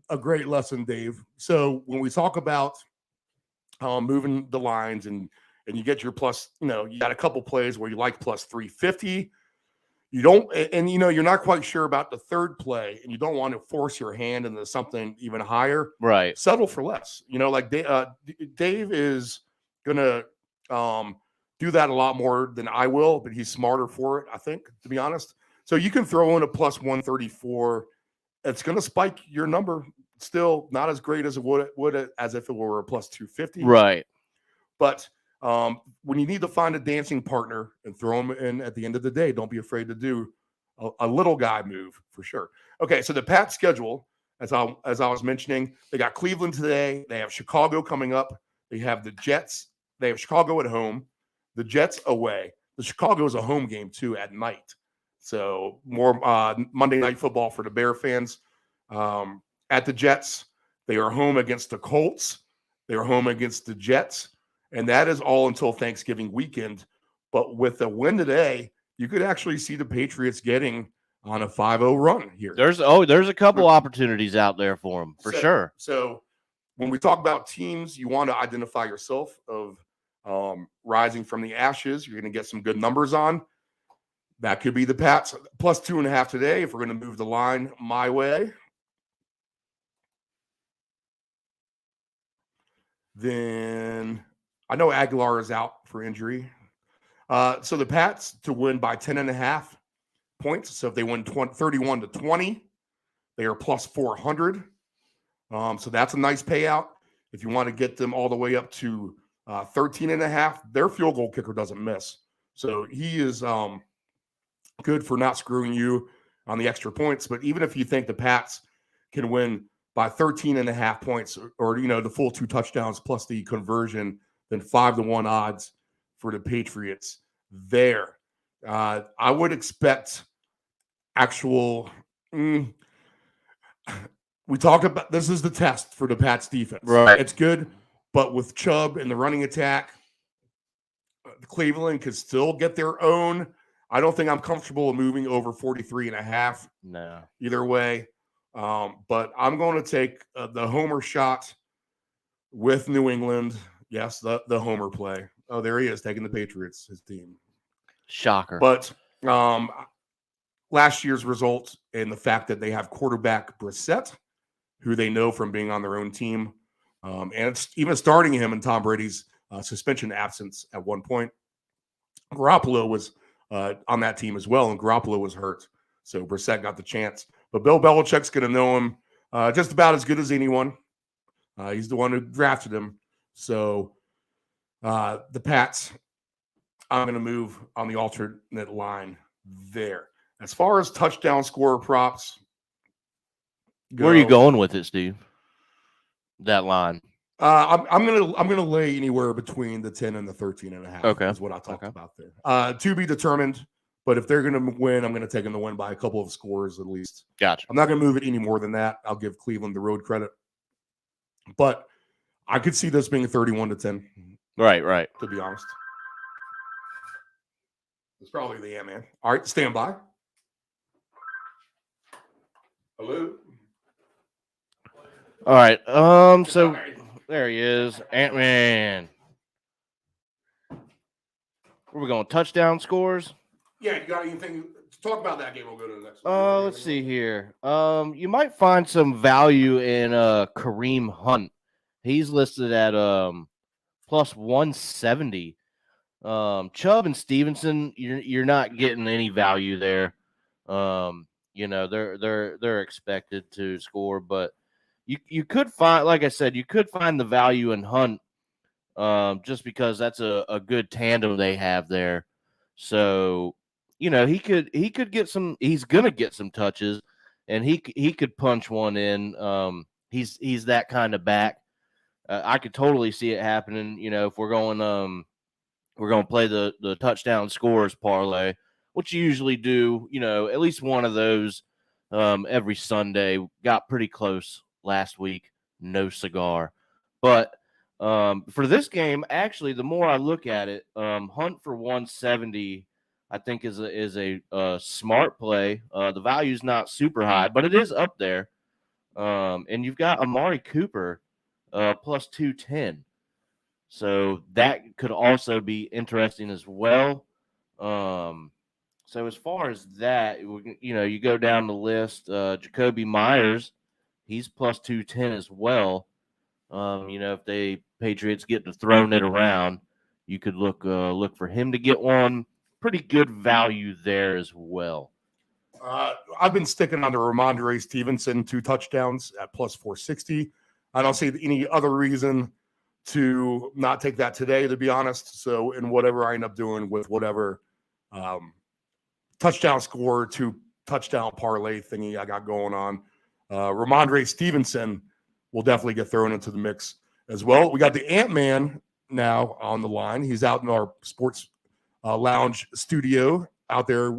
a great lesson, Dave. So when we talk about moving the lines and you get your plus, you got a couple plays where you like plus 350. You don't, and you're not quite sure about the third play, and you don't want to force your hand into something even higher. Right. Settle for less. Dave is gonna do that a lot more than I will, but he's smarter for it, I think, to be honest. So you can throw in a plus 134. It's gonna spike your number. Still not as great as it would as if it were a plus 250. Right. But when you need to find a dancing partner and throw them in at the end of the day, don't be afraid to do a little guy move for sure. Okay, so the Pats schedule, as I was mentioning. They got Cleveland today. They have Chicago coming up. They have the Jets. They have Chicago at home, the Jets away. The Chicago is a home game too at night. So more Monday Night Football for the Bear fans. At the Jets, they are home against the Colts. They are home against the Jets. And that is all until Thanksgiving weekend. But with a win today, you could actually see the Patriots getting on a 5-0 run here. There's a couple opportunities out there for them for sure. So when we talk about teams, you want to identify yourself of rising from the ashes. You're going to get some good numbers on. That could be the Pats plus 2.5 today if we're going to move the line my way. Then I know Aguilar is out for injury. So the Pats to win by 10.5 points. So if they win 31-20, they are plus 400. So that's a nice payout. If you want to get them all the way up to 13.5, their field goal kicker doesn't miss. So he is good for not screwing you on the extra points. But even if you think the Pats can win by 13.5 points or the full 2 touchdowns plus the conversion, then 5-1 odds for the Patriots there. I would expect actual we talk about this is the test for the Pats defense. Right. It's good, but with Chubb and the running attack, Cleveland could still get their own. I don't think I'm comfortable moving over 43.5 No. either way. But I'm going to take the homer shot with New England. Yes, the homer play. Oh, there he is, taking the Patriots, his team. Shocker. But last year's result and the fact that they have quarterback Brissett, who they know from being on their own team, and it's even starting him in Tom Brady's suspension absence at one point. Garoppolo was on that team as well, and Garoppolo was hurt. So Brissett got the chance. But Bill Belichick's going to know him just about as good as anyone. He's the one who drafted him. So the Pats, I'm going to move on the alternate line there. As far as touchdown scorer props go, where are you going with it, Steve? That line. I'm gonna lay anywhere between the 10 and the 13.5. Okay. Is what I talked about there. To be determined. But if they're gonna win, I'm gonna take them to win by a couple of scores at least. Gotcha. I'm not gonna move it any more than that. I'll give Cleveland the road credit. But I could see this being 31-10. Right. To be honest, it's probably the man. All right, stand by. Hello. All right. So there he is, Ant-Man. Where we going? Touchdown scores? Yeah, you got anything to talk about that game? We'll go to the next one. Let's see here. You might find some value in Kareem Hunt. He's listed at plus 170. Chubb and Stevenson, you're not getting any value there. They're expected to score, but you could find, like I said, you could find the value in Hunt, just because that's a good tandem they have there. So, he could get some. He's gonna get some touches, and he could punch one in. He's that kind of back. I could totally see it happening. If we're going to play the touchdown scores parlay, which you usually do. At least one of those every Sunday. Got pretty close last week. No cigar, but for this game, actually, the more I look at it, Hunt for 170. I think is a smart play. The value's not super high, but it is up there. And you've got Amari Cooper plus 210. So that could also be interesting as well. So as far as that, you go down the list, Jacoby Myers, he's plus 210 as well. If the Patriots get to throwing it around, you could look for him to get one. Pretty good value there as well. I've been sticking on the Ramondre Stevenson 2 touchdowns at plus 460. I don't see any other reason to not take that today, to be honest. So in whatever I end up doing with whatever touchdown score, 2 touchdown parlay thingy I got going on, Ramondre Stevenson will definitely get thrown into the mix as well. We got the Ant-Man now on the line. He's out in our sports lounge studio out there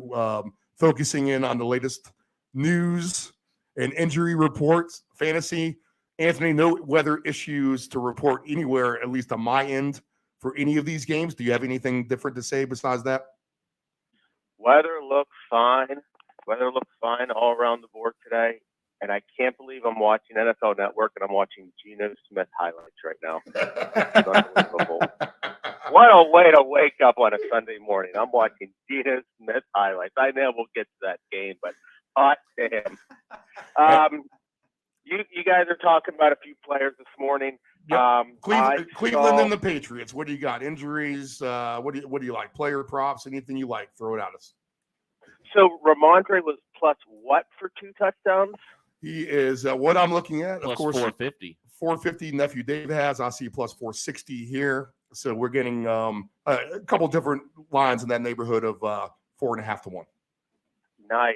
focusing in on the latest news and injury reports, fantasy. Anthony, no weather issues to report anywhere, at least on my end, for any of these games. Do you have anything different to say besides that? Weather looks fine. Weather looks fine all around the board today. And I can't believe I'm watching NFL Network and I'm watching Geno Smith highlights right now. It's unbelievable. What a way to wake up on a Sunday morning. I'm watching Geno Smith highlights. I know we'll get to that game, but hot damn. You guys are talking about a few players this morning. Yep. Cleveland and the Patriots. What do you got? Injuries? What do you like? Player props? Anything you like? Throw it at us. So Ramondre was plus what for 2 touchdowns? He is what I'm looking at. Plus of course, 450. 450. Nephew Dave has. I see plus 460 here. So we're getting a couple different lines in that neighborhood of 4.5 to 1. Nice.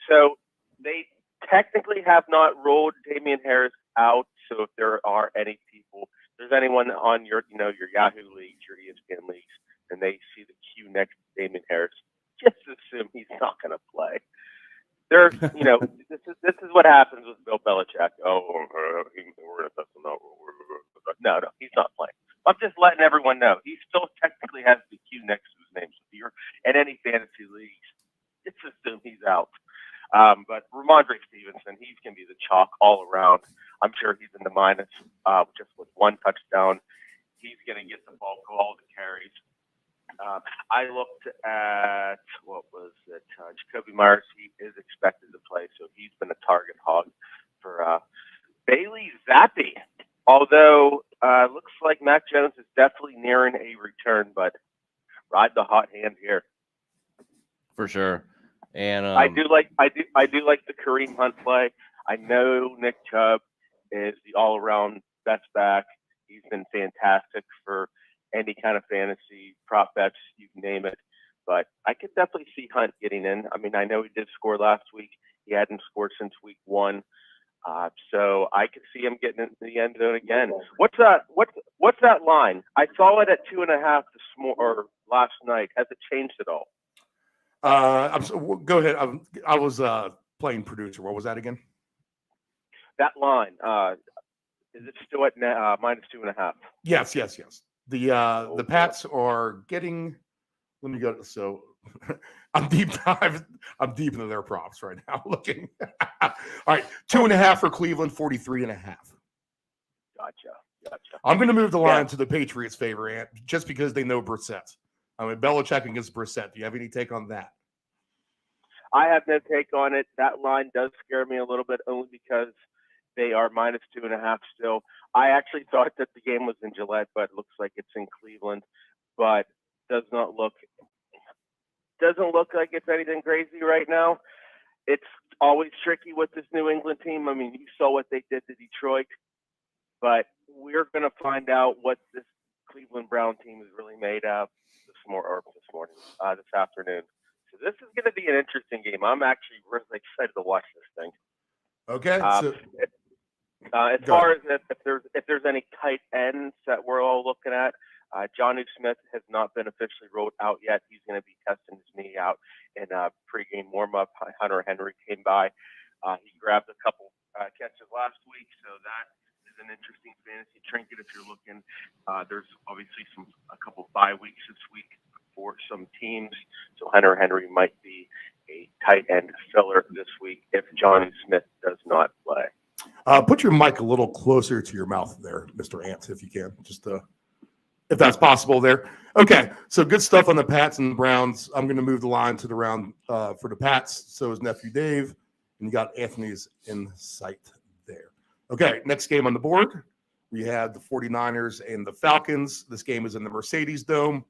So they technically have not ruled Damian Harris out. So if there are any people, if there's anyone on your Yahoo leagues, your ESPN leagues, and they see the Q next to Damian Harris, just assume he's not going to play. There's, this is what happens with Bill Belichick. Oh, we're going to test him out. No, he's not playing. I'm just letting everyone know he still technically has the Q next to his name. So if you're in any fantasy leagues, just assume he's out. But Ramondre Stevenson, he's going to be the chalk all around. I'm sure he's in the minus just with 1 touchdown. He's going to get the bulk of all the carries. I looked at, what was it? Jacoby Myers, he is expected to play, so he's been a target hog for Bailey Zappi. Although, looks like Mac Jones is definitely nearing a return, but ride the hot hand here. For sure. And I do like the Kareem Hunt play. I know Nick Chubb is the all-around best back. He's been fantastic for any kind of fantasy prop bets, you can name it. But I could definitely see Hunt getting in. I mean, I know he did score last week. He hadn't scored since week 1. So I could see him getting into the end zone again. What's that line? I saw it at 2.5 last night. Has it changed at all? Go ahead. I was playing producer. What was that again? That line. Is it still at minus 2.5? Yes. The Pats are getting. Let me go. So I'm deep into their props right now. Looking. All right, 2.5 for Cleveland, 43.5. Gotcha. I'm going to move the line to the Patriots' favor, Ant, just because they know Brissett. I mean, Belichick against Brissett. Do you have any take on that? I have no take on it. That line does scare me a little bit, only because they are minus 2.5 still. I actually thought that the game was in Gillette, but it looks like it's in Cleveland. But doesn't look like it's anything crazy right now. It's always tricky with this New England team. I mean, you saw what they did to Detroit, but we're going to find out what this Cleveland Brown team is really made of this afternoon. So this is going to be an interesting game. I'm actually really excited to watch this thing. Okay. As far as if there's any tight ends that we're all looking at, Jonnu Smith has not been officially ruled out yet. He's going to be testing his knee out in a pregame warm-up. Hunter Henry came by. He grabbed a couple catches last week, so that is an interesting fantasy trinket if you're looking. There's obviously a couple bye weeks this week for some teams, so Hunter Henry might be a tight end filler this week if Jonnu Smith does not play. Put your mic a little closer to your mouth there, Mr. Ant, if you can, just if that's possible there. Okay, so good stuff on the Pats and the Browns. I'm going to move the line to the round for the Pats. So is Nephew Dave, and you got Anthony's insight there. Okay, next game on the board, we had the 49ers and the Falcons. This game is in the Mercedes Dome.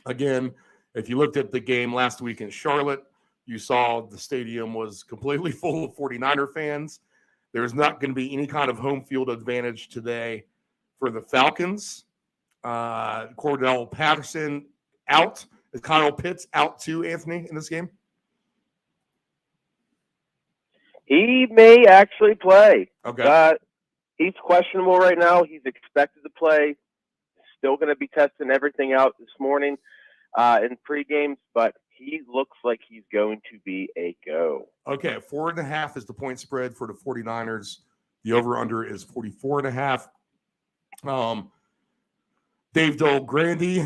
Again, if you looked at the game last week in Charlotte, you saw the stadium was completely full of 49er fans. There's not going to be any kind of home field advantage today for the Falcons. Cordell Patterson out. Is Kyle Pitts out too, Anthony, in this game? He may actually play. Okay. He's questionable right now. He's expected to play. Still going to be testing everything out this morning in pre-games, but he looks like he's going to be a go. Okay, 4.5 is the point spread for the 49ers. The over-under is 44.5. Dave Grandi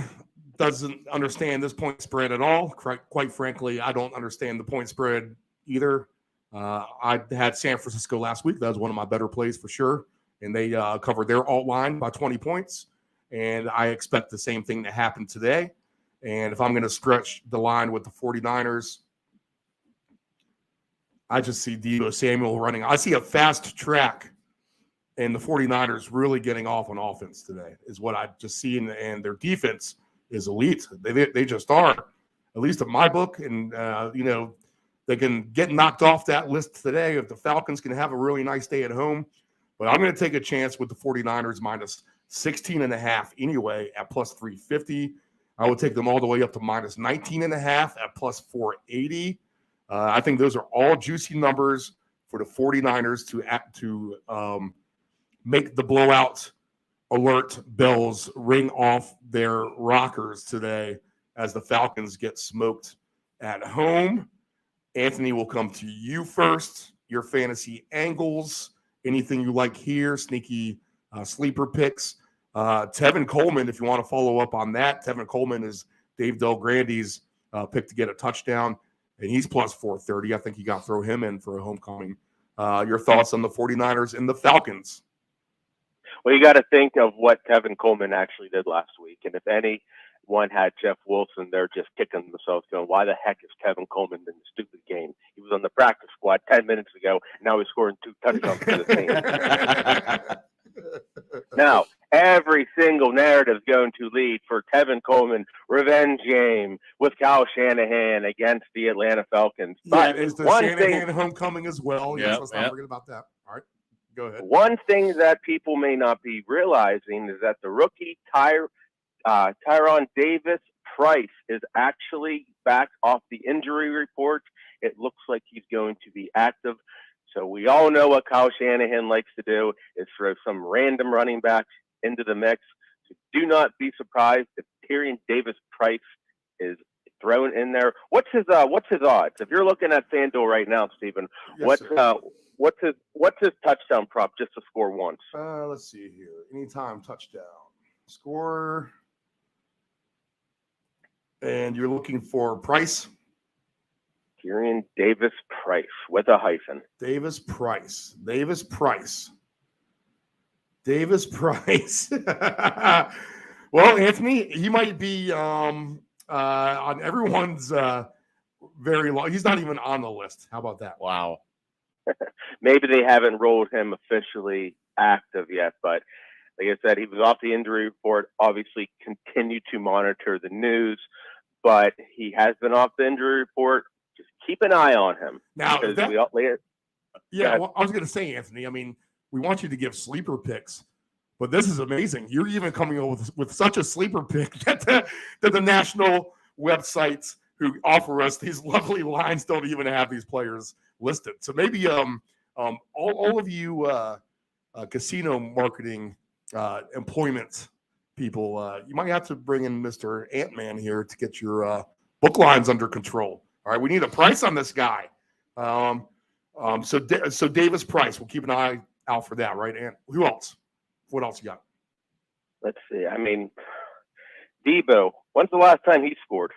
doesn't understand this point spread at all. Quite frankly, I don't understand the point spread either. I had San Francisco last week. That was one of my better plays for sure. And they covered their alt line by 20 points. And I expect the same thing to happen today. And if I'm going to stretch the line with the 49ers, I just see Deebo Samuel running. I see a fast track, and the 49ers really getting off on offense today is what I just see. And their defense is elite. They just are, at least in my book. And, they can get knocked off that list today if the Falcons can have a really nice day at home. But I'm going to take a chance with the 49ers minus 16.5 anyway at plus 350. I would take them all the way up to minus 19.5 at plus 480. I think those are all juicy numbers for the 49ers to make the blowout alert bells ring off their rockers today as the Falcons get smoked at home. Anthony, will come to you first. Your fantasy angles, anything you like here, sneaky sleeper picks. Tevin Coleman, if you want to follow up on that, Tevin Coleman is Dave Grandi's pick to get a touchdown, and he's plus 430. I think you got to throw him in for a homecoming. Your thoughts on the 49ers and the Falcons? Well, you got to think of what Tevin Coleman actually did last week. And if anyone had Jeff Wilson, they're just kicking themselves going, why the heck is Tevin Coleman in the stupid game? He was on the practice squad 10 minutes ago. Now he's scoring 2 touchdowns for the Saints. Now, every single narrative is going to lead for Tevin Coleman revenge game with Kyle Shanahan against the Atlanta Falcons. But is the Shanahan homecoming as well? Yes, let's not forget about that. All right, go ahead. One thing that people may not be realizing is that the rookie Tyron Davis Price is actually back off the injury report. It looks like he's going to be active. So we all know what Kyle Shanahan likes to do is throw some random running backs into the mix. So do not be surprised if Tyrion Davis Price is thrown in there. What's his odds? If you're looking at FanDuel right now, Stephen, Yes, what's his touchdown prop just to score once? Let's see here. Anytime touchdown score, and you're looking for Price. Tyrion Davis Price with a hyphen. Davis Price. Well, Anthony, he might be on everyone's very long. He's not even on the list. How about that? Wow. Maybe they haven't rolled him officially active yet, but like I said, he was off the injury report. Obviously, continue to monitor the news, but he has been off the injury report. Just keep an eye on him. Now, well, I was going to say, Anthony, I mean, we want you to give sleeper picks, but this is amazing. You're even coming up with such a sleeper pick that the national websites who offer us these lovely lines don't even have these players listed. So maybe all of you casino marketing employment people, you might have to bring in Mr. Ant-Man here to get your book lines under control. All right, we need a price on this guy. So Davis Price, we'll keep an eye out for that, right? And who else? What else you got? Let's see. I mean, Deebo. When's the last time he scored?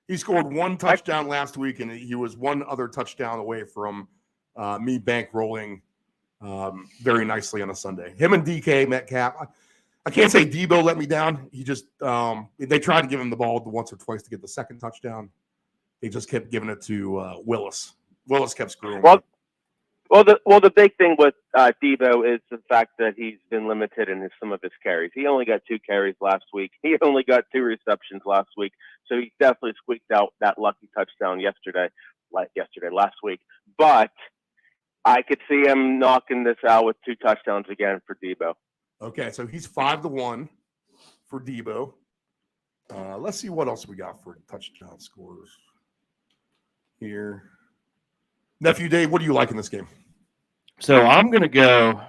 He scored 1 touchdown last week, and he was 1 other touchdown away from me bankrolling very nicely on a Sunday. Him and DK Metcalf. I can't say Deebo let me down. He just they tried to give him the ball once or twice to get the second touchdown. They just kept giving it to Willis. Willis kept screwing. Well, the big thing with Deebo is the fact that he's been limited in some of his carries. He only got 2 carries last week. He only got 2 receptions last week. So he definitely squeaked out that lucky touchdown last week. But I could see him knocking this out with 2 touchdowns again for Deebo. Okay, so he's 5-1 for Deebo. Let's see what else we got for touchdown scores here. Nephew Dave, what do you like in this game? So I'm going to go.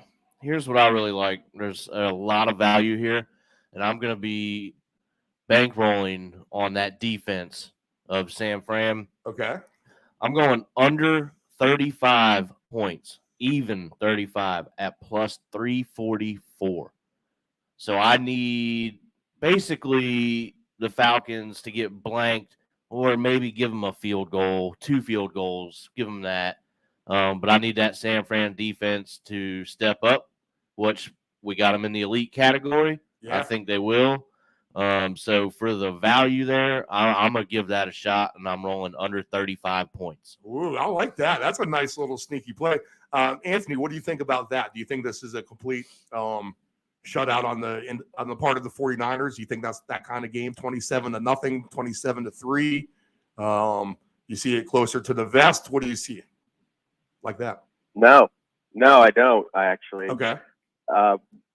Here's what I really like. There's a lot of value here, and I'm going to be bankrolling on that defense of San Fran. Okay. I'm going under 35 points, even 35 at plus 344. So I need basically the Falcons to get blanked or maybe give them a field goal, 2 field goals, give them that. But I need that San Fran defense to step up, which we got them in the elite category. Yeah. I think they will. So for the value there, I'm going to give that a shot, and I'm rolling under 35 points. Ooh, I like that. That's a nice little sneaky play. Anthony, what do you think about that? Do you think this is a complete shutout on the part of the 49ers? Do you think that's that kind of game, 27-0, 27-3? You see it closer to the vest? What do you see like that? No, I don't. I actually. Okay.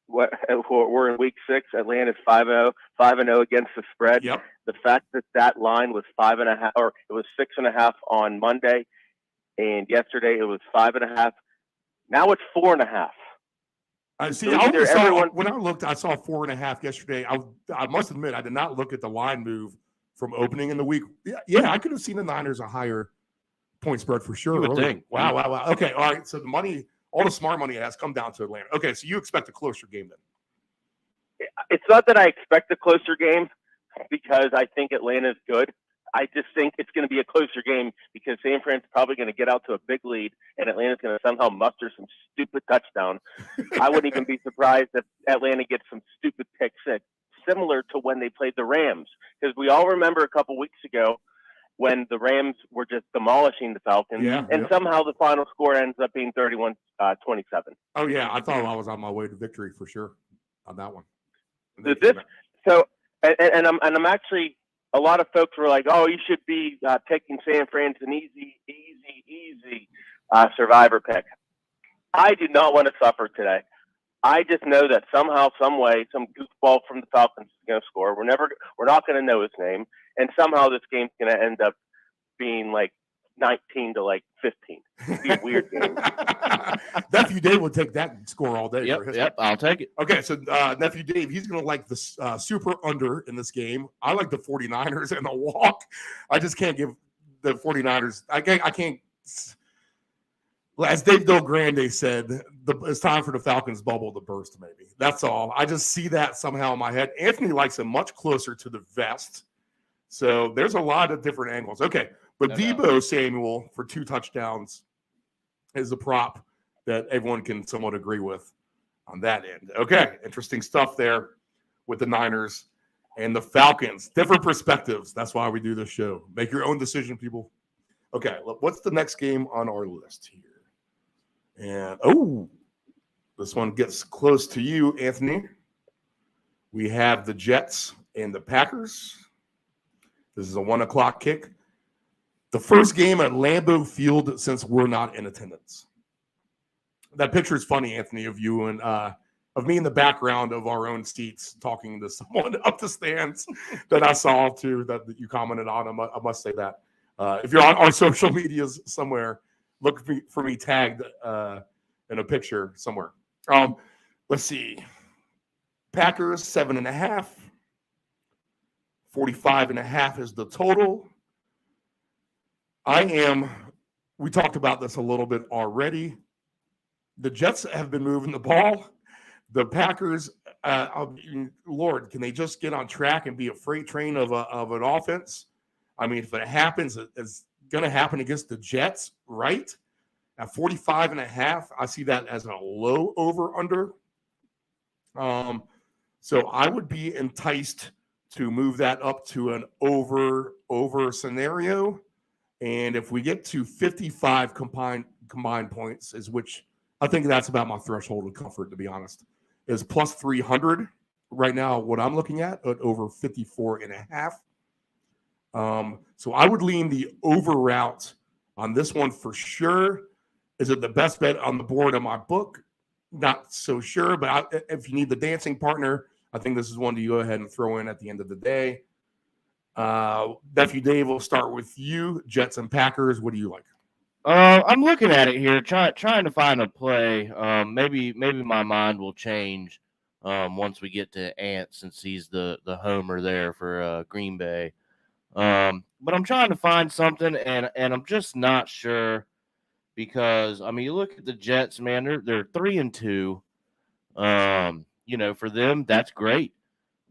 We're in week 6. Atlanta's 5-0 against the spread. Yep. The fact that line was 5.5, or it was 6.5 on Monday, and yesterday it was 5.5. Now it's 4.5. I see. So When I looked, I saw 4.5 yesterday. I must admit, I did not look at the line move from opening in the week. Yeah, I could have seen the Niners a higher point spread for sure. You would think. Wow. Okay, all right. So the money, all the smart money has come down to Atlanta. Okay, so you expect a closer game then? It's not that I expect a closer game because I think Atlanta's good. I just think it's going to be a closer game because San Fran's probably going to get out to a big lead and Atlanta's going to somehow muster some stupid touchdown. I wouldn't even be surprised if Atlanta gets some stupid pick six, similar to when they played the Rams. Because we all remember a couple weeks ago when the Rams were just demolishing the Falcons, and somehow the final score ends up being 31-27. Oh, yeah. I thought I was on my way to victory for sure on that one. I'm actually, a lot of folks were like, oh, you should be taking San Fran's an easy survivor pick. I do not want to suffer today. I just know that somehow, some way, some goofball from the Falcons is going to score. We're not going to know his name, and somehow this game's going to end up being like 19-15. It'd be a weird game. Nephew Dave would take that score all day. Yep, I'll take it. Okay, so Nephew Dave, he's going to like the super under in this game. I like the 49ers and the walk. I just can't give the 49ers. I can't. As Dave Del Grande said, it's time for the Falcons bubble to burst, maybe. That's all. I just see that somehow in my head. Anthony likes it much closer to the vest. So there's a lot of different angles. Okay, but Deebo Samuel for 2 touchdowns is a prop that everyone can somewhat agree with on that end. Okay, interesting stuff there with the Niners and the Falcons. Different perspectives. That's why we do this show. Make your own decision, people. Okay, what's the next game on our list here? And, this one gets close to you, Anthony. We have the Jets and the Packers. This is a 1:00 kick. The first game at Lambeau Field since we're not in attendance. That picture is funny, Anthony, of you and of me in the background of our own seats talking to someone up the stands that I saw too, that you commented on. I must say that. If you're on our social medias somewhere, look for me tagged in a picture somewhere. Let's see. Packers 7.5. 45.5 is the total. We talked about this a little bit already. The Jets have been moving the ball. The Packers, Lord, can they just get on track and be a freight train of an offense? I mean, if it happens, it's going to happen against the Jets, right? At 45.5, I see that as a low over-under. So I would be enticed to move that up to an over scenario. And if we get to 55 combined points, is which I think that's about my threshold of comfort, to be honest, is plus 300 right now. What I'm looking at over 54.5. So I would lean the over route on this one for sure. Is it the best bet on the board in my book? Not so sure, but if you need the dancing partner, I think this is one to go ahead and throw in at the end of the day. Nephew Dave, we'll start with you. Jets and Packers. What do you like? I'm looking at it here, trying to find a play. Maybe my mind will change once we get to Ant, since he's the homer there for Green Bay. But I'm trying to find something, and I'm just not sure, because I mean, you look at the Jets, man. They're 3-2. For them, that's great.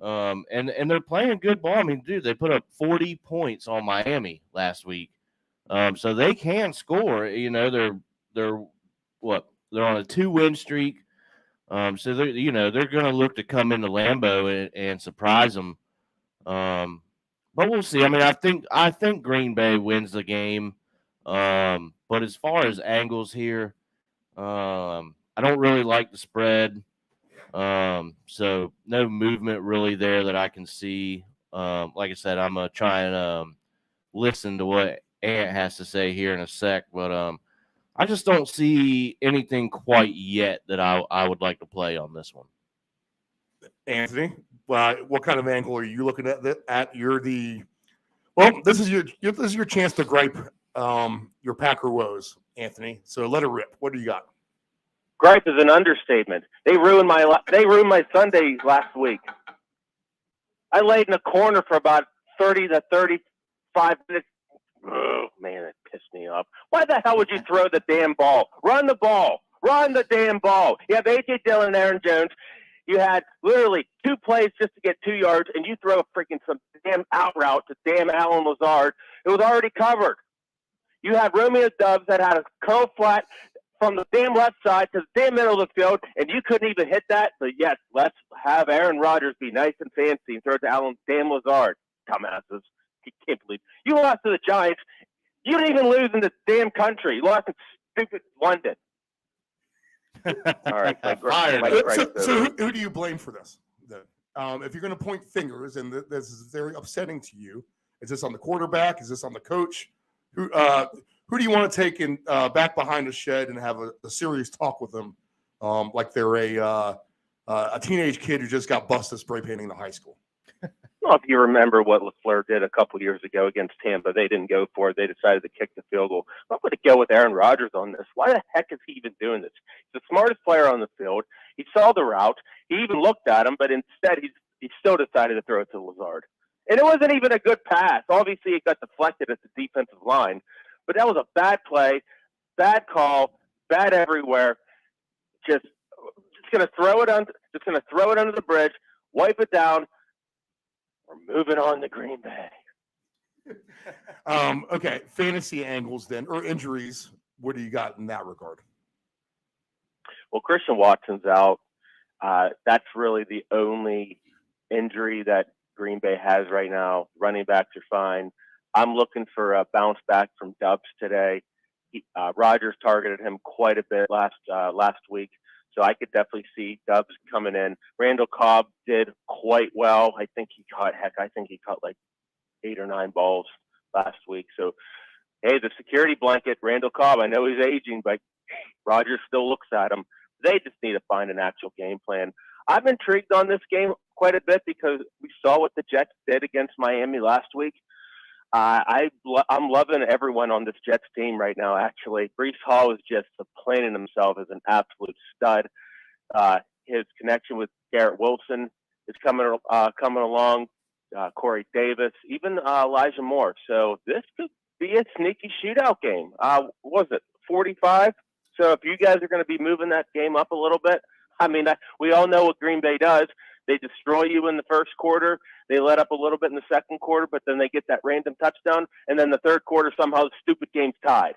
And they're playing good ball. I mean, dude, they put up 40 points on Miami last week. So they can score. They're what? They're on a 2-win streak. So they're going to look to come into Lambeau and surprise them. But we'll see. I mean, I think Green Bay wins the game. But as far as angles here, I don't really like the spread. So no movement really there that I can see. Like I said, I'm gonna try and listen to what Ant has to say here in a sec, but I just don't see anything quite yet that I would like to play on this one. Anthony, what kind of angle are you looking at? This is your chance to gripe your Packer woes, Anthony. So let it rip. What do you got? Gripe is an understatement. They ruined my Sunday last week. I laid in a corner for about 30 to 35 minutes. Oh, man, it pissed me off. Why the hell would you throw the damn ball? Run the ball. Run the damn ball. You have A.J. Dillon and Aaron Jones. You had literally 2 plays just to get 2 yards, and you throw some damn out route to damn Allen Lazard. It was already covered. You had Romeo Doubs that had a curl flat from the damn left side to the damn middle of the field, and you couldn't even hit that. So, yes, let's have Aaron Rodgers be nice and fancy and throw it to Allen damn Lazard. Dumbasses. You can't believe you lost to the Giants. You didn't even lose in the damn country. You lost in stupid London. All right. So who do you blame for this? If you're going to point fingers, and this is very upsetting to you, is this on the quarterback? Is this on the coach? Who do you want to take in back behind the shed and have a serious talk with them, like they're a teenage kid who just got busted spray painting the high school? Well, if you remember what LaFleur did a couple years ago against Tampa, they didn't go for it. They decided to kick the field goal. I'm going to go with Aaron Rodgers on this. Why the heck is he even doing this? He's the smartest player on the field. He saw the route. He even looked at him, but instead he still decided to throw it to Lazard. And it wasn't even a good pass. Obviously, it got deflected at the defensive line. But that was a bad play, bad call, bad everywhere. Just going to throw it under the bridge, wipe it down. We're moving on to Green Bay. Okay, fantasy angles then, or injuries. What do you got in that regard? Well, Christian Watson's out. That's really the only injury that Green Bay has right now. Running backs are fine. I'm looking for a bounce back from Doubs today. Rodgers targeted him quite a bit last week. So I could definitely see Doubs coming in. Randall Cobb did quite well. I think he caught like 8 or 9 balls last week. So, hey, the security blanket, Randall Cobb, I know he's aging, but Rodgers still looks at him. They just need to find an actual game plan. I'm intrigued on this game quite a bit because we saw what the Jets did against Miami last week. I'm loving everyone on this Jets team right now, actually. Breece Hall is just planting himself as an absolute stud. His connection with Garrett Wilson is coming along. Corey Davis, even Elijah Moore. So this could be a sneaky shootout game. What was it, 45? So if you guys are going to be moving that game up a little bit, I mean, we all know what Green Bay does. They destroy you in the first quarter. They let up a little bit in the second quarter, but then they get that random touchdown. And then the third quarter, somehow the stupid game's tied.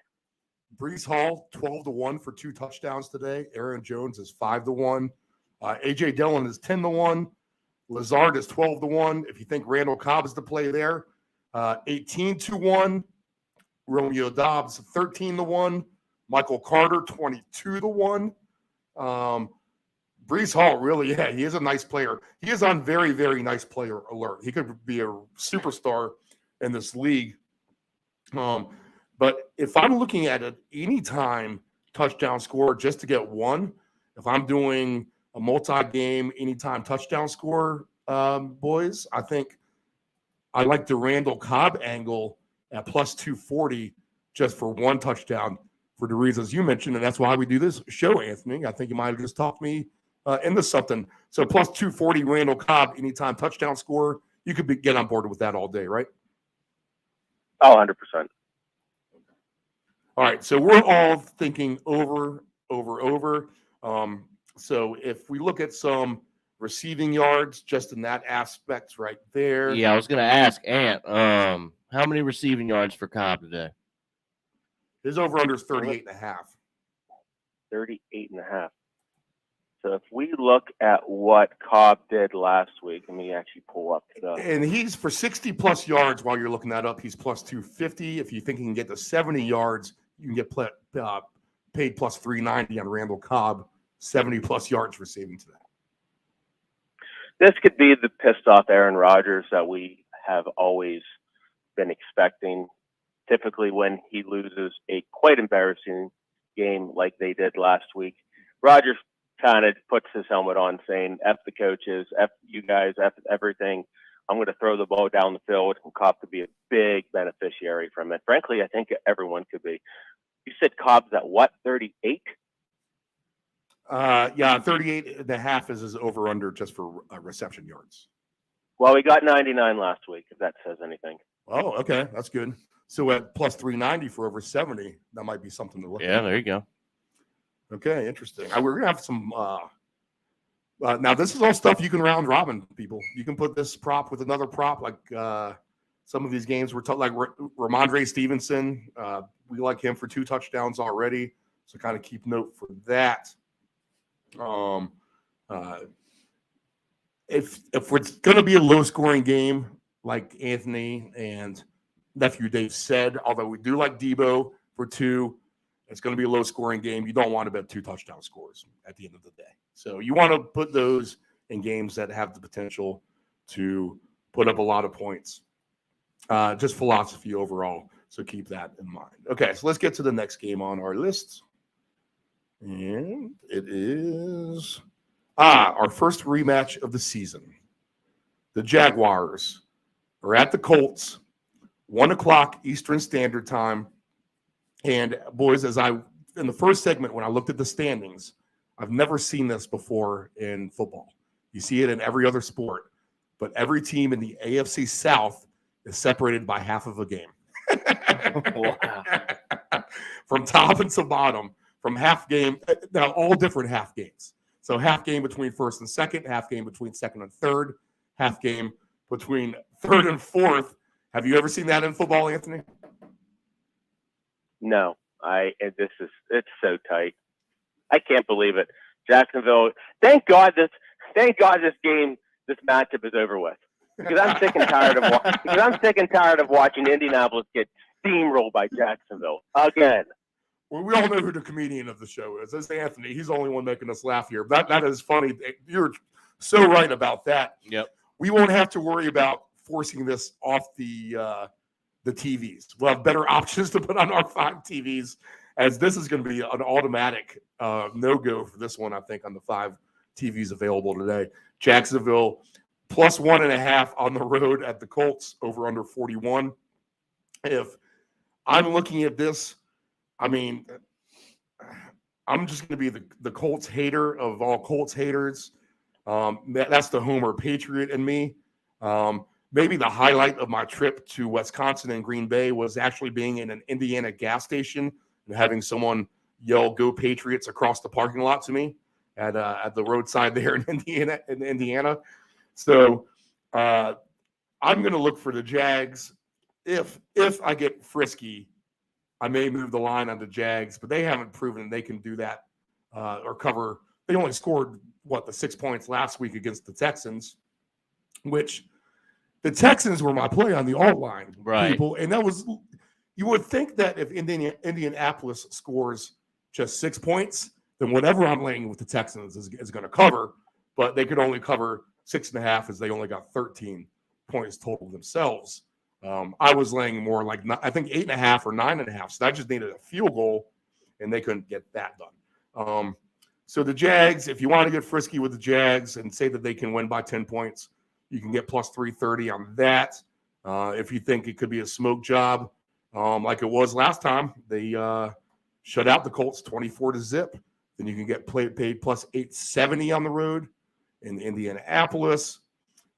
Breece Hall, 12-1 for 2 touchdowns today. Aaron Jones is 5-1. A.J. Dillon is 10-1. Lazard is 12-1. If you think Randall Cobb is the play there, 18-1. Romeo Doubs, 13-1. Michael Carter, 22-1. Breece Hall, really, yeah, he is a nice player. He is on very, very nice player alert. He could be a superstar in this league. But if I'm looking at it, anytime touchdown score just to get one, if I'm doing a multi-game anytime touchdown score, boys, I think I like the Randall Cobb angle at plus 240 just for one touchdown. for the reasons you mentioned, and that's why we do this show, Anthony. I think you might have just talked me into something. So plus 240 Randall Cobb, anytime touchdown score. You could get on board with that all day, right? Oh, 100%. All right, so we're all thinking over. So if we look at some receiving yards, just in that aspect right there. Yeah, I was going to ask Ant, how many receiving yards for Cobb today? His over-under is 38.5. 38.5. So if we look at what Cobb did last week, let me actually pull up the. And he's for 60-plus yards, while you're looking that up, he's plus 250. If you think he can get to 70 yards, you can get paid plus 390 on Randall Cobb, 70-plus yards receiving today. This could be the pissed off Aaron Rodgers that we have always been expecting. Typically, when he loses a quite embarrassing game like they did last week, Rodgers kind of puts his helmet on saying, F the coaches, F you guys, F everything. I'm going to throw the ball down the field, and Cobb could be a big beneficiary from it. Frankly, I think everyone could be. You said Cobb's at what, 38? Yeah, 38.5 is his over-under just for reception yards. Well, we got 99 last week, if that says anything. Oh, okay. That's good. So at plus 390 for over 70, that might be something to look at. Yeah, there you go. Okay, interesting. We're going to have some now this is all stuff you can round robin, people. You can put this prop with another prop, like some of these games we're talking, like Ramondre Stevenson. We like him for 2 touchdowns already, so kind of keep note for that. If it's going to be a low-scoring game, like Anthony and nephew Dave said, although we do like Debo for 2, it's going to be a low-scoring game. You don't want to bet 2 touchdown scores at the end of the day. So you want to put those in games that have the potential to put up a lot of points. Just philosophy overall. So keep that in mind. Okay, so let's get to the next game on our list. And it is our first rematch of the season. The Jaguars are at the Colts, 1 o'clock Eastern Standard Time. And boys, in the first segment, when I looked at the standings, I've never seen this before in football. You see it in every other sport, but every team in the AFC South is separated by half of a game. Wow. From top and to bottom, from half game, now all different half games. So half game between first and second, half game between second and third, half game between third and fourth. Have you ever seen that in football, Anthony? No, it's so tight. I can't believe it. Jacksonville. Thank God this matchup is over with. Because I'm sick and tired of watching Indianapolis get steamrolled by Jacksonville again. Well, we all know who the comedian of the show is. It's Anthony. He's the only one making us laugh here. That is funny. You're so right about that. Yep. We won't have to worry about forcing this off the TVs. We'll have better options to put on our 5 TVs, as this is going to be an automatic no-go for this one, I think, on the 5 TVs available today. Jacksonville plus 1.5 on the road at the Colts, over under 41. If I'm looking at this, I mean, I'm just going to be the Colts hater of all Colts haters. That's the Homer Patriot in me. Maybe the highlight of my trip to Wisconsin and Green Bay was actually being in an Indiana gas station and having someone yell "Go Patriots" across the parking lot to me at the roadside there in Indiana. So I'm going to look for the Jags. If I get frisky, I may move the line on the Jags, but they haven't proven they can do that or cover. They only scored the 6 points last week against the Texans, which the Texans were my play on the alt line, Right. people, and that was. You would think that if Indianapolis scores just 6 points, then whatever I'm laying with the Texans is going to cover, but they could only cover 6.5 as they only got 13 points total themselves. I was laying more like, I think 8.5 or 9.5. So I just needed a field goal, and they couldn't get that done. So the Jags, if you want to get frisky with the Jags and say that they can win by 10 points, you can get plus 330 on that. If you think it could be a smoke job, like it was last time, they shut out the Colts 24-0. Then you can get paid plus 870 on the road in Indianapolis.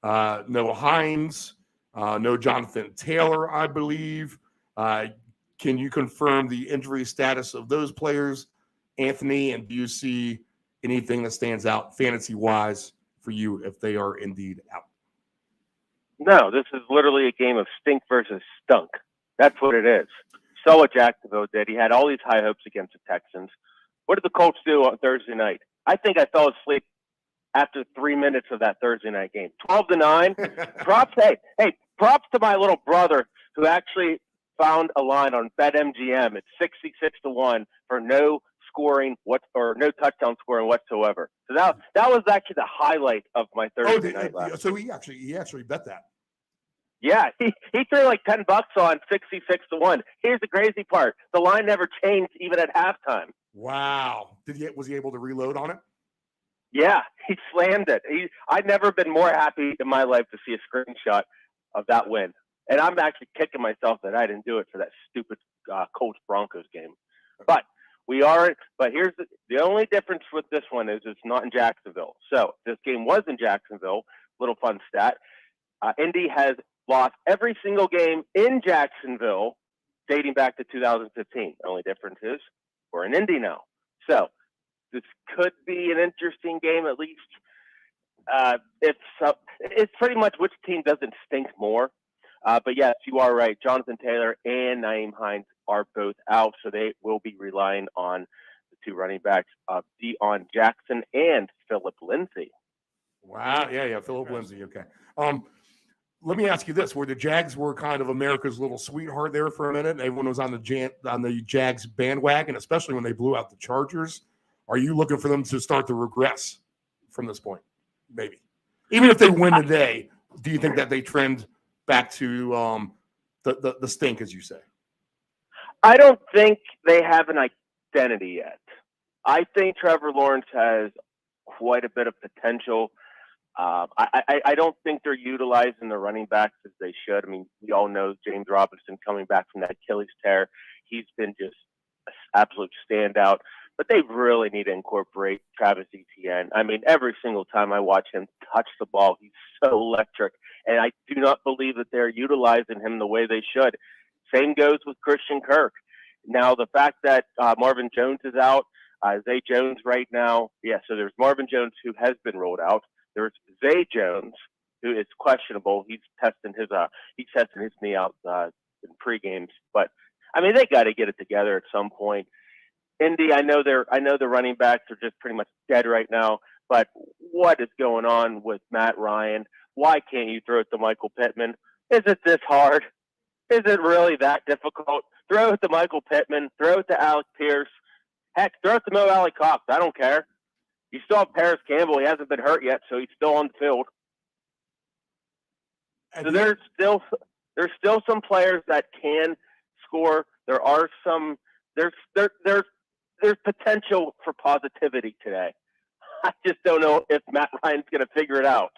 No Hines, no Jonathan Taylor, I believe. Can you confirm the injury status of those players, Anthony? And do you see anything that stands out fantasy-wise for you if they are indeed out? No, this is literally a game of stink versus stunk. That's what it is. Saw what Jacksonville did. He had all these high hopes against the Texans. What did the Colts do on Thursday night? I think I fell asleep after 3 minutes of that Thursday night game. 12-9. Props, hey, props to my little brother who actually found a line on BetMGM at 66-1 for no touchdown scoring whatsoever. So that was actually the highlight of my Thursday night last. So he actually bet that. Yeah, he threw like $10 on 66-1. Here's the crazy part: the line never changed even at halftime. Wow! Was he able to reload on it? Yeah, he slammed it. I've never been more happy in my life to see a screenshot of that win, and I'm actually kicking myself that I didn't do it for that stupid Colts Broncos game. But here's the only difference with this one is it's not in Jacksonville. So if this game was in Jacksonville, little fun stat: Indy has lost every single game in Jacksonville dating back to 2015. The only difference is we're in Indy now. So this could be an interesting game, at least. It's pretty much which team doesn't stink more. But yes, you are right. Jonathan Taylor and Nyheim Hines are both out, so they will be relying on the two running backs, Deon Jackson and Philip Lindsay. Wow. Yeah. Philip Lindsay. Okay. Let me ask you this: where the Jags were kind of America's little sweetheart there for a minute, everyone was on the Jags bandwagon, especially when they blew out the Chargers. Are you looking for them to start to regress from this point? Maybe, even if they win today, do you think that they trend back to the stink, as you say? I don't think they have an identity yet. I think Trevor Lawrence has quite a bit of potential. I don't think they're utilizing the running backs as they should. I mean, we all know James Robinson coming back from that Achilles tear. He's been just an absolute standout. But they really need to incorporate Travis Etienne. I mean, every single time I watch him touch the ball, he's so electric. And I do not believe that they're utilizing him the way they should. Same goes with Christian Kirk. Now, the fact that Marvin Jones is out, Zay Jones right now. Yeah, so there's Marvin Jones who has been rolled out. There's Zay Jones, who is questionable. He's testing his knee out in pre-games. But I mean, they got to get it together at some point. Indy, I know the running backs are just pretty much dead right now. But what is going on with Matt Ryan? Why can't you throw it to Michael Pittman? Is it this hard? Is it really that difficult? Throw it to Michael Pittman. Throw it to Alec Pierce. Heck, throw it to Mo Alley Cox. I don't care. You still have Paris Campbell. He hasn't been hurt yet, so he's still on the field. So there's still some players that can score. There are some. There's potential for positivity today. I just don't know if Matt Ryan's going to figure it out.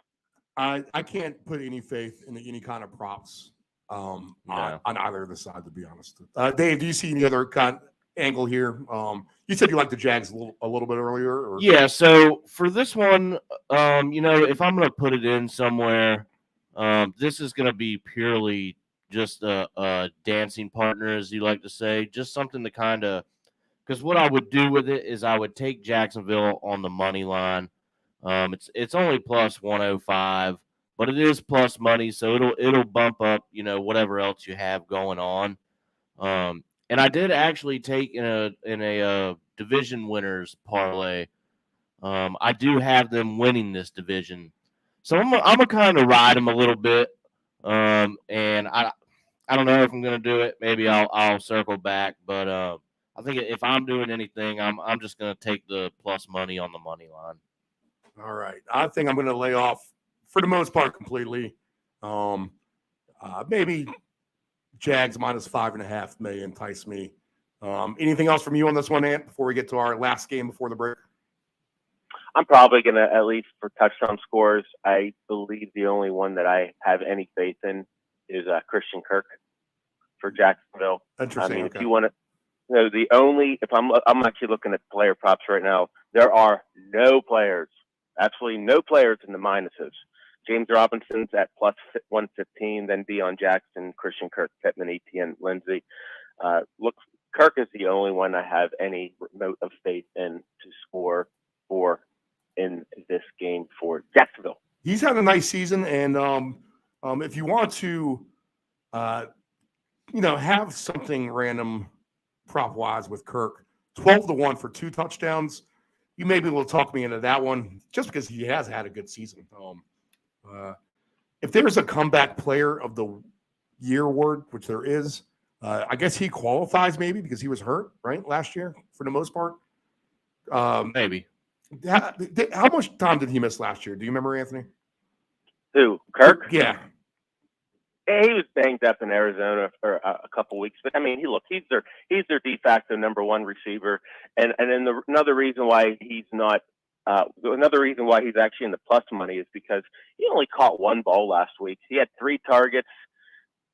I can't put any faith in any kind of props on either of the side, to be honest. Dave, do you see any other angle here? You said you liked the Jags a little bit earlier. Or? Yeah. So for this one, if I'm going to put it in somewhere, this is going to be purely just a dancing partner, as you like to say, just something to kind of. Because what I would do with it is I would take Jacksonville on the money line. It's only plus 105, but it is plus money, so it'll bump up, whatever else you have going on. And I did actually take in a division winners parlay. I do have them winning this division, so I'm gonna kind of ride them a little bit. And I don't know if I'm gonna do it. Maybe I'll circle back, but I think if I'm doing anything, I'm just going to take the plus money on the money line. All right. I think I'm going to lay off for the most part completely. Maybe Jags minus 5.5 may entice me. Anything else from you on this one, Ant, before we get to our last game before the break? I'm probably going to, at least for touchdown scores, I believe the only one that I have any faith in is Christian Kirk for Jacksonville. Interesting. I mean, okay. if you want No, the only if I'm actually looking at player props right now, there are no players, absolutely no players in the minuses. James Robinson's at plus 115, then Deion Jackson, Christian Kirk, Pittman, Etienne, Lindsey. Kirk is the only one I have any remote of faith in to score for in this game for Jacksonville. He's had a nice season, and if you want to, have something random prop wise with Kirk, 12-1 for 2 touchdowns. You may be able to talk me into that one just because he has had a good season. If there's a comeback player of the year award, which there is, I guess he qualifies maybe because he was hurt, right, last year for the most part. Maybe. How much time did he miss last year? Do you remember, Anthony? Who? Kirk? Yeah. He was banged up in Arizona for a couple weeks, but I mean, he's their de facto number one receiver, and then another reason why he's not. Another reason why he's actually in the plus money is because he only caught 1 ball last week. He had 3 targets.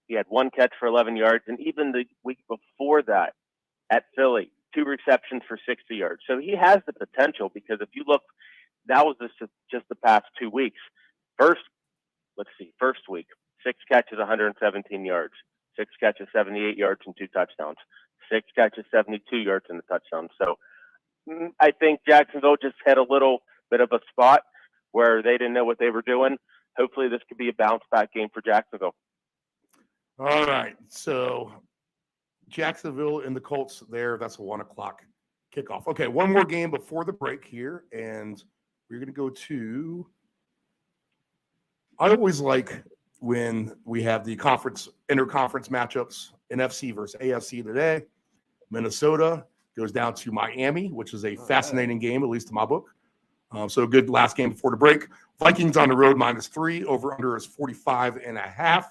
He had 1 catch for 11 yards. And even the week before that at Philly, 2 receptions for 60 yards. So he has the potential because if you look, that was just the past 2 weeks. First week, 6 catches, 117 yards. 6 catches, 78 yards and 2 touchdowns. 6 catches, 72 yards and a touchdown. So I think Jacksonville just had a little bit of a spot where they didn't know what they were doing. Hopefully this could be a bounce back game for Jacksonville. All right. So Jacksonville and the Colts there. That's a 1 o'clock kickoff. Okay. One more game before the break here. And we're going to go to, I always like when we have the interconference matchups, NFC versus AFC today. Minnesota goes down to Miami, which is a fascinating game, at least in my book. So a good last game before the break. Vikings on the road -3. Over under is 45.5.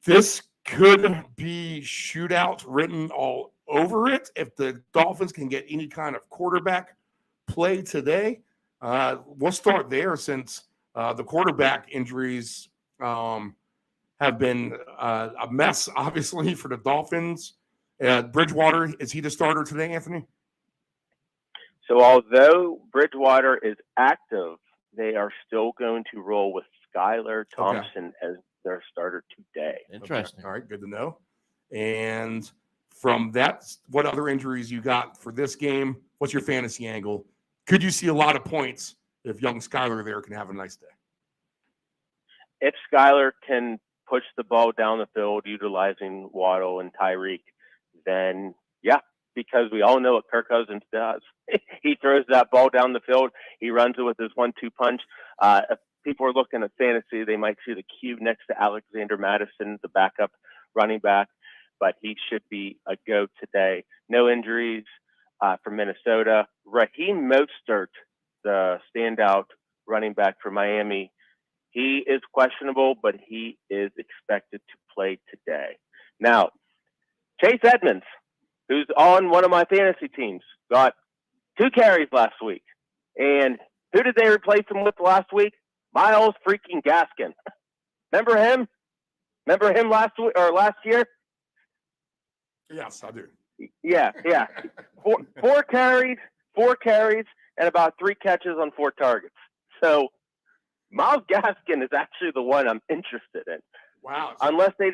This could be shootout written all over it if the Dolphins can get any kind of quarterback play today. We'll start there since the quarterback injuries have been a mess, obviously, for the Dolphins. Bridgewater, is he the starter today, Anthony? So although Bridgewater is active, they are still going to roll with Skylar Thompson as their starter today. Interesting. Okay. All right, good to know. And from that, what other injuries you got for this game? What's your fantasy angle? Could you see a lot of points if young Skylar there can have a nice day? If Skylar can push the ball down the field utilizing Waddle and Tyreek, then yeah, because we all know what Kirk Cousins does. He throws that ball down the field. He runs it with his 1-2 punch. If people are looking at fantasy, they might see the Q next to Alexander Madison, the backup running back, but he should be a go today. No injuries for Minnesota. Raheem Mostert, the standout running back for Miami, he is questionable, but he is expected to play today. Now, Chase Edmonds, who's on one of my fantasy teams, got 2 carries last week. And who did they replace him with last week? Myles freaking Gaskin. Remember him? Remember him last week or last year? Yes, I do. Yeah. Four carries, and about 3 catches on 4 targets. So Myles Gaskin is actually the one I'm interested in. Wow. Unless they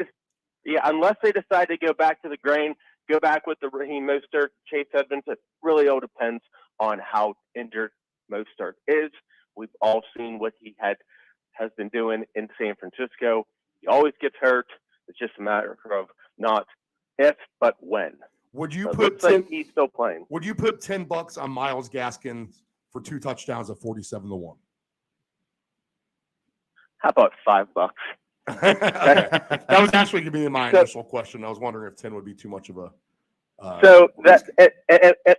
decide to go back to the grain, go back with the Raheem Mostert, Chase Edmonds. It really all depends on how injured Mostert is. We've all seen what he has been doing in San Francisco. He always gets hurt. It's just a matter of not if, but when. Would you So put looks like he's still playing? Would you put $10 on Myles Gaskin for 2 touchdowns at 47-1? How about $5? Okay. That was actually going to be my initial question. I was wondering if 10 would be too much of a. So that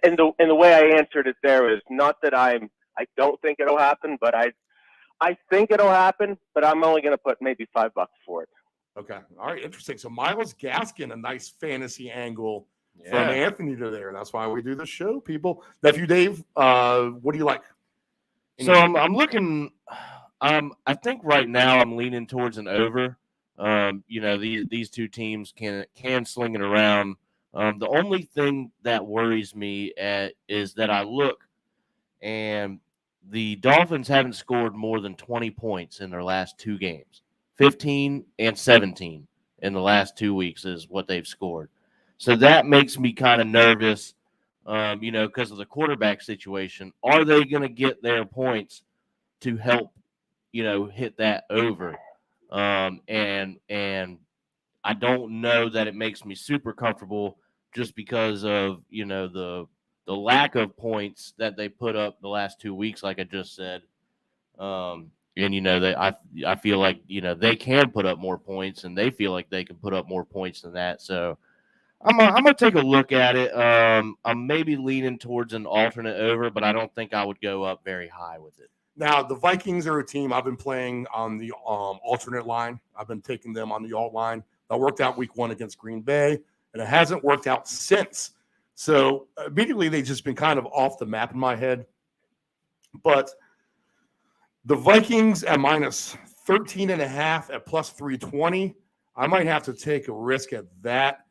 and the way I answered it there is not that I don't think it'll happen, but I think it'll happen, but I'm only going to put maybe $5 for it. Okay. All right. Interesting. So Myles Gaskin, a nice fantasy angle from Anthony to there. That's why we do the show, people. Nephew Dave, what do you like? So I'm looking. I think right now I'm leaning towards an over. These two teams can sling it around. The only thing that worries me is that I look and the Dolphins haven't scored more than 20 points in their last two games. 15 and 17 in the last 2 weeks is what they've scored. So that makes me kind of nervous, because of the quarterback situation. Are they going to get their points to help, hit that over? And I don't know that it makes me super comfortable just because of, the lack of points that they put up the last 2 weeks, like I just said. I feel like, they can put up more points and they feel like they can put up more points than that. So I'm gonna take a look at it. I'm maybe leaning towards an alternate over, but I don't think I would go up very high with it. Now, the Vikings are a team I've been playing on the alternate line. I've been taking them on the alt line. That worked out week 1 against Green Bay, and it hasn't worked out since. So immediately they've just been kind of off the map in my head. But the Vikings at minus 13.5 at plus 320, I might have to take a risk at that.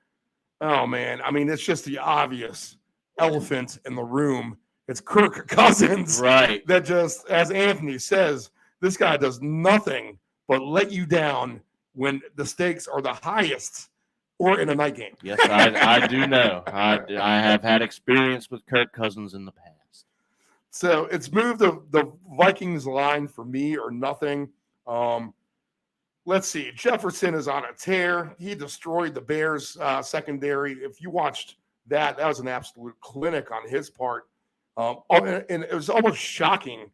Oh, man. I mean, it's just the obvious elephant in the room. It's Kirk Cousins. Right. That just, as Anthony says, this guy does nothing but let you down when the stakes are the highest or in a night game. Yes, I do know. I have had experience with Kirk Cousins in the past. So it's moved the Vikings line for me or nothing. Let's see. Jefferson is on a tear. He destroyed the Bears secondary. If you watched that was an absolute clinic on his part. And it was almost shocking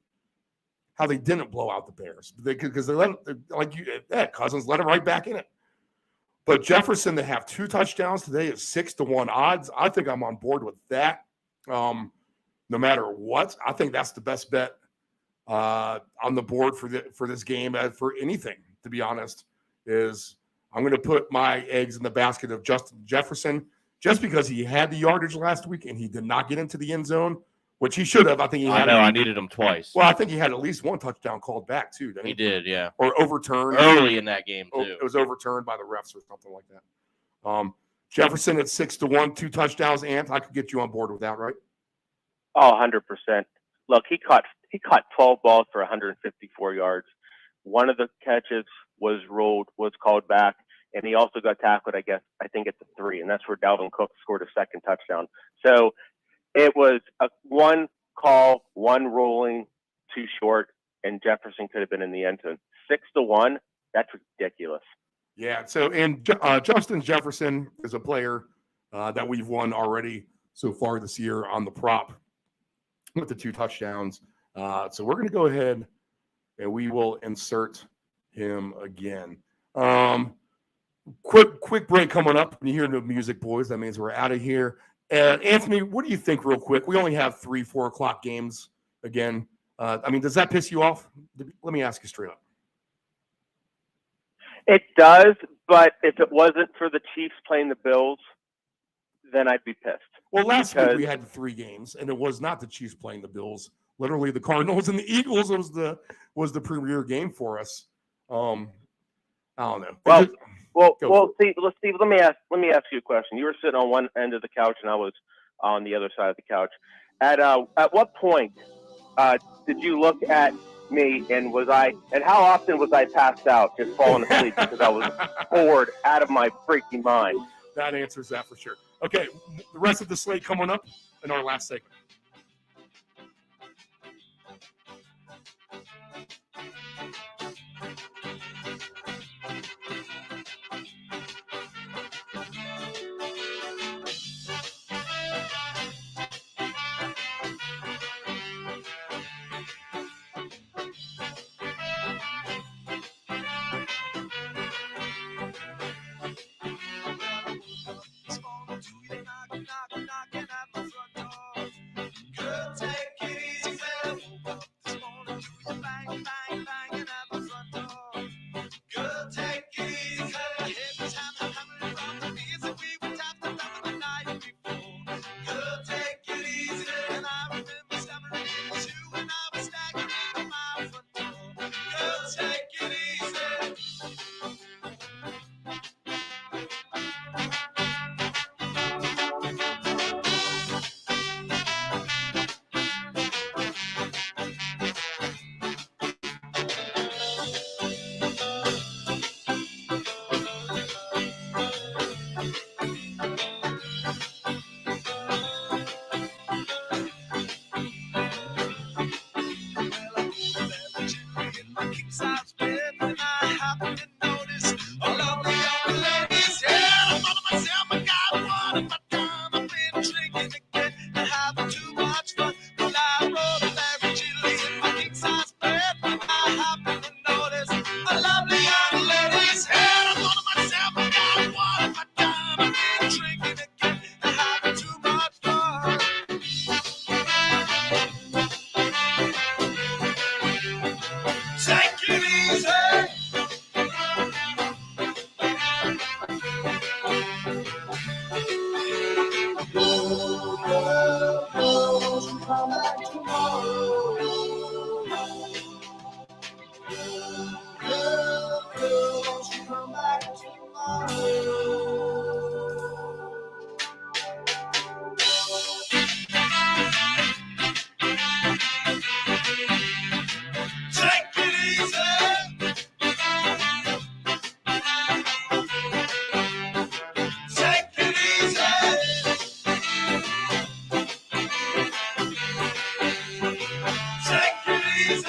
how they didn't blow out the Bears because they let Cousins let him right back in it. But Jefferson to have 2 touchdowns today is 6-1 odds. I think I'm on board with that. No matter what, I think that's the best bet on the board for this game for anything. To be honest, is I'm going to put my eggs in the basket of Justin Jefferson just because he had the yardage last week and he did not get into the end zone, which he should have. I think I needed him twice. Well, I think he had at least 1 touchdown called back too. Didn't he? He did, yeah. Or overturned early in that game too. It was overturned by the refs or something like that. Jefferson at 6-1, 2 touchdowns. Ant, I could get you on board with that, right? Oh, 100%. Look, he caught 12 balls for 154 yards. One of the catches was called back, and he also got tackled, I think it's a 3, and that's where Dalvin Cook scored a second touchdown. So it was a 1 call, 1 rolling, 2 short, and Jefferson could have been in the end zone. 6-1, that's ridiculous. Yeah, so and Justin Jefferson is a player that we've won already so far this year on the prop with the 2 touchdowns. So we're going to go ahead and we will insert him again. Quick break coming up. When you hear the music, boys, that means we're out of here. Anthony, what do you think real quick? We only have 3-4 o'clock games again. Does that piss you off? Let me ask you straight up. It does, but if it wasn't for the Chiefs playing the Bills, then I'd be pissed. Well, last week we had 3 games, and it was not the Chiefs playing the Bills. Literally, the Cardinals and the Eagles was the premier game for us. I don't know. Steve, let me ask you a question. You were sitting on one end of the couch, and I was on the other side of the couch. At what point did you look at me, and how often was I passed out, just falling asleep because I was bored out of my freaking mind? That answers that for sure. Okay, the rest of the slate coming up in our last segment. come back tomorrow? Girl, won't you come back tomorrow? Take it easy. Take it easy. Take it easy.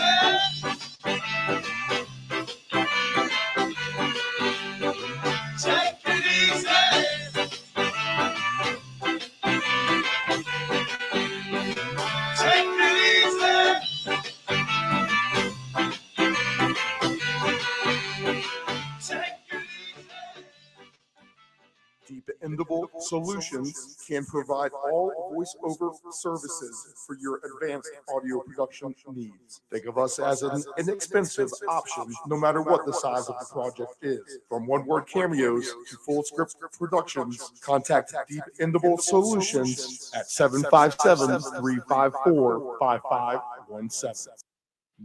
Take it easy. Take it easy. Dependable Solutions can provide all voice-over services for your advanced audio production needs. Think of us as an inexpensive option, no matter what the size of the project is. From one-word cameos to full script productions, contact Dependable Solutions at 757-354-5517.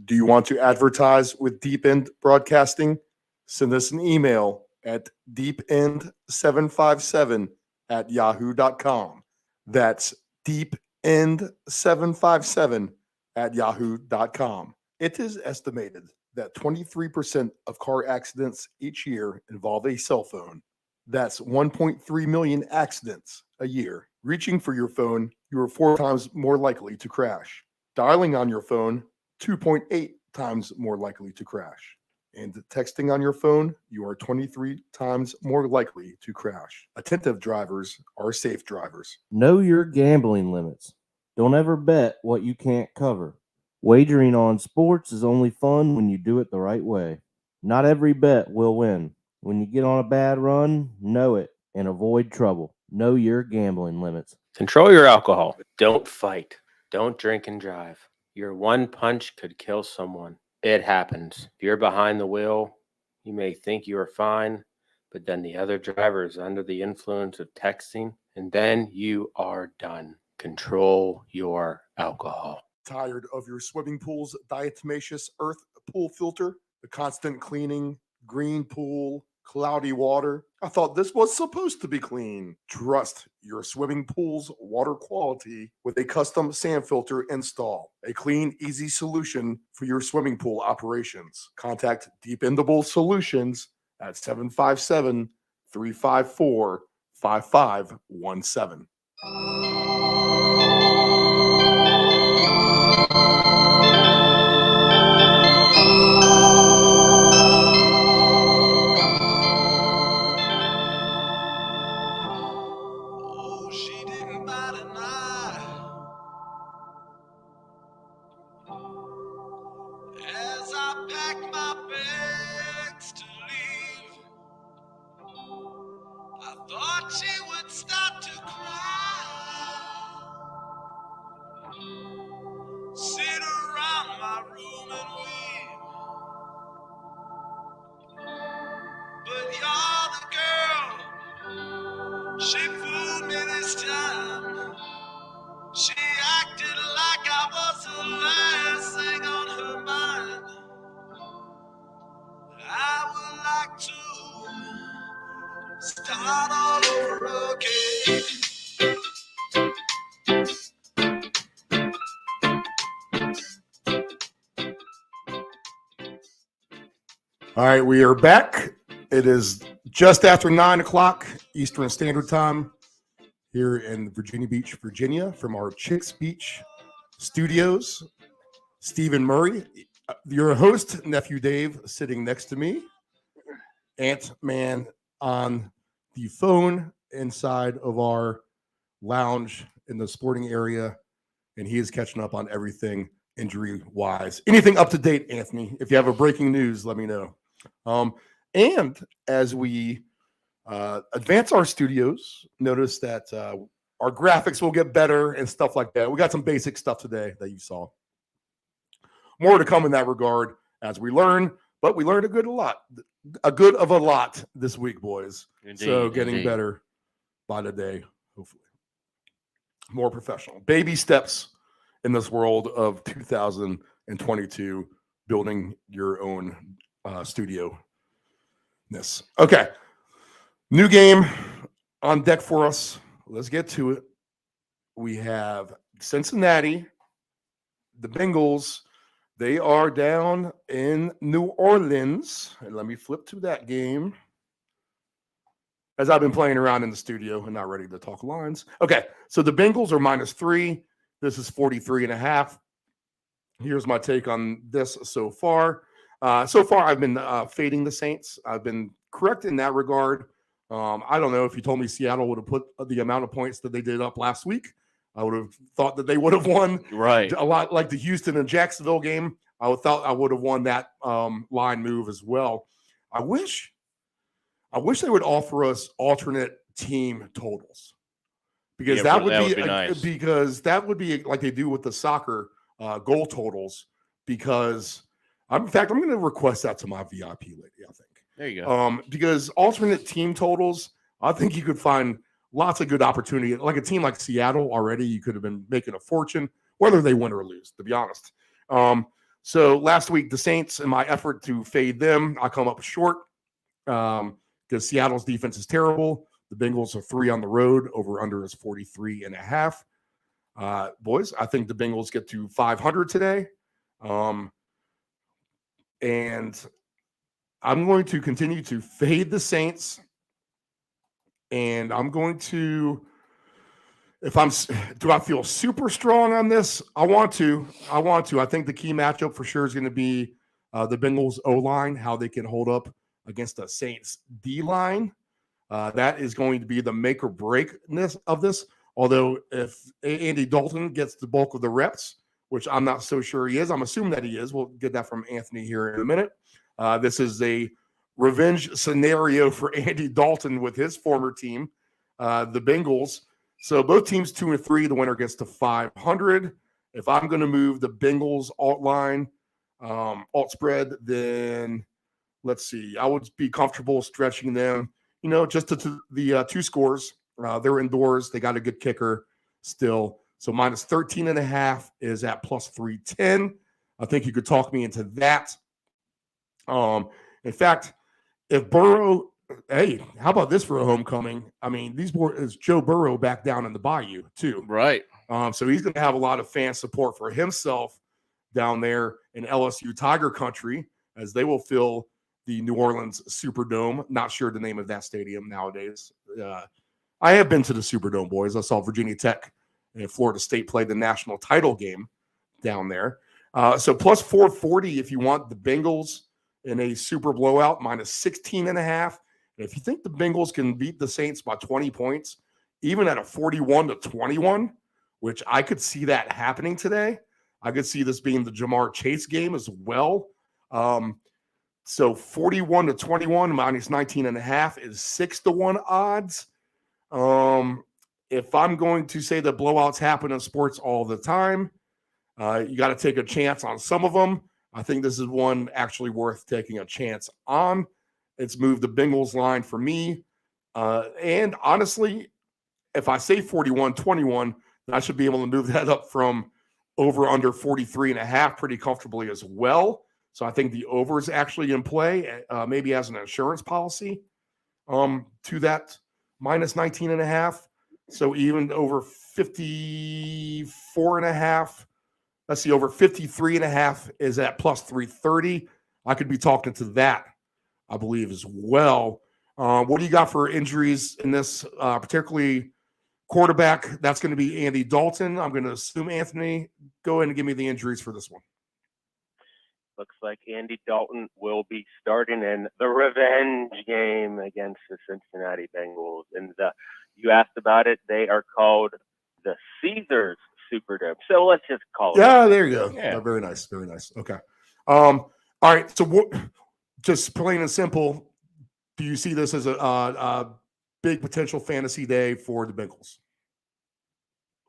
Do you want to advertise with Deep End Broadcasting? Send us an email at deepend757@yahoo.com. That's deepend757@yahoo.com. It is estimated that 23% of car accidents each year involve a cell phone. That's 1.3 million accidents a year. Reaching for your phone, you are 4 times more likely to crash. Dialing on your phone, 2.8 times more likely to crash. And texting on your phone, you are 23 times more likely to crash. Attentive drivers are safe drivers. Know your gambling limits. Don't ever bet what you can't cover. Wagering on sports is only fun when you do it the right way. Not every bet will win. When you get on a bad run, know it and avoid trouble. Know your gambling limits. Control your alcohol. Don't fight. Don't drink and drive. Your one punch could kill someone. It happens. If you're behind the wheel, you may think you are fine, but then the other driver is under the influence of texting, and then you are done. Control your alcohol. Tired of your swimming pool's diatomaceous earth pool filter? The constant cleaning, green pool, cloudy water? I thought this was supposed to be clean. Trust your swimming pool's water quality with a custom sand filter install. A clean, easy solution for your swimming pool operations. Contact Dependable Solutions at 757-354-5517. Oh, she didn't bat an eye as I packed my bags to leave. I thought she would start to cry, sit around my room and weep. But you're the girl, she fooled me this time. She acted like I was the last thing on her mind. I would like to start all over again. All right, we are back. It is just after 9 o'clock Eastern Standard Time here in Virginia Beach, Virginia, from our Chicks Beach studios. Stephen Murray, your host, Nephew Dave, sitting next to me. Ant-Man on the phone inside of our lounge in the sporting area, and he is catching up on everything injury-wise. Anything up to date, Anthony? If you have a breaking news, let me know. And as we advance our studios, notice that our graphics will get better and stuff like that. We got some basic stuff today that you saw. More to come in that regard as we learn, but we learned a good of a lot this week, boys. Indeed, So getting indeed. better by the day, hopefully. More professional. Baby steps in this world of 2022, building your own studio. Okay. New game on deck for us. Let's get to it. We have Cincinnati, the Bengals. They are down in New Orleans. And let me flip to that game, as I've been playing around in the studio and not ready to talk lines. Okay, so the Bengals are -3. This is 43.5. Here's my take on this so far. I've been fading the Saints. I've been correct in that regard. I don't know if you told me Seattle would have put the amount of points that they did up last week. I would have thought that they would have won Right. a lot, like the Houston and Jacksonville game. I thought I would have won that line move as well. I wish they would offer us alternate team totals, because Yeah, that would that be, would be nice. because that would be like they do with the soccer goal totals. Because in fact, I'm going to request that to my VIP lady. I think. There you go. Because alternate team totals, I think you could find lots of good opportunity. Like a team like Seattle already, you could have been making a fortune, whether they win or lose, to be honest. So last week, the Saints, in my effort to fade them, I come up short because Seattle's defense is terrible. The Bengals are 3 on the road. Over under is 43.5. Boys, I think the Bengals get to 500 today. And I'm going to continue to fade the Saints. And I'm going to, do I feel super strong on this? I want to. I think the key matchup for sure is going to be the Bengals O-line, how they can hold up against the Saints D-line. That is going to be the make or break of this. Although if Andy Dalton gets the bulk of the reps, which I'm not so sure he is, I'm assuming that he is. We'll get that from Anthony here in a minute. This is a revenge scenario for Andy Dalton with his former team, the Bengals. So both teams 2-3. The winner gets to 500. If I'm going to move the Bengals alt line, alt spread, then let's see. I would be comfortable stretching them, just to the 2 scores. They're indoors. They got a good kicker still. So -13.5 is at +310. I think you could talk me into that. In fact, if Burrow, hey, how about this for a homecoming? I mean, is Joe Burrow back down in the Bayou too? Right. So he's going to have a lot of fan support for himself down there in LSU Tiger Country, as they will fill the New Orleans Superdome. Not sure the name of that stadium nowadays. I have been to the Superdome, boys. I saw Virginia Tech and Florida State play the national title game down there. So +440 if you want the Bengals in a super blowout, -16.5. And if you think the Bengals can beat the Saints by 20 points, even at a 41-21, which I could see that happening today. I could see this being the Jamar Chase game as well. So 41-21 -19.5 is 6-1 odds. If I'm going to say that blowouts happen in sports all the time, you got to take a chance on some of them. I think this is one actually worth taking a chance on. It's moved the Bengals line for me. And honestly, if I say 41-21, then I should be able to move that up from over under 43.5 pretty comfortably as well. So I think the over is actually in play, maybe as an insurance policy to that -19.5. So even over 54.5. Let's see, over 53.5 is at +330. I could be talking to that, I believe, as well. What do you got for injuries in this, particularly quarterback? That's going to be Andy Dalton. I'm going to assume, Anthony, go ahead and give me the injuries for this one. Looks like Andy Dalton will be starting in the revenge game against the Cincinnati Bengals. And you asked about it. They are called the Caesars Superdome. So let's just call it. Yeah, there you go. Yeah. Very nice. Very nice. Okay. All right. So just plain and simple, do you see this as a big potential fantasy day for the Bengals?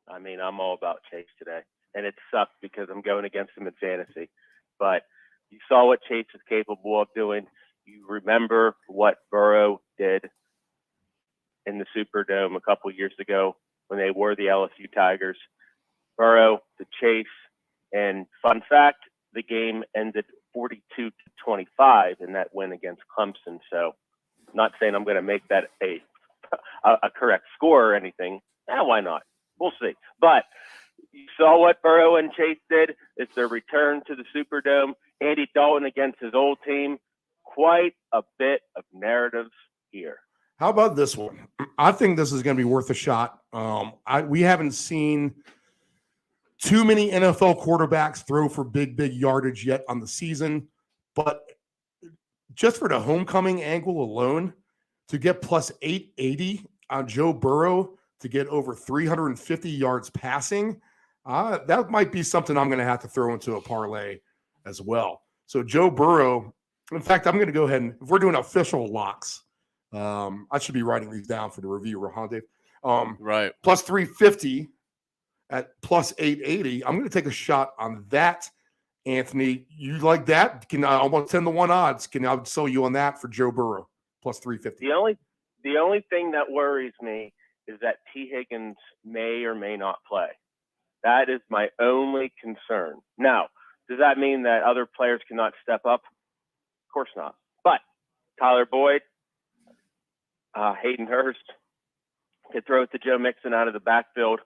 I mean, I'm all about Chase today. And it sucks because I'm going against him in fantasy. But you saw what Chase is capable of doing. You remember what Burrow did in the Superdome a couple years ago when they were the LSU Tigers. Burrow to Chase. And fun fact, the game ended 42-25 in that win against Clemson. So not saying I'm going to make that a correct score or anything. Why not? We'll see. But you saw what Burrow and Chase did. It's their return to the Superdome. Andy Dalton against his old team. Quite a bit of narratives here. How about this one? I think this is going to be worth a shot. We haven't seen too many NFL quarterbacks throw for big yardage yet on the season, but just for the homecoming angle alone, to get plus 880 on Joe Burrow to get over 350 yards passing, that might be something I'm going to have to throw into a parlay as well. So Joe Burrow, in fact, I'm going to go ahead and, if we're doing official locks, I should be writing these down for the review, huh, Dave? Right. Plus 350 at plus 880. I'm going to take a shot on that. Anthony, you like that? Can I almost 10-1 odds? Can I sell you on that for Joe Burrow plus 350? The only thing that worries me is that T. Higgins may or may not play. That is my only concern. Now, does that mean that other players cannot step up? Of course not. But Tyler Boyd, Hayden Hurst could throw it to Joe Mixon out of the backfield.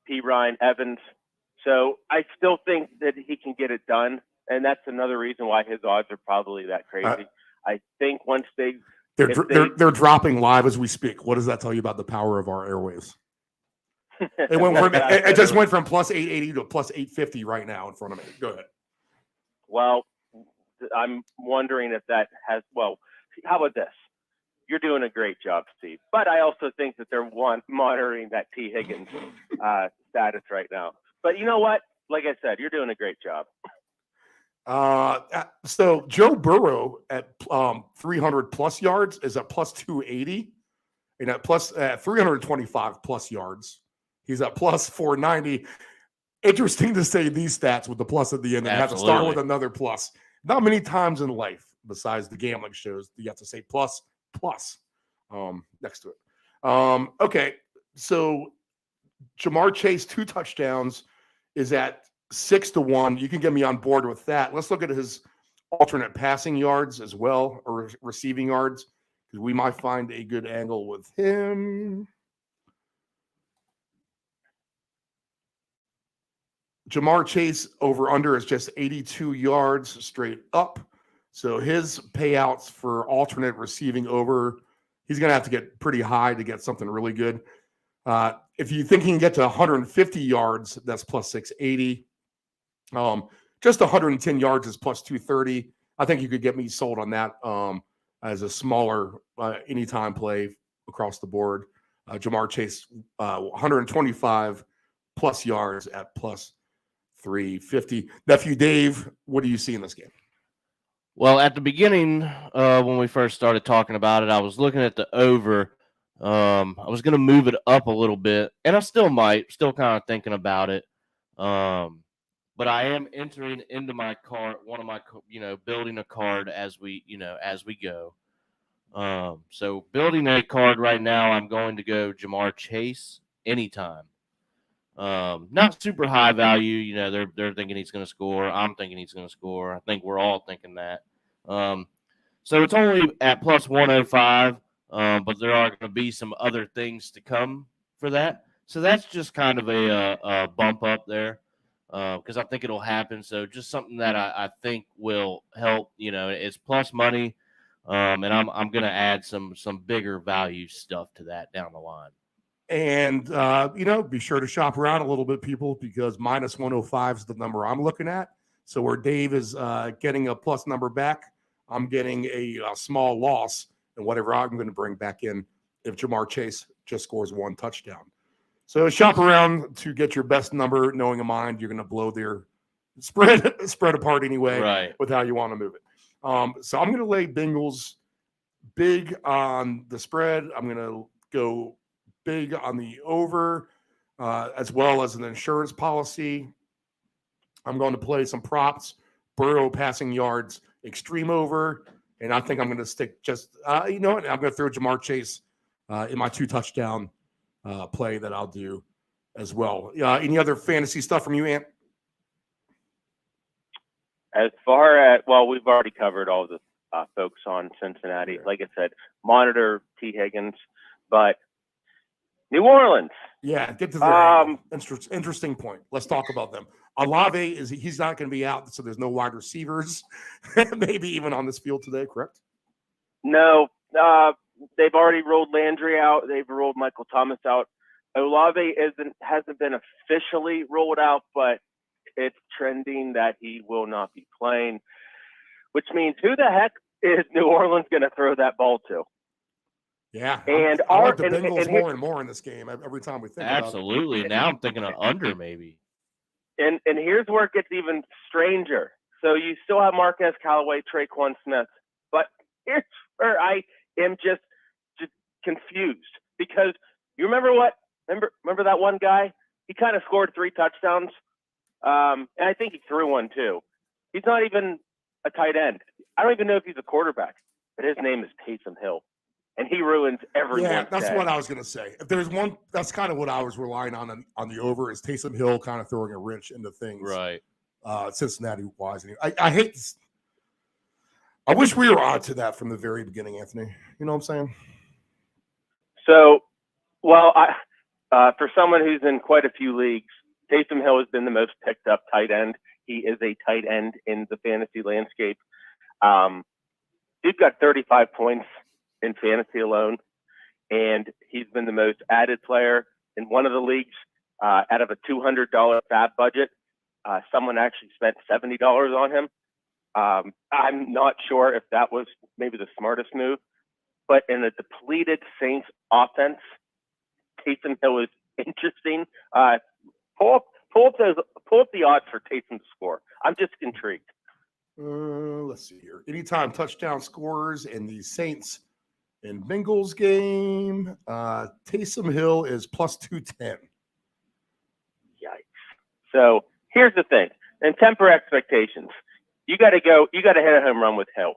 P. Ryan Evans. So I still think that he can get it done, and that's another reason why his odds are probably that crazy. I think once they're dropping live as we speak. What does that tell you about the power of our airwaves? It just went from plus 880 to plus 850 right now in front of me. Go ahead. Well, I'm wondering if that has. Well, how about this? You're doing a great job, Steve. But I also think that they're monitoring that T. Higgins status right now. But you know what? Like I said, you're doing a great job. So Joe Burrow at 300 plus yards is at plus 280, and at plus 325 plus yards, he's at plus 490. Interesting to say these stats with the plus at the end and have to start with another plus. Not many times in life, besides the gambling shows, you have to say plus next to it. Okay, so Jamar Chase 2 touchdowns is at 6-1. You can get me on board with that. Let's look at his alternate passing yards as well, or receiving yards, because we might find a good angle with him. Jamar Chase over under is just 82 yards straight up. So his payouts for alternate receiving over, he's going to have to get pretty high to get something really good. If you think he can get to 150 yards, that's plus 680. Just 110 yards is plus 230. I think you could get me sold on that as a smaller anytime play across the board. Jamar Chase, 125 plus yards at plus 350. Nephew Dave, what do you see in this game? Well, at the beginning, when we first started talking about it, I was looking at the over. I was going to move it up a little bit, and I still might, still kind of thinking about it. But I am entering into my card, building a card as we go. So building a card right now, I'm going to go Jamar Chase anytime. Not super high value. They're thinking he's going to score. I'm thinking he's going to score. I think we're all thinking that. So it's only at plus 105, but there are going to be some other things to come for that. So that's just kind of a bump up there because I think it'll happen. So just something that I think will help. It's plus money, and I'm going to add some bigger value stuff to that down the line. And, be sure to shop around a little bit, people, because minus 105 is the number I'm looking at. So where Dave is getting a plus number back, I'm getting a small loss in whatever I'm going to bring back in if Jamar Chase just scores 1 touchdown. So shop around to get your best number, knowing in mind you're going to blow their spread apart anyway, right, with how you want to move it. So I'm going to lay Bengals big on the spread. I'm going to go big on the over, as well as an insurance policy. I'm going to play some props, Burrow passing yards, extreme over, and I think I'm going to stick just, I'm going to throw Jamar Chase in my 2 touchdown play that I'll do as well. Any other fantasy stuff from you, Ant? As far as, well, we've already covered all the folks on Cincinnati. Like I said, monitor T. Higgins, but New Orleans. Yeah, get to their interesting point. Let's talk about them. Olave he's not going to be out, so there's no wide receivers, maybe even on this field today, correct? No, they've already ruled Landry out. They've ruled Michael Thomas out. Olave hasn't been officially ruled out, but it's trending that he will not be playing, which means who the heck is New Orleans going to throw that ball to? Yeah, and I like the Bengals more and more in this game every time we think absolutely. about it. Now I'm thinking of under maybe. And here's where it gets even stranger. So you still have Marquez Callaway, Traquan Smith, but here's where I am just confused because you remember what? Remember that one guy? He kind of scored 3 touchdowns, and I think he threw one too. He's not even a tight end. I don't even know if he's a quarterback, but his name is Taysom Hill. And he ruins everyone's Yeah, that's day. what I was going to say. If there's one, that's kind of what I was relying on the over is Taysom Hill kind of throwing a wrench into things. Right. Cincinnati-wise. I hate this. I wish we were on to that from the very beginning, Anthony. You know what I'm saying? So, well, for someone who's in quite a few leagues, Taysom Hill has been the most picked up tight end. He is a tight end in the fantasy landscape. Dude got 35 points in fantasy alone, and he's been the most added player in one of the leagues out of a $200 fab budget. Someone actually spent $70 on him. I'm not sure if that was maybe the smartest move, but in a depleted Saints offense, Taysom Hill is interesting. Pull up the odds for Taysom to score. I'm just intrigued. Let's see here. Anytime touchdown scorers in the Saints and Bengals game, Taysom Hill is plus 210. Yikes. So here's the thing, and temper expectations. You got to hit a home run with Hill.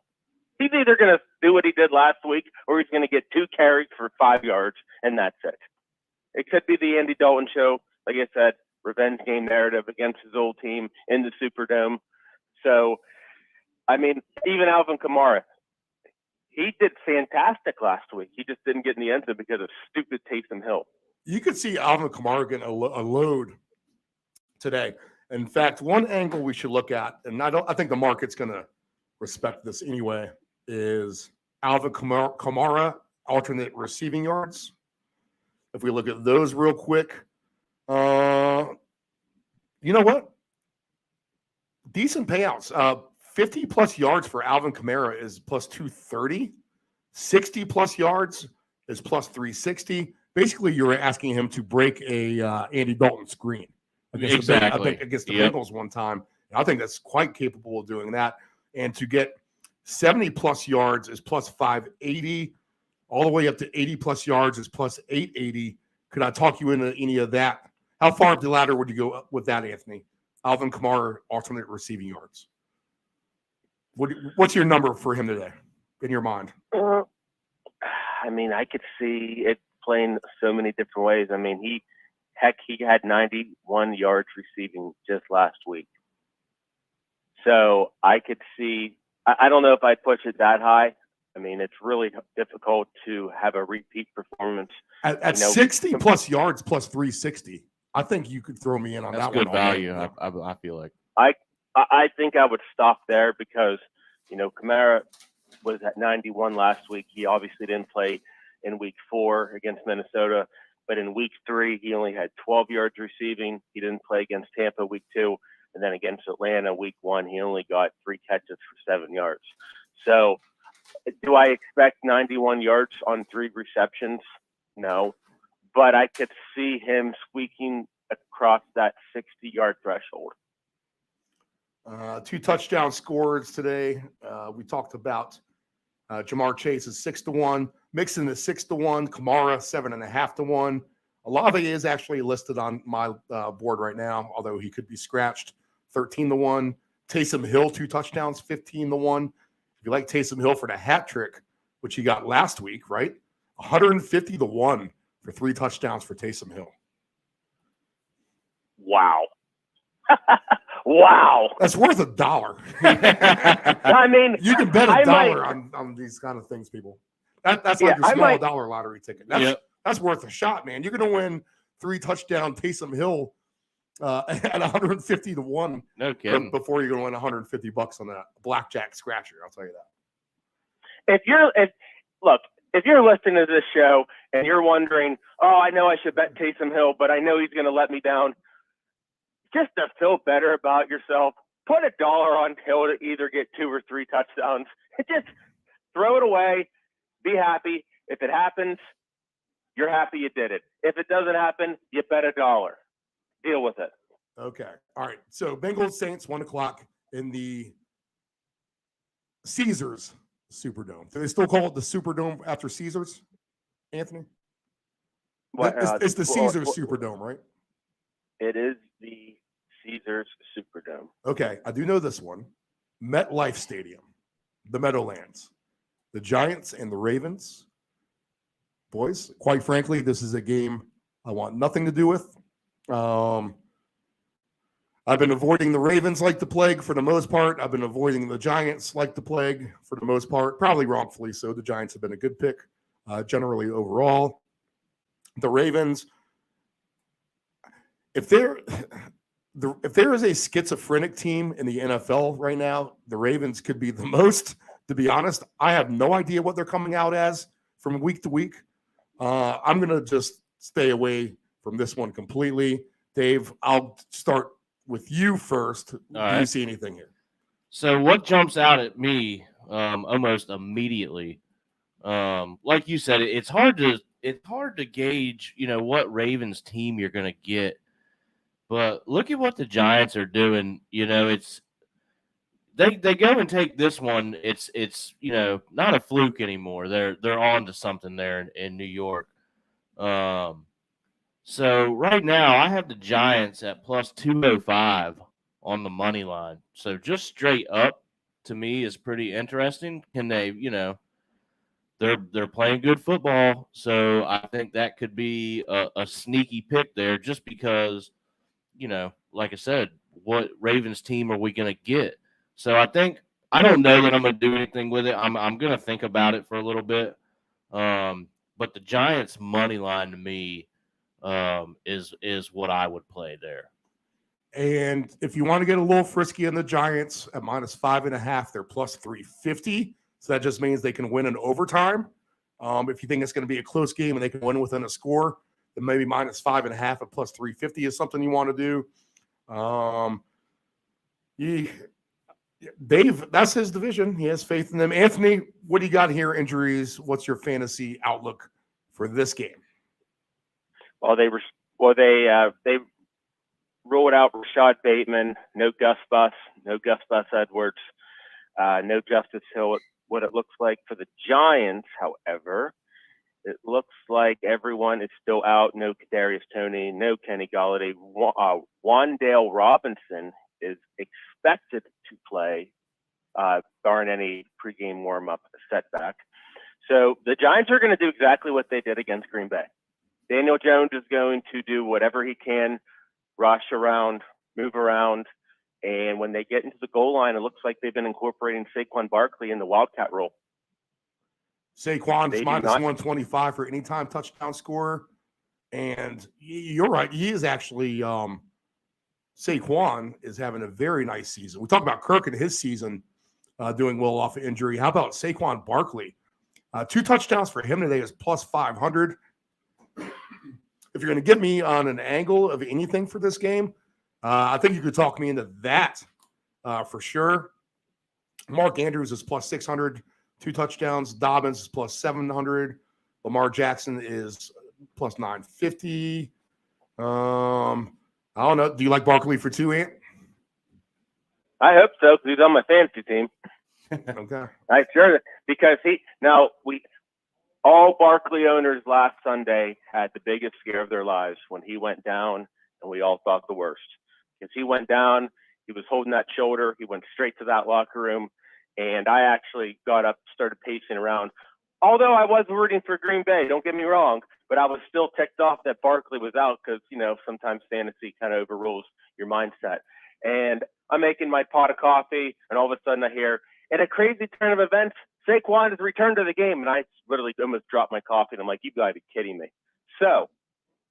He's either going to do what he did last week or he's going to get 2 carries for 5 yards, and that's it. It could be the Andy Dalton show, like I said, revenge game narrative against his old team in the Superdome. So, I mean, even Alvin Kamara, he did fantastic last week. He just didn't get in the end zone because of stupid Taysom Hill. You could see Alvin Kamara getting a load today. In fact, one angle we should look at, and I think the market's going to respect this anyway, is Alvin Kamara alternate receiving yards. If we look at those real quick, you know what? Decent payouts. 50 plus yards for Alvin Kamara is plus 230. 60 plus yards is plus 360. Basically, you're asking him to break a Andy Dalton screen against the Bengals one time. And I think that's quite capable of doing that. And to get 70 plus yards is plus 580. All the way up to 80 plus yards is plus 880. Could I talk you into any of that? How far up the ladder would you go up with that, Anthony? Alvin Kamara, alternate receiving yards. What's your number for him today in your mind? I mean, I could see it playing so many different ways. I mean, he had 91 yards receiving just last week. So I could see, I don't know if I'd push it that high. I mean, it's really difficult to have a repeat performance. At 60 plus yards plus 360, I think you could throw me in on That's that good one. value. I feel like. I think I would stop there because, Kamara was at 91 last week. He obviously didn't play in week 4 against Minnesota, but in week 3, he only had 12 yards receiving. He didn't play against Tampa week 2. And then against Atlanta week 1, he only got 3 catches for 7 yards. So do I expect 91 yards on 3 receptions? No, but I could see him squeaking across that 60-yard threshold. 2 touchdown scores today. We talked about Jamar Chase is 6-1, Mixon is 6-1, Kamara 7.5-1. Olave is actually listed on my board right now, although he could be scratched. 13-1. Taysom Hill 2 touchdowns, 15-1. If you like Taysom Hill for the hat trick, which he got last week, right? 150-1 for 3 touchdowns for Taysom Hill. Wow. Wow. That's worth $1. I mean, You can bet I $1 might- on these kind of things, people. That's Yeah, like your I small might- dollar lottery ticket. Yep. That's worth a shot, man. You're going to win 3 touchdown Taysom Hill at 150 to 1 No kidding. before you're going to win 150 bucks on that blackjack scratcher. I'll tell you that. if you're listening to this show and you're wondering, oh, I know I should bet Taysom Hill, but I know he's going to let me down, just to feel better about yourself, put $1 on Hill to either get 2 or 3 touchdowns. Just throw it away. Be happy. If it happens, you're happy you did it. If it doesn't happen, you bet $1. Deal with it. Okay. All right. So Bengals Saints 1:00 in the Caesars Superdome. Do they still call it the Superdome after Caesars, Anthony? It's the Caesars Superdome, right? It is the Caesars Superdome. Okay, I do know this one. MetLife Stadium, the Meadowlands, the Giants and the Ravens. Boys, quite frankly, this is a game I want nothing to do with. I've been avoiding the Ravens like the plague for the most part. I've been avoiding the Giants like the plague for the most part, probably wrongfully so. The Giants have been a good pick generally overall. The Ravens, if there is a schizophrenic team in the NFL right now, the Ravens could be the most. To be honest, I have no idea what they're coming out as from week to week. I'm going to just stay away from this one completely. Dave, I'll start with you first. Do you right. see anything here? So what jumps out at me almost immediately, like you said, it's hard to gauge, what Ravens team you're going to get. But look at what the Giants are doing. It's they go and take this one. It's not a fluke anymore. They're on to something there in New York. So right now I have the Giants at plus 205 on the money line. So just straight up to me is pretty interesting. Can they, they're playing good football. So I think that could be a sneaky pick there just because, like I said, what Ravens team are we going to get? So I don't know that I'm going to do anything with it. I'm going to think about it for a little bit. But the Giants money line to me is what I would play there. And if you want to get a little frisky in the Giants at minus 5.5, they're plus 350. So that just means they can win in overtime. If you think it's going to be a close game and they can win within a score, then maybe minus 5.5 at plus 350 is something you want to do. Dave, that's his division. He has faith in them. Anthony, what do you got here? Injuries? What's your fantasy outlook for this game? Well, they ruled out Rashad Bateman, no Gus Bus Edwards, no Justice Hill. What it looks like for the Giants, however, it looks like everyone is still out. No Kadarius Toney, no Kenny Golladay. Wan'Dale Robinson is expected to play, barring any pregame warm-up setback. So the Giants are going to do exactly what they did against Green Bay. Daniel Jones is going to do whatever he can, rush around, move around, and when they get into the goal line, it looks like they've been incorporating Saquon Barkley in the Wildcat role. Saquon is minus 125 for anytime touchdown scorer. And you're right. He is actually Saquon is having a very nice season. We talked about Kirk in his season doing well off of injury. How about Saquon Barkley? 2 touchdowns for him today is plus 500. If you're going to get me on an angle of anything for this game, I think you could talk me into that for sure. Mark Andrews is plus 600, 2 touchdowns. Dobbins is plus 700. Lamar Jackson is plus 950. I don't know. Do you like Barkley for 2, Ant? I hope so, because he's on my fantasy team. Okay. I sure, because all Barkley owners last Sunday had the biggest scare of their lives when he went down, and we all thought the worst. Because he went down, he was holding that shoulder, he went straight to that locker room, and I actually got up, started pacing around. Although I was rooting for Green Bay, don't get me wrong, but I was still ticked off that Barkley was out because, sometimes fantasy kind of overrules your mindset. And I'm making my pot of coffee, and all of a sudden I hear, in a crazy turn of events, Saquon has returned to the game. And I literally almost dropped my coffee, and I'm like, you got to be kidding me. So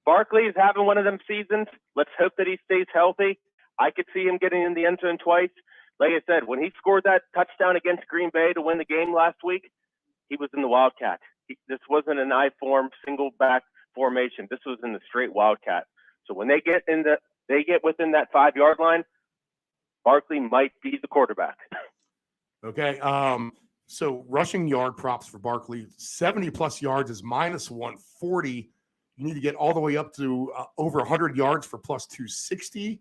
Barkley is having one of them seasons. Let's hope that he stays healthy. I could see him getting in the end zone twice. Like I said, when he scored that touchdown against Green Bay to win the game last week, he was in the Wildcat. This wasn't an I-form single back formation. This was in the straight Wildcat. So when they get within that 5-yard line, Barkley might be the quarterback. Okay. So rushing yard props for Barkley, 70+ yards is minus 140. You need to get all the way up to over 100 yards for plus 260.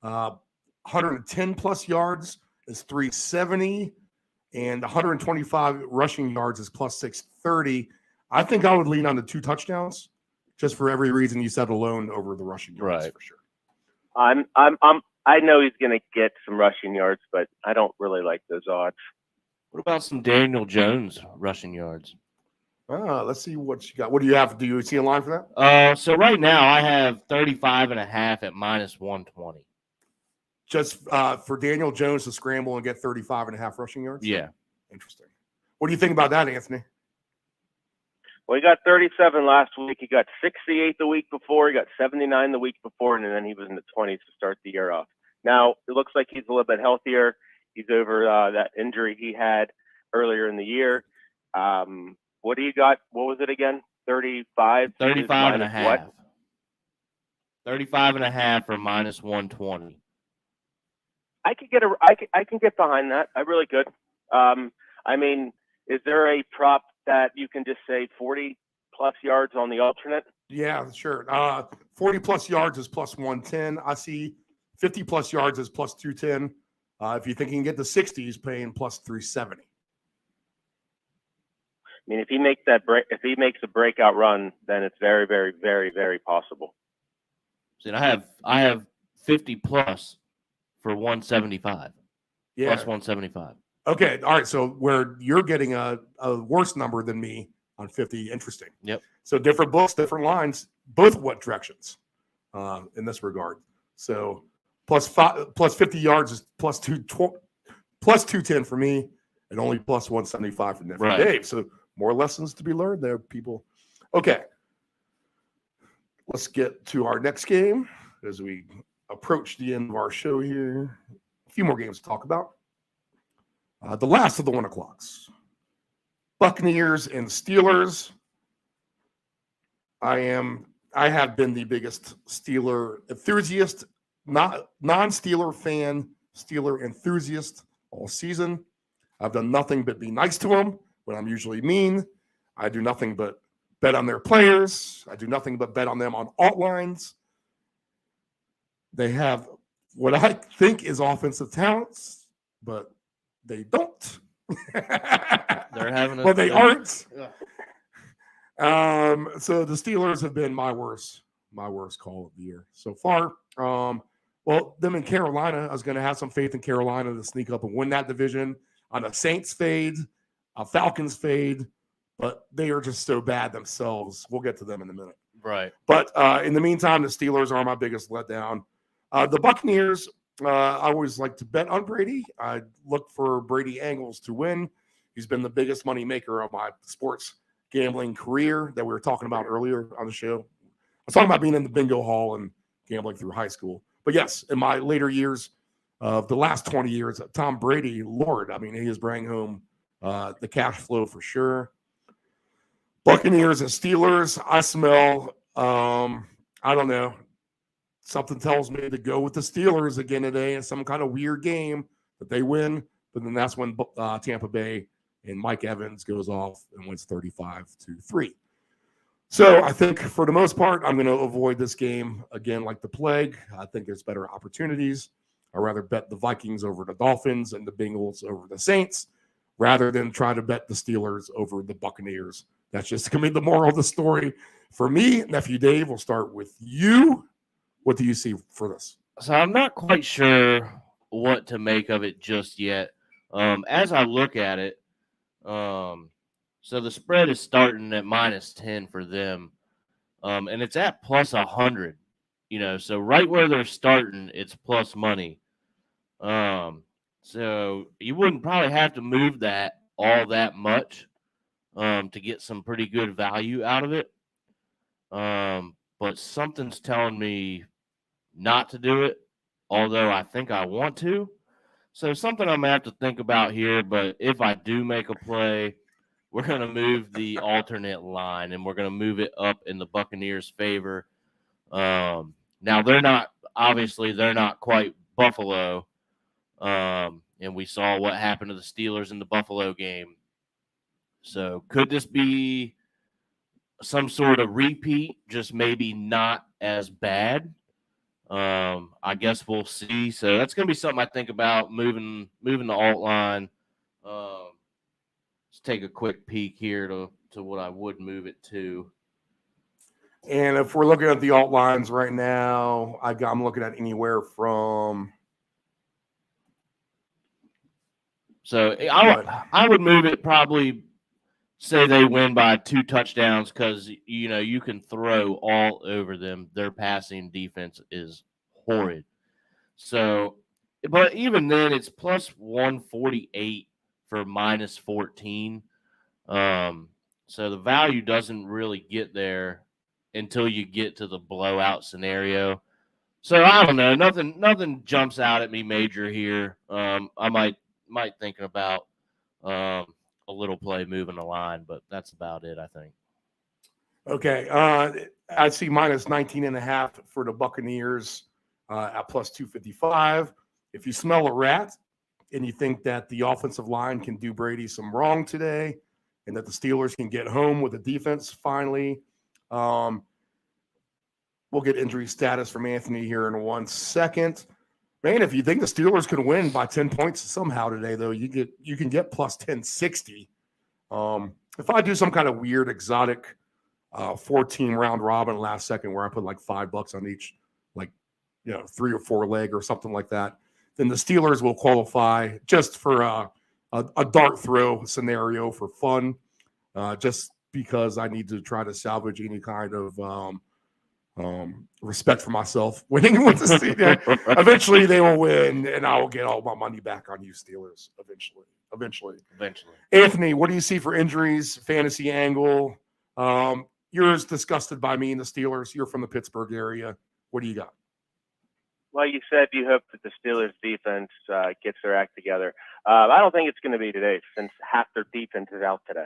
110+ yards is 370. And 125 rushing yards is plus 630. I think I would lean on the 2 touchdowns just for every reason you said alone over the rushing yards Right. for sure. I know he's going to get some rushing yards, but I don't really like those odds. What about some Daniel Jones rushing yards? Let's see what you got. What do you have? Do you see a line for that? So right now I have 35.5 at minus 120. Just for Daniel Jones to scramble and get 35.5 rushing yards? Yeah. Interesting. What do you think about that, Anthony? Well, he got 37 last week. He got 68 the week before. He got 79 the week before, and then he was in the 20s to start the year off. Now, it looks like he's a little bit healthier. He's over that injury he had earlier in the year. What do you got? What was it again? 35? 35.5. What? 35.5 or minus 120. I can get behind that. I really could. I mean, is there a prop that you can just say 40+ yards on the alternate? Yeah, sure. 40+ yards is plus 110. I see 50+ yards is plus 210. If you think you can get the 60, he's paying plus 370. I mean, if he makes a breakout run, then it's very, very, very, very possible. See, I have 50 plus for 175. Yeah. Plus 175. Okay. All right. So where you're getting a worse number than me on 50, interesting. Yep. So different books, different lines, both what directions in this regard. So plus 50 yards is plus 210 for me, and only plus 175 for Nick Right. Dave. So more lessons to be learned there, people. Okay. Let's get to our next game as we approach the end of our show here. A few more games to talk about. The last of the 1 o'clocks. Buccaneers and Steelers. I have been the biggest Steeler enthusiast, non-Steeler fan, Steeler enthusiast all season. I've done nothing but be nice to them when I'm usually mean. I do nothing but bet on their players. I do nothing but bet on them on alt lines. They have what I think is offensive talents, but they don't. They're having well, they aren't. So the Steelers have been my worst call of the year so far. Well, them in Carolina, I was going to have some faith in Carolina to sneak up and win that division on a Saints fade, a Falcons fade, but they are just so bad themselves. We'll get to them in a minute. Right. But in the meantime, the Steelers are my biggest letdown. The Buccaneers, I always like to bet on Brady. I look for Brady angles to win. He's been the biggest money maker of my sports gambling career that we were talking about earlier on the show. I was talking about being in the bingo hall and gambling through high school. But yes, in my later years of the last 20 years, Tom Brady, Lord, I mean, he is bringing home the cash flow for sure. Buccaneers and Steelers, I smell, I don't know. Something tells me to go with the Steelers again today in some kind of weird game that they win. But then that's when Tampa Bay and Mike Evans goes off and wins 35-3. So I think for the most part, I'm going to avoid this game again like the plague. I think there's better opportunities. I'd rather bet the Vikings over the Dolphins and the Bengals over the Saints rather than try to bet the Steelers over the Buccaneers. That's just going to be the moral of the story. For me, Nephew Dave, we'll start with you. What do you see for this? So I'm not quite sure what to make of it just yet. As I look at it, so the spread is starting at -10 for them. and it's at plus 100. So right where they're starting, it's plus money. So you wouldn't probably have to move that all that much to get some pretty good value out of it. But something's telling me not to do it, although I think I want to. So something I'm going to have to think about here, but if I do make a play, we're going to move the alternate line, and we're going to move it up in the Buccaneers' favor. Now, they're not quite Buffalo, and we saw what happened to the Steelers in the Buffalo game. So could this be some sort of repeat, just maybe not as bad? I guess we'll see. So that's going to be something I think about, moving the alt line. Let's take a quick peek here to what I would move it to. And if we're looking at the alt lines right now, I'm looking at anywhere from. So I would move it probably. Say they win by 2 touchdowns because, you can throw all over them. Their passing defense is horrid. So, but even then, it's plus 148 for minus 14. So the value doesn't really get there until you get to the blowout scenario. So I don't know. Nothing jumps out at me major here. I might think about a little play moving the line, but that's about it, I think. Okay. I see minus 19.5 for the Buccaneers at plus 255. If you smell a rat and you think that the offensive line can do Brady some wrong today and that the Steelers can get home with the defense finally, we'll get injury status from Anthony here in 1 second. Man, if you think the Steelers can win by 10 points somehow today, though, you can get plus 1060. If I do some kind of weird, exotic 14 round robin last second where I put like $5 on each, 3 or 4 leg or something like that, then the Steelers will qualify just for a dart throw scenario for fun, just because I need to try to salvage any kind of respect for myself winning with the Steelers. Eventually they will win and I will get all my money back on you Steelers eventually. Anthony, what do you see for injuries, fantasy angle? You're as disgusted by me and the Steelers. You're from the Pittsburgh area. What do you got? Well, you said you hope that the Steelers defense gets their act together. I don't think it's going to be today since half their defense is out today.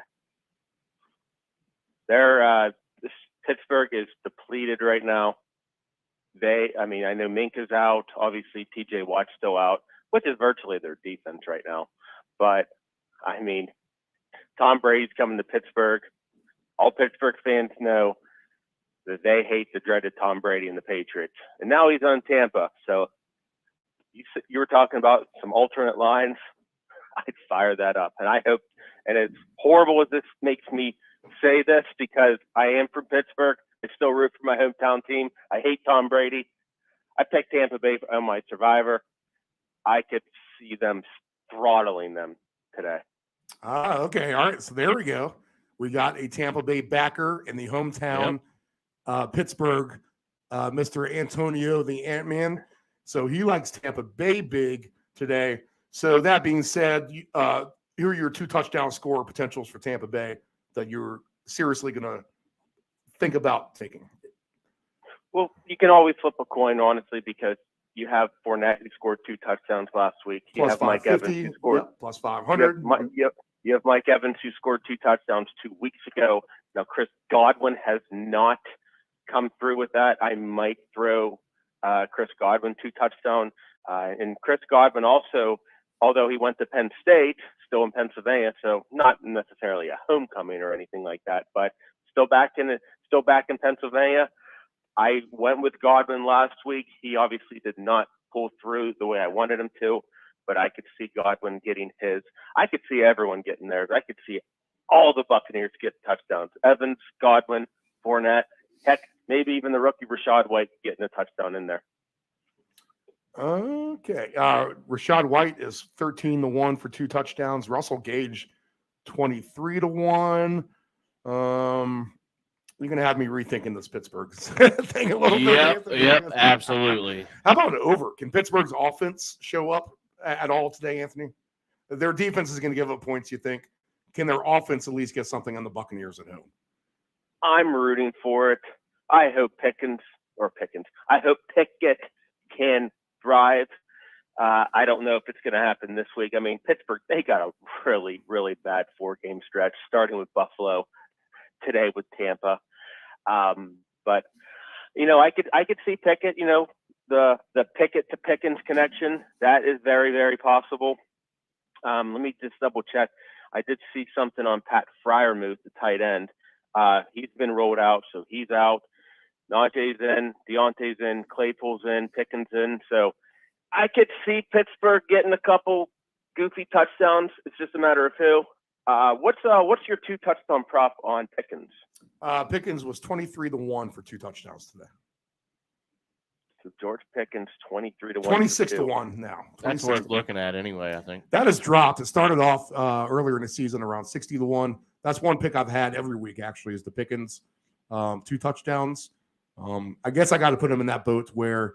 Pittsburgh is depleted right now. I know Minka's out. Obviously, TJ Watt's still out, which is virtually their defense right now. But, Tom Brady's coming to Pittsburgh. All Pittsburgh fans know that they hate the dreaded Tom Brady and the Patriots. And now he's on Tampa. So you were talking about some alternate lines. I'd fire that up. And I hope, and as horrible as this makes me say this because I am from Pittsburgh, I still root for my hometown team. I hate Tom Brady. I picked Tampa Bay on my survivor. I could see them throttling them today. Okay. All right. So there we go. We got a Tampa Bay backer in the hometown, Pittsburgh, Mr. Antonio the Ant-Man. So he likes Tampa Bay big today. So that being said, here are your 2 touchdown score potentials for Tampa Bay that you're seriously going to think about taking. Well, you can always flip a coin, honestly, because you have Fournette who scored 2 touchdowns last week. You Plus have Mike Evans who scored plus 500. You have Mike Evans who scored 2 touchdowns 2 weeks ago. Now, Chris Godwin has not come through with that. I might throw Chris Godwin 2 touchdowns. And Chris Godwin also, although he went to Penn State, still in Pennsylvania, so not necessarily a homecoming or anything like that, but still back in Pennsylvania. I went with Godwin last week. He obviously did not pull through the way I wanted him to, but I could see Godwin getting his. I could see everyone getting theirs. I could see all the Buccaneers get touchdowns. Evans, Godwin, Fournette, heck, maybe even the rookie Rachaad White getting a touchdown in there. Okay. Rachaad White is 13-1 for 2 touchdowns. Russell Gage, 23-1. You're going to have me rethinking this Pittsburgh thing a little bit. Yep, Anthony. yep, absolutely. How about an over? Can Pittsburgh's offense show up at all today, Anthony? Their defense is going to give up points, you think. Can their offense at least get something on the Buccaneers at home? I'm rooting for it. I hope I hope Pickett can thrive. I don't know if it's going to happen this week. I mean, Pittsburgh, they got a really, really bad 4-game stretch, starting with Buffalo, today with Tampa. But I could see Pickett. The Pickett to Pickens connection, that is very, very possible. Let me just double check. I did see something on Pat Freiermuth, the tight end. He's been rolled out, so he's out. Najee's in, Deontay's in, Claypool's in, Pickens in. So I could see Pittsburgh getting a couple goofy touchdowns. It's just a matter of who. What's your 2 touchdown prop on Pickens? Pickens was 23-1 for 2 touchdowns today. So George Pickens 23-1. 26-1 now. That's worth looking at anyway, I think. That has dropped. It started off earlier in the season around 60-1. That's one pick I've had every week, actually, is the Pickens 2 touchdowns. I guess I got to put him in that boat where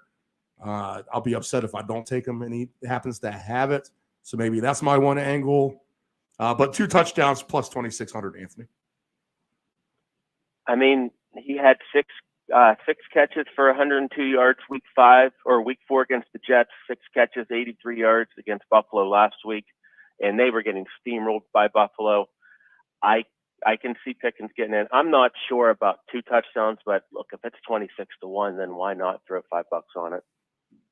I'll be upset if I don't take him and he happens to have it. So maybe that's my one angle. But 2 touchdowns plus 2,600, Anthony. I mean, he had 6 catches for 102 yards week 5 or week 4 against the Jets, 6 catches, 83 yards against Buffalo last week, and they were getting steamrolled by Buffalo. I can see Pickens getting in. I'm not sure about 2 touchdowns, but look, if it's 26-1, then why not throw $5 on it?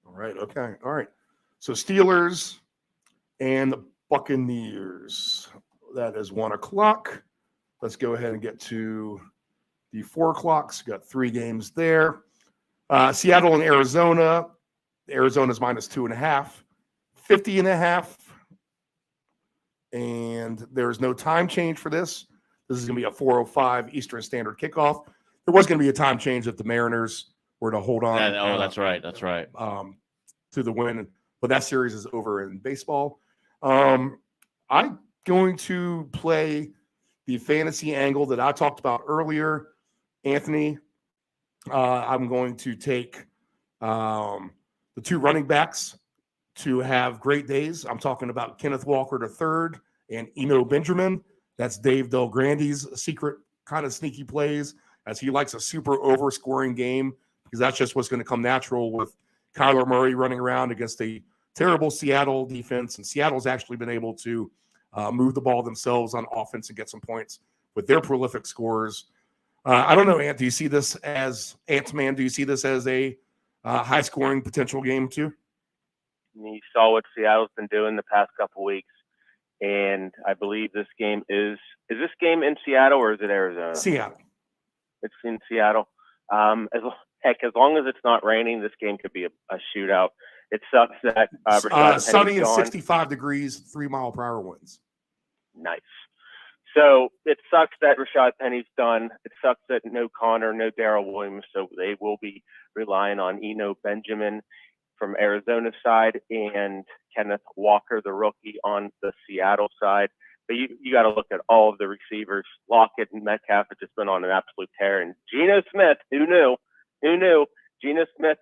All right. Okay. All right. So Steelers and the Buccaneers. That is 1 o'clock. Let's go ahead and get to the 4 o'clocks. Got 3 games there. Seattle and Arizona. Arizona's minus 2.5, 50.5. And there's no time change for this. This is going to be a 4:05 Eastern Standard kickoff. There was going to be a time change if the Mariners were to hold on. That's right. That's right. To the win, but that series is over in baseball. I'm going to play the fantasy angle that I talked about earlier, Anthony. I'm going to take the 2 running backs to have great days. I'm talking about Kenneth Walker III and Eno Benjamin. That's Dave Del Grande's secret kind of sneaky plays, as he likes a super overscoring game, because that's just what's going to come natural with Kyler Murray running around against a terrible Seattle defense. And Seattle's actually been able to move the ball themselves on offense and get some points with their prolific scores. I don't know, Ant, do you see this as Ant-Man? Do you see this as a high-scoring potential game too? You saw what Seattle's been doing the past couple weeks, and I believe this game is this game in Seattle or is it Arizona? Seattle. It's in Seattle. As long as it's not raining, this game could be a shootout. It sucks that sunny and 65 degrees, 3-mile-per-hour winds. Nice. So it sucks that Rashad Penny's done. It sucks that no Connor, no Darrell Williams. So they will be relying on Eno Benjamin from Arizona's side and Kenneth Walker, the rookie, on the Seattle side. But you got to look at all of the receivers. Lockett and Metcalf have just been on an absolute tear. And Geno Smith, who knew? Geno Smith,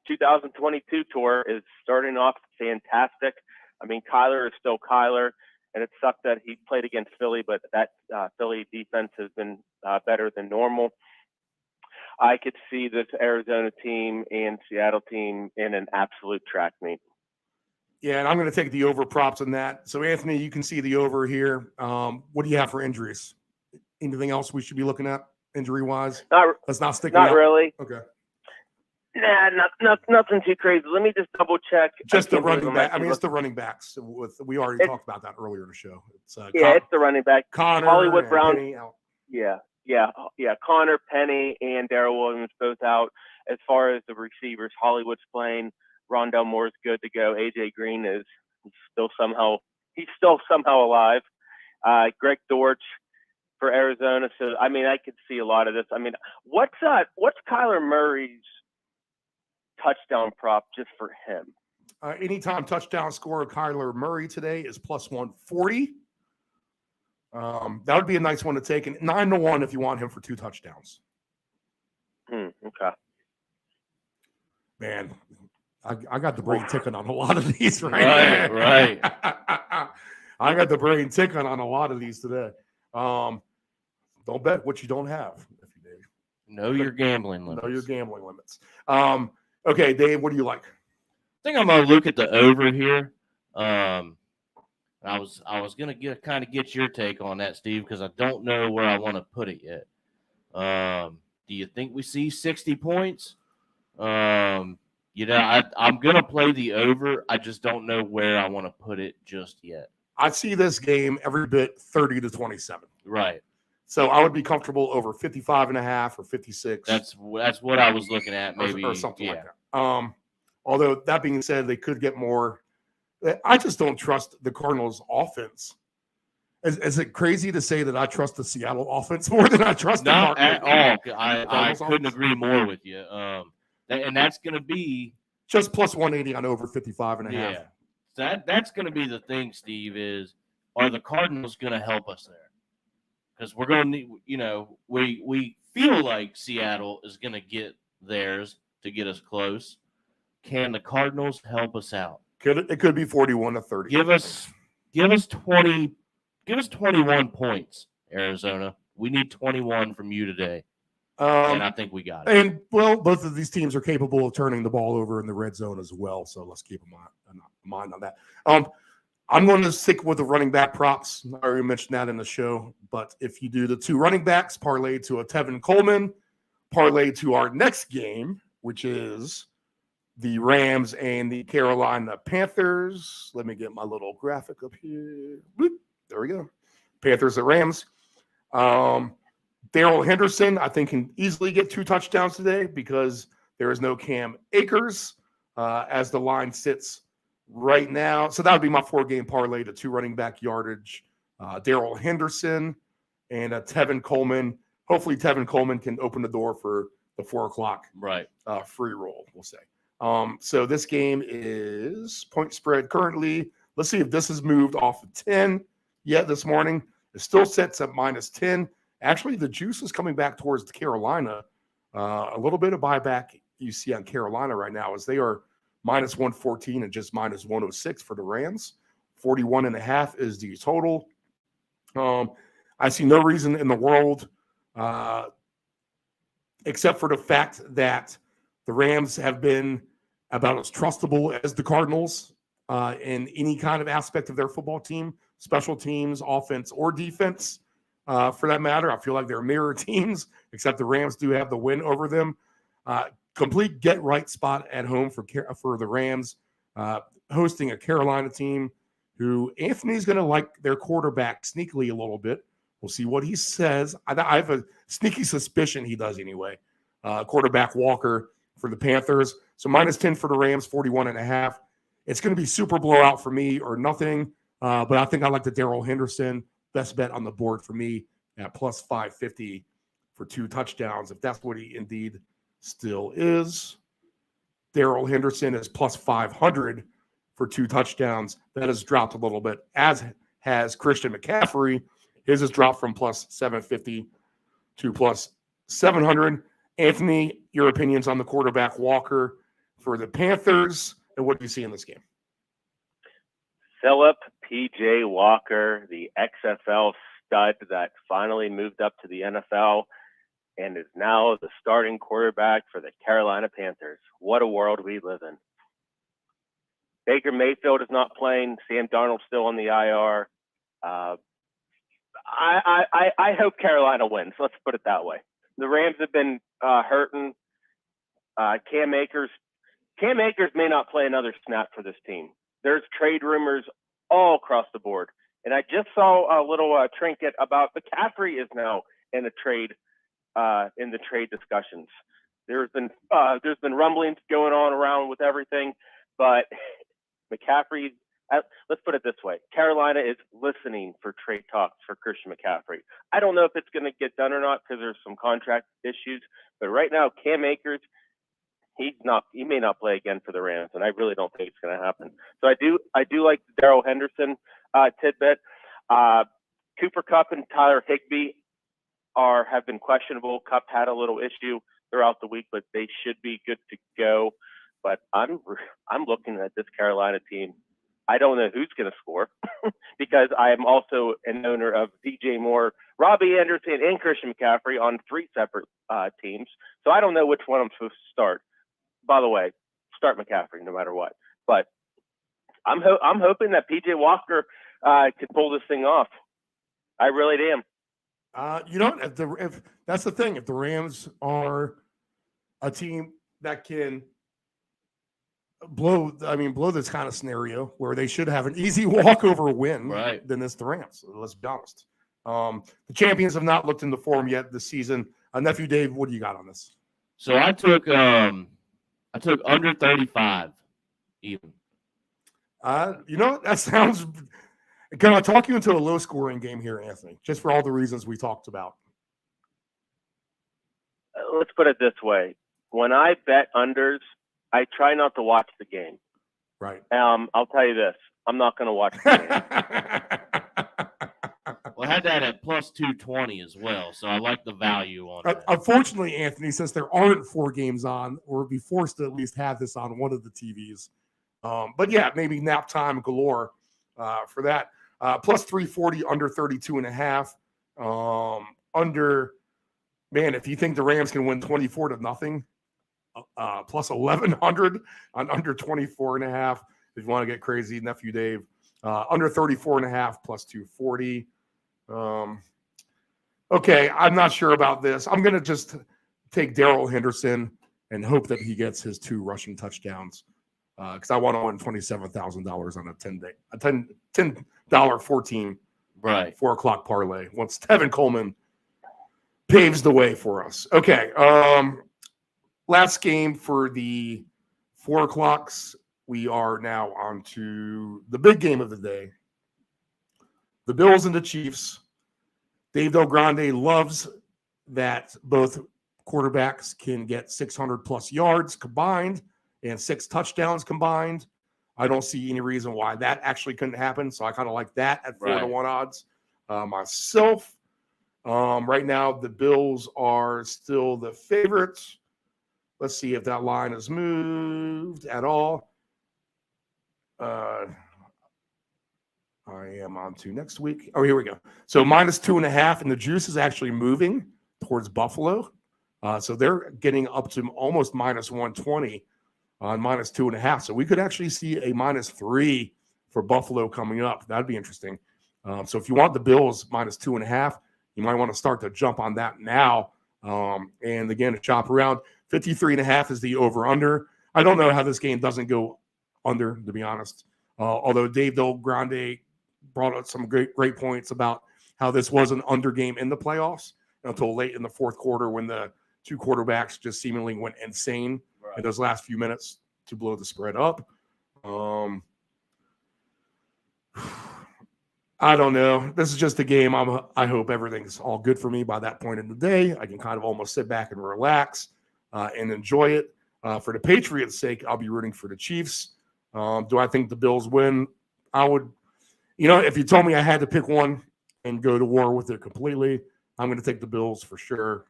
2022 tour is starting off fantastic. I mean, Kyler is still Kyler, and it sucked that he played against Philly, but that Philly defense has been better than normal. I could see this Arizona team and Seattle team in an absolute track meet. Yeah, and I'm going to take the over props on that. So, Anthony, you can see the over here. What do you have for injuries? Anything else we should be looking at injury-wise? Let's not stick. Not really. Okay. Nah, nothing too crazy. Let me just double check. Just the running back. I mean, it's the running backs. We already talked about that earlier in the show. It's it's the running back. Connor, Hollywood Brown. Penny out. Yeah. Connor, Penny, and Darrell Williams both out. As far as the receivers, Hollywood's playing. Rondell Moore's good to go. AJ Green is still somehow alive. Greg Dortch for Arizona. So I mean, I could see a lot of this. I mean, what's Kyler Murray's touchdown prop just for him? Anytime touchdown score of Kyler Murray today is plus 140. That would be a nice one to take. And 9-1 if you want him for 2 touchdowns. Okay. Man, I got the brain ticking on a lot of these Right, right. I got the brain ticking on a lot of these today. Don't bet what you don't have. If you Dave. Know your gambling limits. Know your gambling limits. Okay, Dave, what do you like? I think I'm gonna look at the over here. I was gonna get your take on that, Steve, because I don't know where I want to put it yet. Do you think we see 60 points? I'm gonna play the over. I just don't know where I want to put it just yet. I see this game every bit 30-27. Right. So I would be comfortable over 55.5 or 56. That's what I was looking at, maybe or something like that. Although that being said, they could get more. I just don't trust the Cardinals' offense. Is it crazy to say that I trust the Seattle offense more than I trust the Not at all. I Cardinals couldn't offense? agree more with you. And that's going to be Just plus 180 on over 55.5. yeah. That's going to be the thing, Steve. Are the Cardinals going to help us there? Because we're going to need. We feel like Seattle is going to get theirs to get us close. Can the Cardinals help us out? It could be 41-30. Give us 20. Give us 21 points, Arizona. We need 21 from you today, and I think we got it. And, well, both of these teams are capable of turning the ball over in the red zone as well, so let's keep in mind on that. I'm going to stick with the running back props. I already mentioned that in the show, but if you do the 2 running backs, parlay to a Tevin Coleman, parlay to our next game, which is the Rams and the Carolina Panthers. Let me get my little graphic up here. Boop. There we go. Panthers at Rams. Darrell Henderson, I think, can easily get 2 touchdowns today because there is no Cam Akers as the line sits right now. So that would be my 4-game parlay to 2 running back yardage. Darrell Henderson and Tevin Coleman. Hopefully Tevin Coleman can open the door for the 4 o'clock Right. free roll, we'll say. So this game is point spread currently. Let's see if this has moved off of 10 yet this morning. It still sets at -10. Actually, the juice is coming back towards Carolina. A little bit of buyback you see on Carolina right now as they are -114 and just -106 for the Rams. 41.5 is the total. I see no reason in the world, except for the fact that the Rams have been about as trustable as the Cardinals in any kind of aspect of their football team, special teams, offense, or defense, for that matter. I feel like they're mirror teams, except the Rams do have the win over them. Complete get-right spot at home for the Rams, hosting a Carolina team who Anthony's going to like their quarterback sneakily a little bit. We'll see what he says. I have a sneaky suspicion he does anyway. Quarterback Walker for the Panthers. So -10 for the Rams, 41.5. It's going to be super blowout for me or nothing. But I think I like the Darrell Henderson. Best bet on the board for me at plus 550 for 2 touchdowns, if that's what he indeed still is. Darrell Henderson is plus 500 for 2 touchdowns. That has dropped a little bit, as has Christian McCaffrey. His has dropped from plus 750 to plus 700. Anthony, your opinions on the quarterback Walker for the Panthers, and what do you see in this game? Philip P.J. Walker, the XFL stud that finally moved up to the NFL and is now the starting quarterback for the Carolina Panthers. What a world we live in. Baker Mayfield is not playing. Sam Darnold's still on the IR. I hope Carolina wins. Let's put it that way. The Rams have been hurting. Cam Akers may not play another snap for this team. There's trade rumors all across the board. And I just saw a little trinket about McCaffrey is now in the trade discussions. There's been rumblings going on around with everything, but McCaffrey, let's put it this way. Carolina is listening for trade talks for Christian McCaffrey. I don't know if it's going to get done or not because there's some contract issues, but right now Cam Akers, he may not play again for the Rams, and I really don't think it's going to happen. So I do like the Darrell Henderson tidbit. Cooper Kupp and Tyler Higbee have been questionable. Kupp had a little issue throughout the week, but they should be good to go. But I'm looking at this Carolina team. I don't know who's going to score because I am also an owner of DJ Moore, Robbie Anderson, and Christian McCaffrey on 3 separate teams. So I don't know which one I'm supposed to start. By the way, start McCaffrey no matter what. But I'm hoping that PJ Walker can pull this thing off. I really am. If that's the thing, if the Rams are a team that can blow this kind of scenario where they should have an easy walkover win, Right. then it's the Rams. Let's be honest. The champions have not looked into form yet this season. Nephew Dave, what do you got on this? So I took under 35 even. That sounds. Can I talk you into a low-scoring game here, Anthony? Just for all the reasons we talked about. Let's put it this way: when I bet unders, I try not to watch the game. Right. I'll tell you this: I'm not going to watch the game. Well, I had that at plus 220 as well, so I like the value on that. Unfortunately, Anthony, since there aren't 4 games on, we'll be forced to at least have this on one of the TVs. But yeah, maybe nap time galore for that. Plus 340, under 32.5. If you think the Rams can win 24-0, plus 1,100 on under 24.5. If you want to get crazy, Nephew Dave, under 34.5, plus 240. Okay, I'm not sure about this. I'm going to just take Darrell Henderson and hope that he gets his 2 rushing touchdowns because I want to win $27,000 on a $10 14 Right. 4 o'clock parlay once Tevin Coleman paves the way for us. Okay, last game for the 4 o'clocks. We are now on to the big game of the day. The Bills and the Chiefs. Dave Del Grande loves that both quarterbacks can get 600-plus yards combined and 6 touchdowns combined. I don't see any reason why that actually couldn't happen, so I kind of like that at 4-1 odds. Myself, right now, the Bills are still the favorites. Let's see if that line has moved at all. I am on to next week. Oh, here we go. So minus 2.5, and the juice is actually moving towards Buffalo. So they're getting up to almost minus 120 on minus 2.5. So we could actually see a minus 3 for Buffalo coming up. That'd be interesting. So if you want the Bills minus 2.5, you might want to start to jump on that now. And again, to chop around, 53.5 is the over-under. I don't know how this game doesn't go under, to be honest. Although Dave Del Grande brought up some great points about how this was an under game in the playoffs until late in the fourth quarter when the 2 quarterbacks just seemingly went insane in those last few minutes to blow the spread up. I don't know. This is just a game. I hope everything's all good for me by that point in the day. I can kind of almost sit back and relax and enjoy it. For the Patriots' sake, I'll be rooting for the Chiefs. Do I think the Bills win? I would, if you told me I had to pick one and go to war with it completely, I'm going to take the Bills for sure.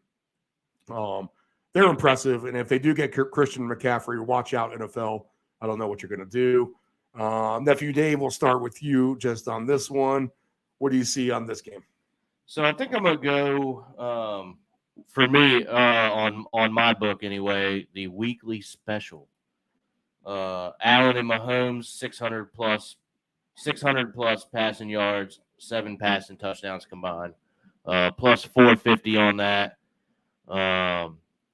They're impressive, and if they do get Christian McCaffrey, watch out, NFL. I don't know what you're going to do. Nephew Dave, we'll start with you just on this one. What do you see on this game? So I think I'm going to go, for me, on my book anyway, the weekly special. Allen and Mahomes, 600 plus passing yards, 7 passing touchdowns combined, plus 450 on that.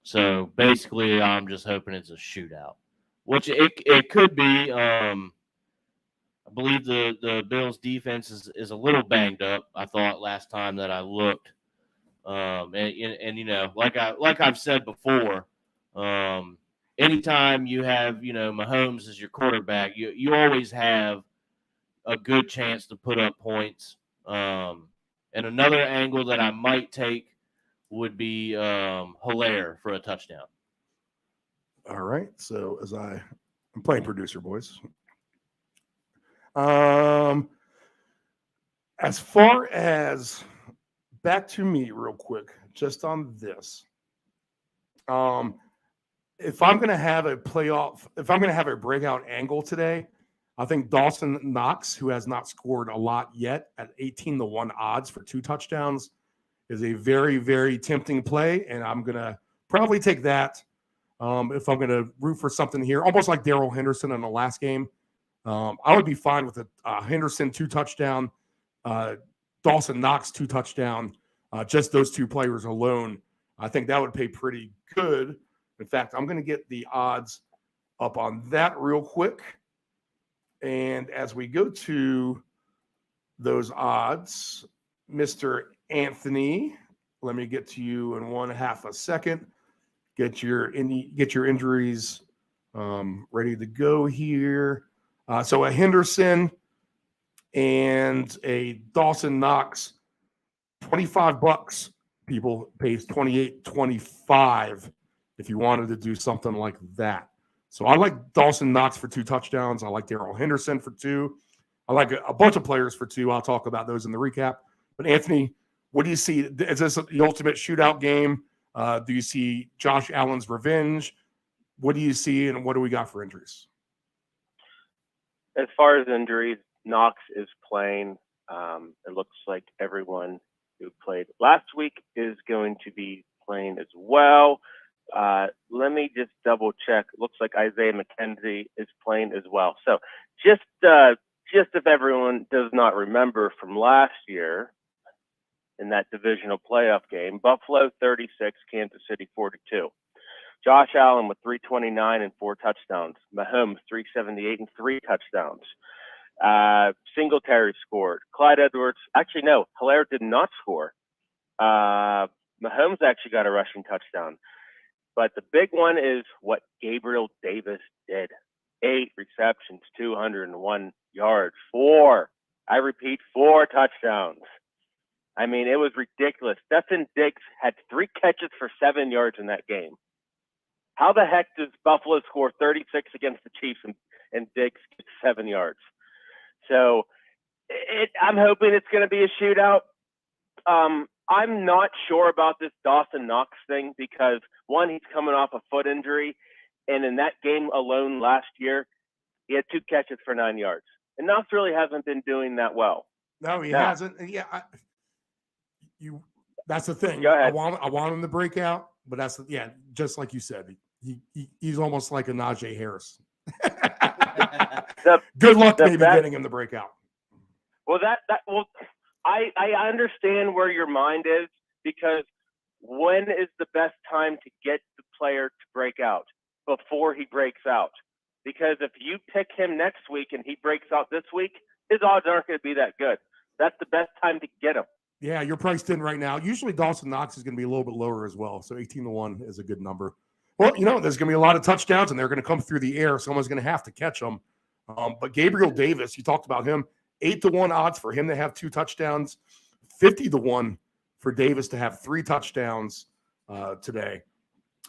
So basically, I'm just hoping it's a shootout, which it could be. I believe the Bills' defense is a little banged up. I thought last time that I looked, and like I've said before, anytime you have Mahomes as your quarterback, you always have a good chance to put up points. And another angle that I might take would be Hilaire for a touchdown. All right. So I'm playing producer, boys. As far as back to me real quick, just on this. If I'm going to have a breakout angle today, I think Dawson Knox, who has not scored a lot yet at 18-1 odds for 2 touchdowns, is a very, very tempting play. And I'm going to probably take that if I'm going to root for something here, almost like Darrell Henderson in the last game. I would be fine with a Henderson 2 touchdown, Dawson Knox 2 touchdown, just those 2 players alone. I think that would pay pretty good. In fact, I'm going to get the odds up on that real quick. And as we go to those odds, Mr. Anthony, let me get to you in 1/2 a second. Get your injuries ready to go here. So a Henderson and a Dawson Knox, $25. People pays $28.25 if you wanted to do something like that. So I like Dawson Knox for 2 touchdowns. I like Darrell Henderson for 2. I like a bunch of players for 2. I'll talk about those in the recap. But Anthony, what do you see? Is this the ultimate shootout game? Do you see Josh Allen's revenge? What do you see, and what do we got for injuries? As far as injuries, Knox is playing. It looks like everyone who played last week is going to be playing as well. Let me just double check. It looks like Isaiah McKenzie is playing as well. So just if everyone does not remember from last year in that divisional playoff game, Buffalo 36, Kansas City 42. Josh Allen with 329 and 4 touchdowns. Mahomes 378 and 3 touchdowns. Singletary scored. Clyde Edwards, actually no, Hilaire did not score. Mahomes actually got a rushing touchdown. But the big one is what Gabriel Davis did. 8 receptions, 201 yards, 4 touchdowns. I mean, it was ridiculous. Stefon Diggs had 3 catches for 7 yards in that game. How the heck does Buffalo score 36 against the Chiefs and Diggs gets 7 yards? So I'm hoping it's going to be a shootout. I'm not sure about this Dawson Knox thing because, one, he's coming off a foot injury, and in that game alone last year, he had 2 catches for 9 yards. And Knox really hasn't been doing that well. No, he hasn't. Yeah, that's the thing. Go ahead. I want him to break out, but just like you said, he's almost like a Najee Harris. Good luck maybe getting him to break out. Well, I understand where your mind is, because when is the best time to get the player to break out? Before he breaks out. Because if you pick him next week and he breaks out this week, his odds aren't going to be that good. That's the best time to get him. Yeah, you're priced in right now. Usually Dawson Knox is going to be a little bit lower as well. So 18-1 is a good number. Well, there's going to be a lot of touchdowns, and they're going to come through the air. Someone's going to have to catch them. But Gabriel Davis, you talked about him, 8-1 odds for him to have 2 touchdowns, 50-1 for Davis to have 3 touchdowns today.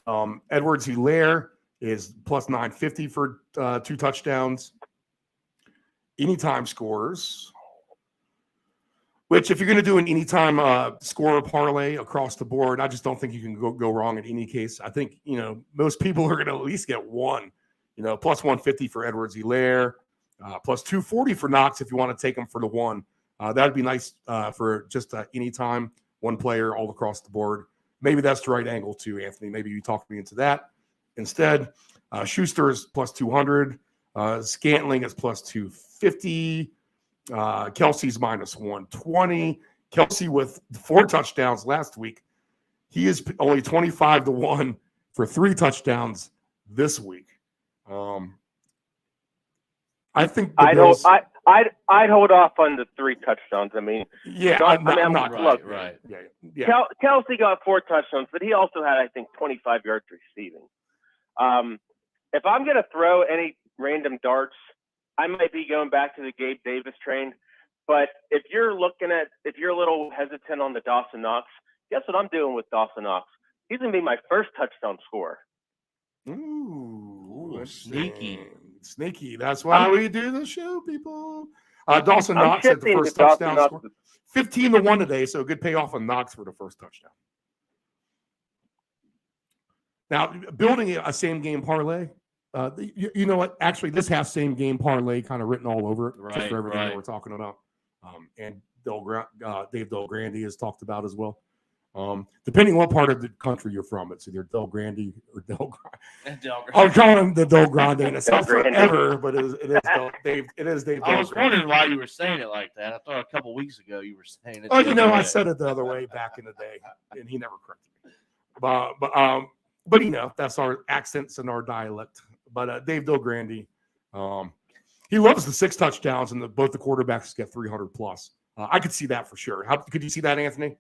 Edwards-Helaire is plus 950 for 2 touchdowns. Anytime scores, which if you're going to do an anytime scorer parlay across the board, I just don't think you can go wrong in any case. I think, most people are going to at least get 1, plus 150 for Edwards-Helaire, plus 240 for Knox if you want to take him for the 1. That'd be nice for just anytime, 1 player all across the board. Maybe that's the right angle too, Anthony. Maybe you talked me into that. Instead, Schuster is plus 200. Scantling is plus 250. Kelsey's minus 120. Kelsey with 4 touchdowns last week. He is only 25-1 for 3 touchdowns this week. I think I'd hold off on the 3 touchdowns. I mean, yeah, I'm not. Look, right. Yeah. Kelsey got 4 touchdowns, but he also had, I think, 25 yards receiving. If I'm going to throw any random darts, I might be going back to the Gabe Davis train. But if you're a little hesitant on the Dawson Knox, guess what I'm doing with Dawson Knox? He's going to be my first touchdown scorer. Ooh, Sneaky. That's why we do the show, people. Dawson I'm Knox had the shifting first to Dawson touchdown Knox. score. 15-1 today, so good payoff on Knox for the first touchdown. Now, building a same game parlay, you know what? Actually, this has same game parlay kind of written all over it, just Right, for everything that right. we're talking about. And Dave Del Grande has talked about as well. Depending what part of the country you're from, it's either Del Grande or Del Grande. I'm calling him the Del Grande, and it's Del not Grande. forever, but it is Dave. It is Dave. I Del was Grande. wondering why you were saying it like that. I thought a couple weeks ago you were saying it. Oh, the you know, other I way. said it the other way back in the day, and he never corrected me. But you know, that's our accents and our dialect. But Dave Del Grande, he loves the 6 touchdowns, and both the quarterbacks get 300 plus. I could see that for sure. How could you see that, Anthony?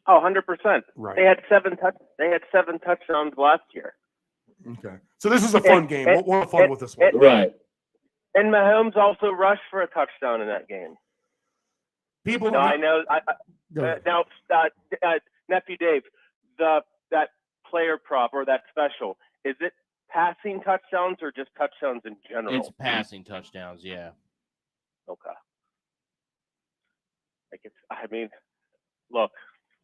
Oh, 100%. Right. They had 7 touchdowns last year. Okay. So this is a fun game. We'll have fun with this one. Right. And Mahomes also rushed for a touchdown in that game. People. No, I know. Go ahead. Now, nephew Dave, that player prop or that special, is it passing touchdowns or just touchdowns in general? It's passing touchdowns, yeah. Okay. I mean, look,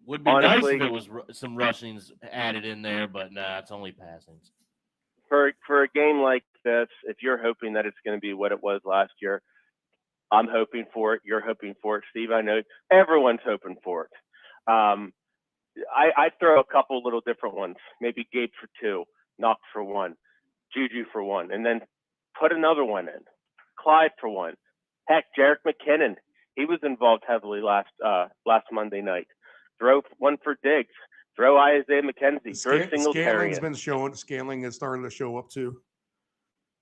Would be honestly, nice if it was some rushings added in there, but nah, it's only passings. for a game like this, if you're hoping that it's going to be what it was last year, I'm hoping for it. You're hoping for it, Steve. I know everyone's hoping for it. I throw a couple little different ones. Maybe Gabe for 2, Knox for 1, Juju for 1, and then put another one in. Clyde for 1. Heck, Jerick McKinnon, he was involved heavily last Monday night. Throw one for Diggs. Throw Isaiah McKenzie. Throw Singletary. Scanning's been showing. Scanling is starting to show up too.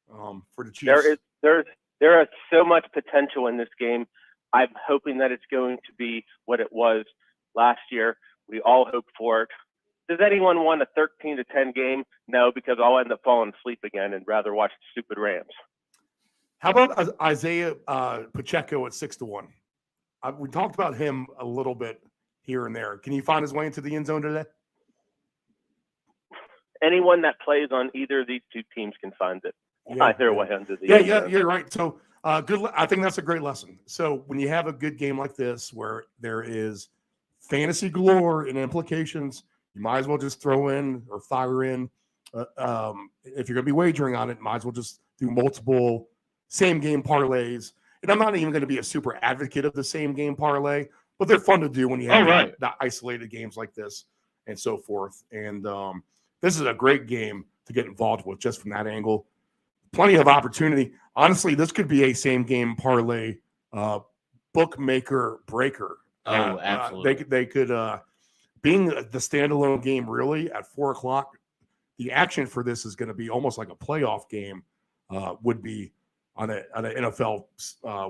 For the Chiefs, There is so much potential in this game. I'm hoping that it's going to be what it was last year. We all hope for it. Does anyone want a 13-10 game? No, because I'll end up falling asleep again and rather watch the stupid Rams. how about Isaiah Pacheco at 6-1? We talked about him a little bit here and there. Can he find his way into the end zone today? Anyone that plays on either of these two teams can find it. Either way under the end zone. You're right. So good. I think that's a great lesson. So when you have a good game like this, where there is fantasy galore and implications, you might as well just throw in or fire in. If you're going to be wagering on it, might as well just do multiple same game parlays. And I'm not even going to be a super advocate of the same game parlay, but they're fun to do when you have the isolated games like this and so forth. And this is a great game to get involved with just from that angle. Plenty of opportunity. Honestly, this could be a same game parlay bookmaker breaker. Oh, absolutely. They could being the standalone game really at 4:00. The action for this is going to be almost like a playoff game would be on an NFL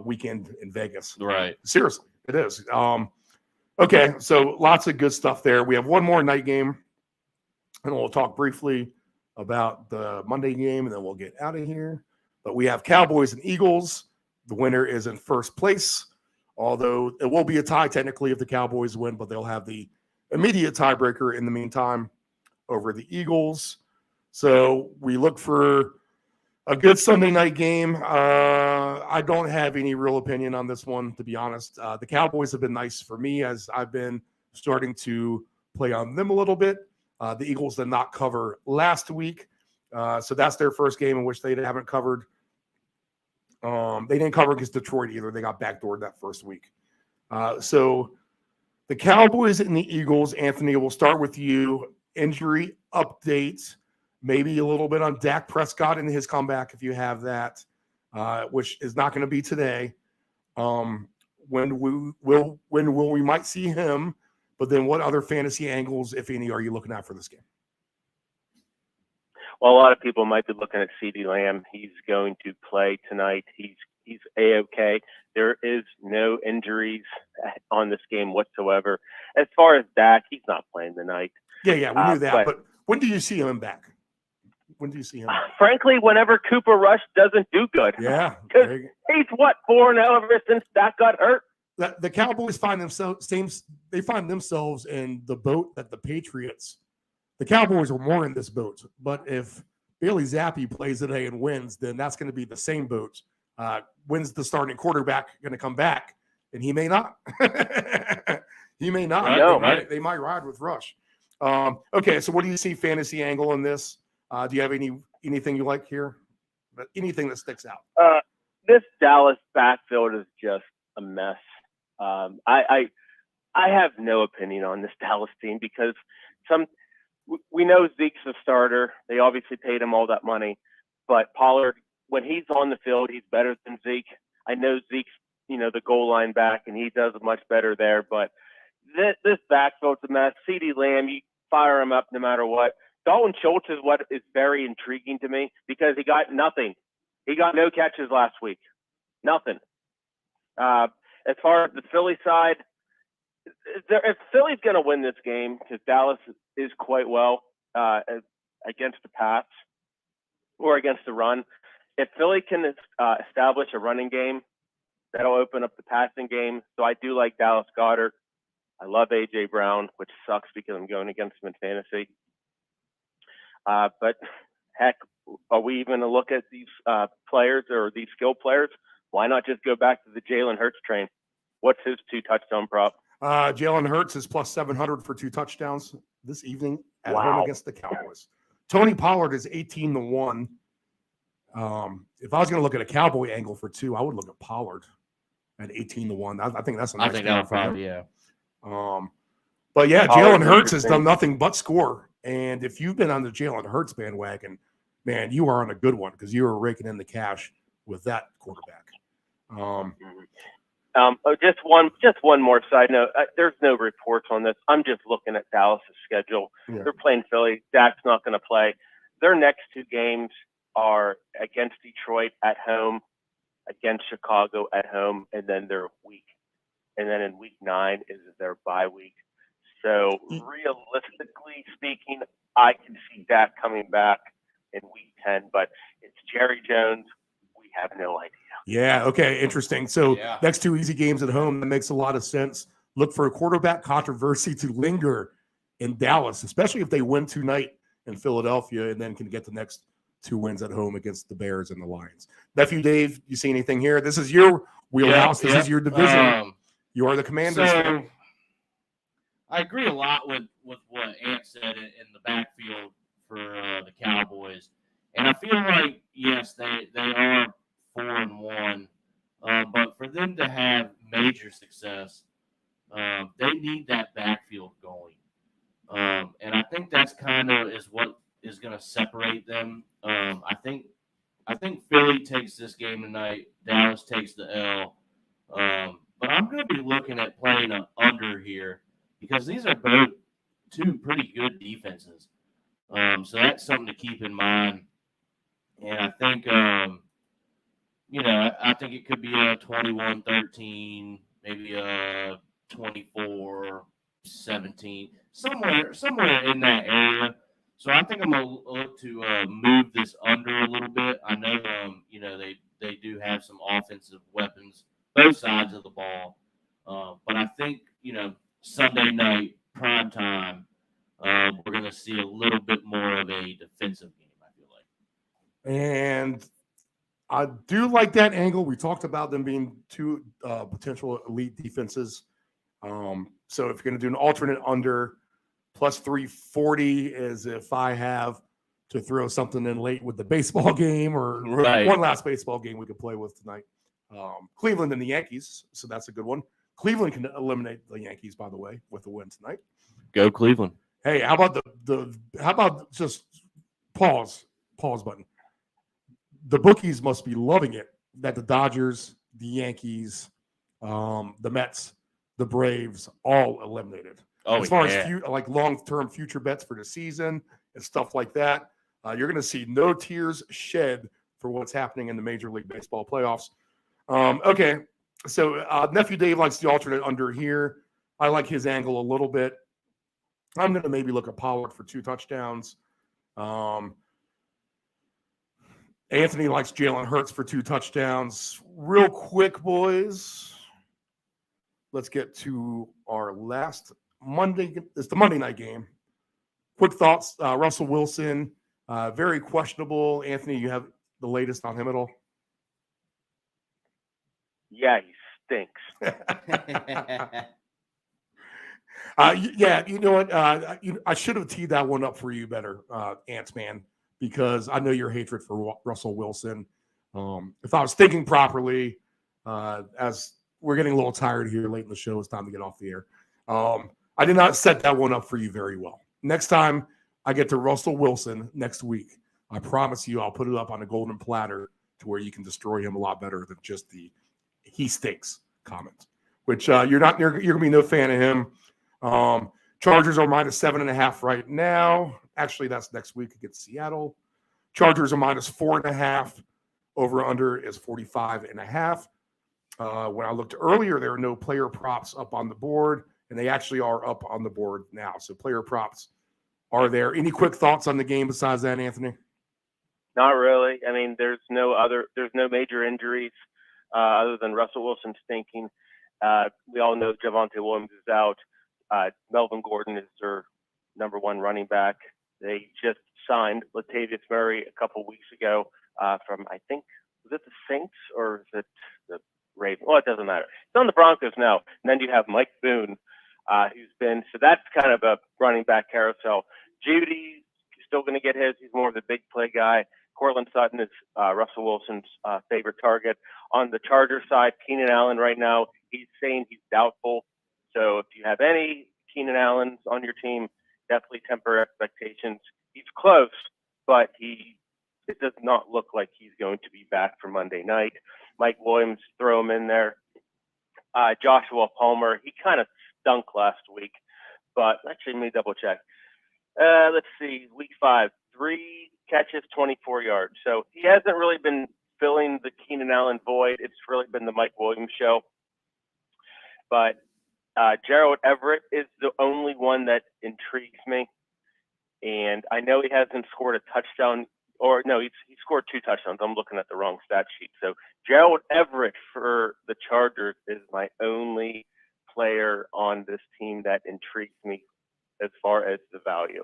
weekend in Vegas. Right. Seriously, it is. Okay, so lots of good stuff there. We have one more night game, and we'll talk briefly about the Monday game, and then we'll get out of here. But we have Cowboys and Eagles. The winner is in first place, although it will be a tie technically if the Cowboys win, but they'll have the immediate tiebreaker in the meantime over the Eagles. So we look for a good Sunday night game. I don't have any real opinion on this one, to be honest. The Cowboys have been nice for me as I've been starting to play on them a little bit. The Eagles did not cover last week. So that's their first game in which they haven't covered. They didn't cover against Detroit either. They got backdoored that first week. So the Cowboys and the Eagles, Anthony, we'll start with you. Injury updates, maybe a little bit on Dak Prescott and his comeback if you have that, which is not going to be today. When we might see him, but then what other fantasy angles, if any, are you looking at for this game? Well, a lot of people might be looking at CeeDee Lamb. He's going to play tonight. He's A-okay. There is no injuries on this game whatsoever. As far as Dak, he's not playing tonight. Yeah, we knew that. But when do you see him back? When do you see him back? Frankly, whenever Cooper Rush doesn't do good. Yeah. He's what, 4-0 ever since Dak got hurt? The Cowboys find themselves in the boat that the Patriots. The Cowboys are more in this boat, but if Bailey Zappi plays today and wins, then that's going to be the same boat When's the starting quarterback going to come back? And he may not. He may not. I know, They might ride with Rush. Okay, so what do you see fantasy angle in this? Do you have anything you like here? But anything that sticks out? This Dallas backfield is just a mess. I have no opinion on this Dallas team because we know Zeke's a starter. They obviously paid him all that money, but Pollard, when he's on the field, he's better than Zeke. I know Zeke's, the goal line back, and he does much better there, but this backfield's a mess. CeeDee Lamb, you fire him up no matter what. Dalton Schultz is what is very intriguing to me because he got nothing. He got no catches last week. Nothing. As far as the Philly side, if Philly's going to win this game, because Dallas is quite well against the pass or against the run, if Philly can establish a running game, that'll open up the passing game. So I do like Dallas Goedert. I love A.J. Brown, which sucks because I'm going against him in fantasy. But heck, are we even going to look at these players or these skill players? Why not just go back to the Jalen Hurts train? What's his 2-touchdown prop? Jalen Hurts is plus 700 for 2 touchdowns this evening at home Wow. against the Cowboys. Tony Pollard is 18-1. If I was going to look at a Cowboy angle for 2, I would look at Pollard at 18-1. I think that's a nice I think game that would for him. probably, yeah. But yeah, Pollard's Jalen Hurts has interesting. done nothing but score. And if you've been on the Jalen Hurts bandwagon, man, you are on a good one because you are raking in the cash with that quarterback. Just one more side note. There's no reports on this. I'm just looking at Dallas' schedule. Yeah. They're playing Philly. Dak's not going to play. Their next 2 games are against Detroit at home, against Chicago at home, and then their week. And then in week 9 is their bye week. So realistically speaking, I can see Dak coming back in week 10, but it's Jerry Jones. We have no idea. Yeah. Okay. Interesting. So Yeah. next 2 easy games at home. That makes a lot of sense. Look for a quarterback controversy to linger in Dallas, especially if they win tonight in Philadelphia and then can get the next 2 wins at home against the Bears and the Lions. Nephew Dave, you see anything here? This is your wheelhouse. This is your division. You are the Commanders. So I agree a lot with what Ant said in the backfield for the Cowboys, and I feel like yes, they are 4-1, but for them to have major success, they need that backfield going, and I think that's kind of is what is going to separate them. I think Philly takes this game tonight. Dallas takes the L, but I'm going to be looking at playing an under here. Because these are both 2 pretty good defenses. So that's something to keep in mind. And I think, I think it could be a 21-13, maybe a 24-17, somewhere in that area. So I think I'm going to look to move this under a little bit. I know, they do have some offensive weapons, both sides of the ball. But I think, Sunday night, prime time, we're going to see a little bit more of a defensive game, I feel like. And I do like that angle. We talked about them being 2 potential elite defenses. So if you're going to do an alternate under, plus 340 is if I have to throw something in late with the baseball game or Right. one last baseball game we could play with tonight. Cleveland and the Yankees. So that's a good one. Cleveland can eliminate the Yankees, by the way, with a win tonight. Go Cleveland. Hey, how about how about just pause button? The bookies must be loving it that the Dodgers, the Yankees, the Mets, the Braves all eliminated. Oh, as far yeah. as like long-term future bets for the season and stuff like that, you're going to see no tears shed for what's happening in the Major League Baseball playoffs. Okay. So Nephew Dave likes the alternate under here. I like his angle a little bit. I'm going to maybe look at Pollard for 2 touchdowns. Anthony likes Jalen Hurts for 2 touchdowns. Real quick, boys. Let's get to our last Monday. It's the Monday night game. Quick thoughts. Russell Wilson, very questionable. Anthony, you have the latest on him at all? Yeah, he stinks. Yeah, you know what? I should have teed that one up for you better, Ants Man, because I know your hatred for Russell Wilson. If I was thinking properly, as we're getting a little tired here late in the show, it's time to get off the air. I did not set that one up for you very well. Next time I get to Russell Wilson next week, I promise you I'll put it up on a golden platter to where you can destroy him a lot better than just the "he stinks" comment, which you're gonna be no fan of him. Chargers are -7.5 right now. Actually, that's next week against Seattle. Chargers are -4.5. Over under is 45.5. When I looked earlier, there were no player props up on the board, and they actually are up on the board now. So player props are there. Any quick thoughts on the game besides that, Anthony? Not really. I mean, there's no major injuries other than Russell Wilson stinking. We all know Javonte Williams is out. Melvin Gordon is their number one running back. They just signed Latavius Murray a couple weeks ago from, I think, was it the Saints or is it the Ravens? Well, it doesn't matter. It's on the Broncos now. And then you have Mike Boone, who's been, so that's kind of a running back carousel. Judy's still going to get his. He's more of the big play guy. Cortland Sutton is Russell Wilson's favorite target. On the Chargers side, Keenan Allen right now, he's saying he's doubtful. So if you have any Keenan Allens on your team, definitely temper expectations. He's close, but it does not look like he's going to be back for Monday night. Mike Williams, throw him in there. Joshua Palmer, he kind of stunk last week, but actually let me double check. Let's see, week 5, 3 catches, 24 yards. So he hasn't really been filling the Keenan Allen void. It's really been the Mike Williams show. But Gerald Everett is the only one that intrigues me. And I know he hasn't scored a touchdown, or no, he scored 2 touchdowns. I'm looking at the wrong stat sheet. So Gerald Everett for the Chargers is my only player on this team that intrigues me as far as the value.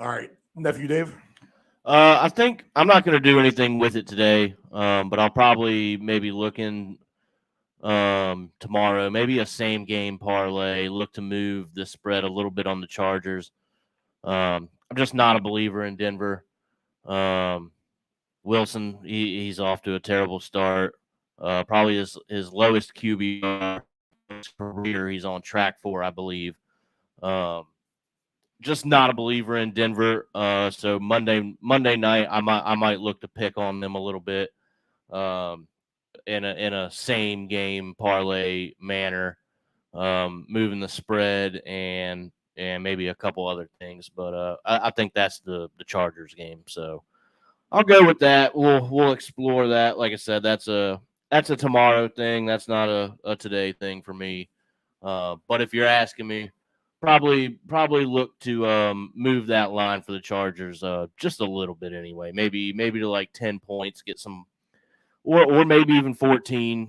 All right, nephew Dave. I think I'm not going to do anything with it today, but I'll probably maybe look in tomorrow, maybe a same game parlay, look to move the spread a little bit on the Chargers. I'm just not a believer in Denver. Wilson, he's off to a terrible start. Probably his lowest QB career he's on track for, I believe. Just not a believer in Denver. So Monday night, I might look to pick on them a little bit. In a same game parlay manner, moving the spread and maybe a couple other things, but I think that's the Chargers game. So I'll go with that. We'll explore that. Like I said, that's a tomorrow thing. That's not a today thing for me. But if you're asking me, probably look to move that line for the Chargers just a little bit anyway. Maybe to like 10 points, get some. Or maybe even 14,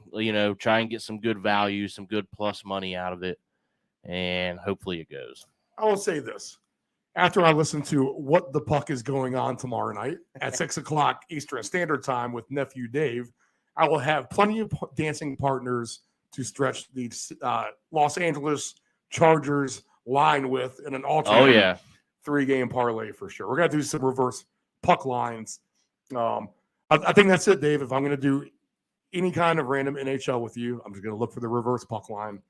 try and get some good value, some good plus money out of it, and hopefully it goes. I will say this. After I listen to What the Puck is Going On tomorrow night at 6 o'clock Eastern Standard Time with nephew Dave, I will have plenty of dancing partners to stretch the Los Angeles Chargers line with in an alternate 3-game parlay for sure. We're going to do some reverse puck lines. I think that's it, Dave. If I'm going to do any kind of random NHL with you, I'm just going to look for the reverse puck line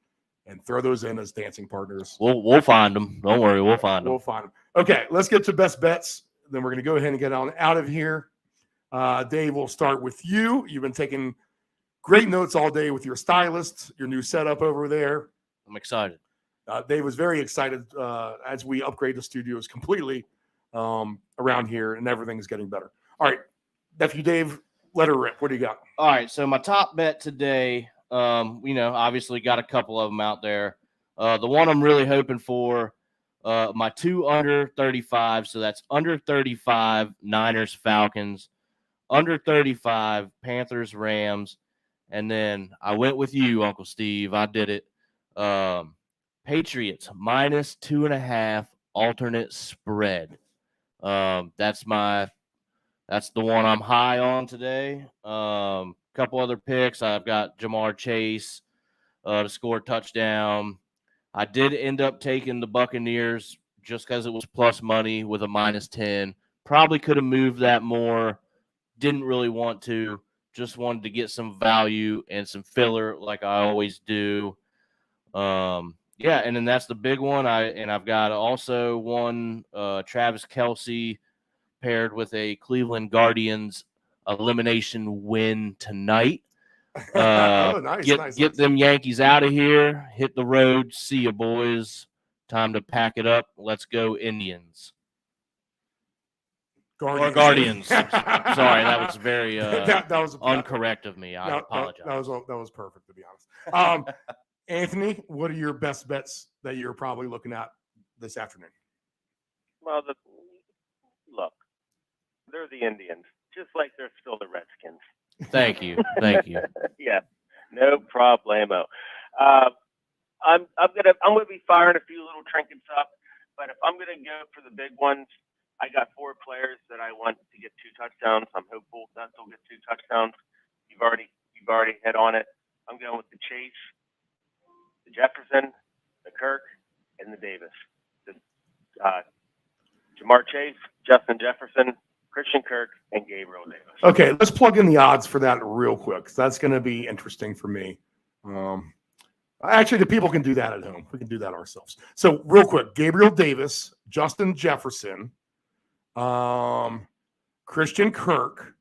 and throw those in as dancing partners. We'll find them. Don't worry, we'll find them. We'll find them. Okay, let's get to best bets. Then we're going to go ahead and get on out of here. Dave, we'll start with you. You've been taking great notes all day with your stylist, your new setup over there. I'm excited. Dave was very excited as we upgrade the studios completely around here, and everything is getting better. All right. Nephew Dave, let her rip. What do you got? All right, so my top bet today, obviously got a couple of them out there. The one I'm really hoping for, my 2 under 35, so that's under 35 Niners Falcons, under 35 Panthers Rams, and then I went with you, Uncle Steve. I did it. Patriots -2.5 alternate spread. That's the one I'm high on today because couple other picks. I've got Jamar Chase to score a touchdown. I did end up taking the Buccaneers just because it was plus money with a -10. Probably could have moved that more. Didn't really want to. Just wanted to get some value and some filler like I always do. Yeah, and then that's the big one. I've got also one Travis Kelce paired with a Cleveland Guardians elimination win tonight. Oh, nice, Get them Yankees out of here. Hit the road. See you, boys. Time to pack it up. Let's go, Indians. Or Guardians. Sorry, that was very that was uncorrect of me. I apologize. That was perfect, to be honest. Anthony, what are your best bets that you're probably looking at this afternoon? Well, look, they're the Indians, just like they're still the Redskins. Thank you. Thank you. Yeah, no problemo. I'm gonna be firing a few little trinkets up, but if I'm gonna go for the big ones, I got 4 players that I want to get 2 touchdowns. I'm hopeful that they'll get 2 touchdowns. You've already hit on it. I'm going with the Chase, the Jefferson, the Kirk, and the Davis. Jamar Chase, Justin Jefferson, Christian Kirk, and Gabriel Davis. Okay, let's plug in the odds for that real quick, because that's going to be interesting for me. Actually, the people can do that at home. We can do that ourselves. So real quick, Gabriel Davis, Justin Jefferson, Christian Kirk,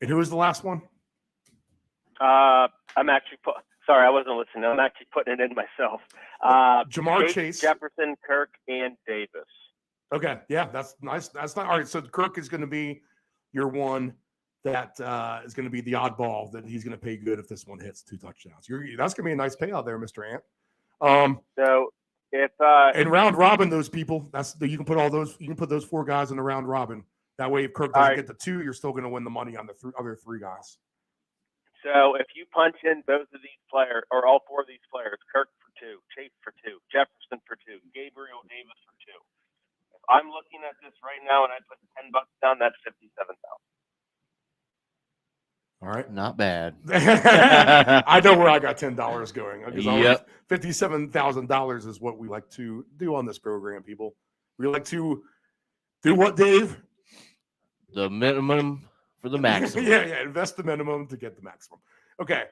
and who was the last one? I'm actually sorry, I wasn't listening. I'm actually putting it in myself. Jamar Chase, Jefferson, Kirk, and Davis. Okay, yeah, that's nice. That's not all right. So Kirk is going to be your one that is going to be the oddball that he's going to pay good if this one hits 2 touchdowns. That's going to be a nice payout there, Mr. Ant. So if and round robin those people, you can put those 4 guys in the round robin. That way, if Kirk doesn't get the 2, you're still going to win the money on the other 3 guys. So if you punch in both of these players, or all 4 of these players, Kirk for 2, Chase for 2, Jefferson for 2, Gabriel Davis for 2. If I'm looking at this right now and I put $10 down, that's $57,000. All right, not bad. I know where I got $10 going. Yep. $57,000 is what we like to do on this program, people. We like to do what, Dave? The minimum for the maximum. Yeah. Invest the minimum to get the maximum. Okay.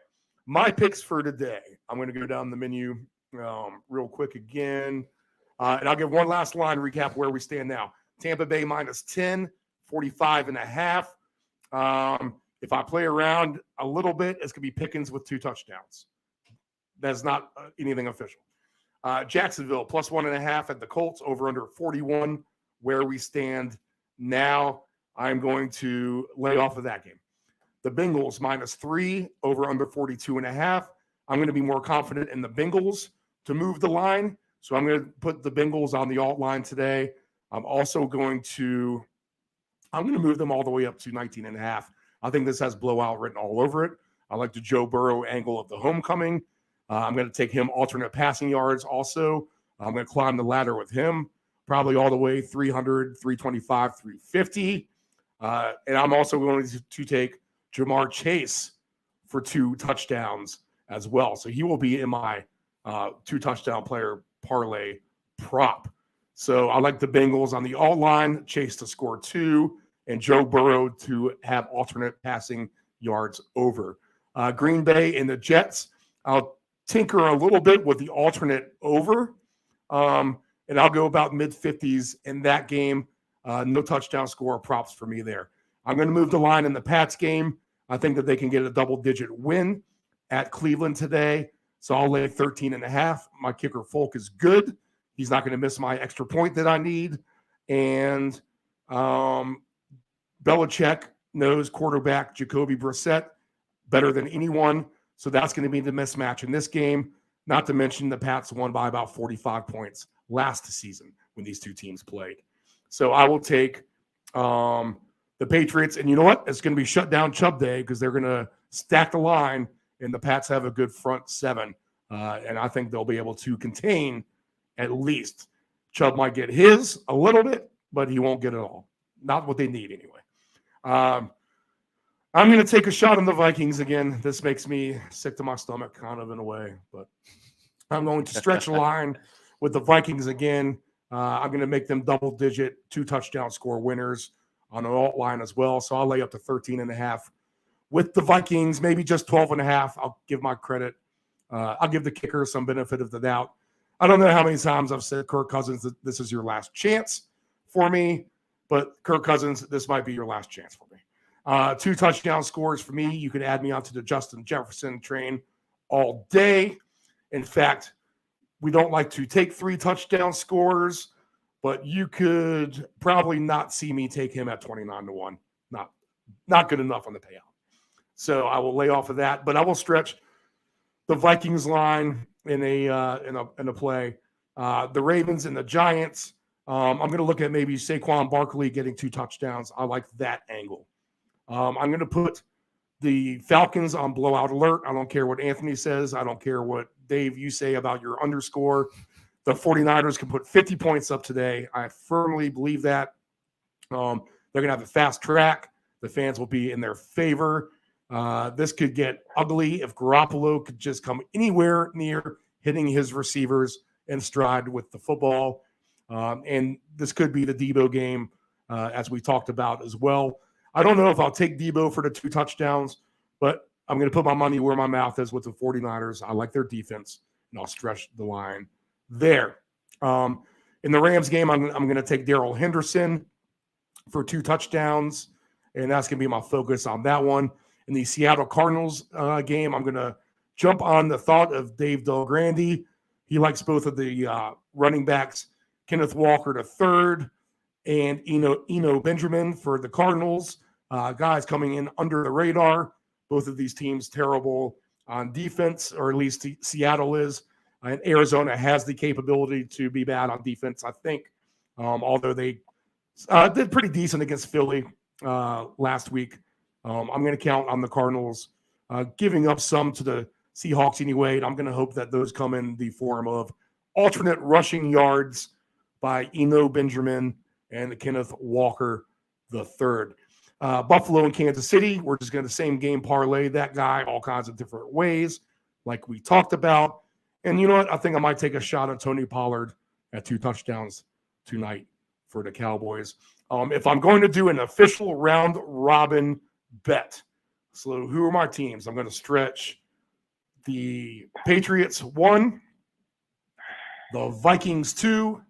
My picks for today. I'm going to go down the menu real quick again. And I'll give one last line recap where we stand now. Tampa Bay -10, 45.5. If I play around a little bit, it's going to be Pickens with 2 touchdowns. That's not anything official. Jacksonville +1.5 at the Colts, over under 41. Where we stand now, I'm going to lay off of that game. The Bengals -3, over under 42.5. I'm going to be more confident in the Bengals to move the line. So I'm going to put the Bengals on the alt line today. I'm also going to move them all the way up to 19.5. I think this has blowout written all over it. I like the Joe Burrow angle of the homecoming. I'm going to take him alternate passing yards also. I'm going to climb the ladder with him, probably all the way 300, 325, 350. And I'm also going to take Jamar Chase for 2 touchdowns as well. So he will be in my 2 touchdown player parlay prop. So I like the Bengals on the alt line, Chase to score 2, and Joe Burrow to have alternate passing yards over. Green Bay and the Jets, I'll tinker a little bit with the alternate over, and I'll go about mid-50s in that game. No touchdown score props for me there. I'm going to move the line in the Pats game. I think that they can get a double-digit win at Cleveland today, so I'll lay 13.5. My kicker Folk is good. He's not going to miss my extra point that I need. And Belichick knows quarterback Jacoby Brissett better than anyone. So that's going to be the mismatch in this game. Not to mention the Pats won by about 45 points last season when these 2 teams played. So I will take the Patriots. And you know what? It's going to be shut down Chubb Day because they're going to stack the line, and the Pats have a good front 7. And I think they'll be able to contain at least. Chubb might get his a little bit, but he won't get it all. Not what they need anyway. I'm going to take a shot on the Vikings again. This makes me sick to my stomach, kind of in a way, but I'm going to stretch the line with the Vikings again. I'm going to make them double-digit 2-touchdown score winners on an alt line as well. So I'll lay up to 13.5 with the Vikings, maybe just 12.5. I'll give my credit. I'll give the kicker some benefit of the doubt. I don't know how many times I've said, Kirk Cousins, that this is your last chance for me, but Kirk Cousins, this might be your last chance for me. 2 touchdown scores for me. You can add me onto the Justin Jefferson train all day. In fact, we don't like to take 3 touchdown scores, but you could probably not see me take him at 29-1. Not good enough on the payout. So I will lay off of that, but I will stretch the Vikings line in a play. The Ravens and the Giants. I'm going to look at maybe Saquon Barkley getting 2 touchdowns. I like that angle. I'm going to put the Falcons on blowout alert. I don't care what Anthony says. I don't care what, Dave, you say about your underscore. The 49ers can put 50 points up today. I firmly believe that. They're going to have a fast track. The fans will be in their favor. This could get ugly if Garoppolo could just come anywhere near hitting his receivers in stride with the football. And this could be the Debo game, as we talked about as well. I don't know if I'll take Debo for the 2 touchdowns, but I'm going to put my money where my mouth is with the 49ers. I like their defense, and I'll stretch the line there. In the Rams game, I'm going to take Darrell Henderson for 2 touchdowns, and that's going to be my focus on that one. In the Seattle Cardinals game, I'm going to jump on the thought of Dave Delgrande. He likes both of the running backs, Kenneth Walker III and Eno Benjamin for the Cardinals. Guys coming in under the radar. Both of these teams terrible on defense, or at least Seattle is. And Arizona has the capability to be bad on defense, I think, although they did pretty decent against Philly last week. I'm going to count on the Cardinals giving up some to the Seahawks anyway. And I'm going to hope that those come in the form of alternate rushing yards by Eno Benjamin and Kenneth Walker III. Buffalo and Kansas City, we're just going to same game parlay that guy all kinds of different ways, like we talked about. And you know what? I think I might take a shot at Tony Pollard at 2 touchdowns tonight for the Cowboys. If I'm going to do an official round robin bet, so who are my teams? I'm going to stretch the Patriots 1, the Vikings 2,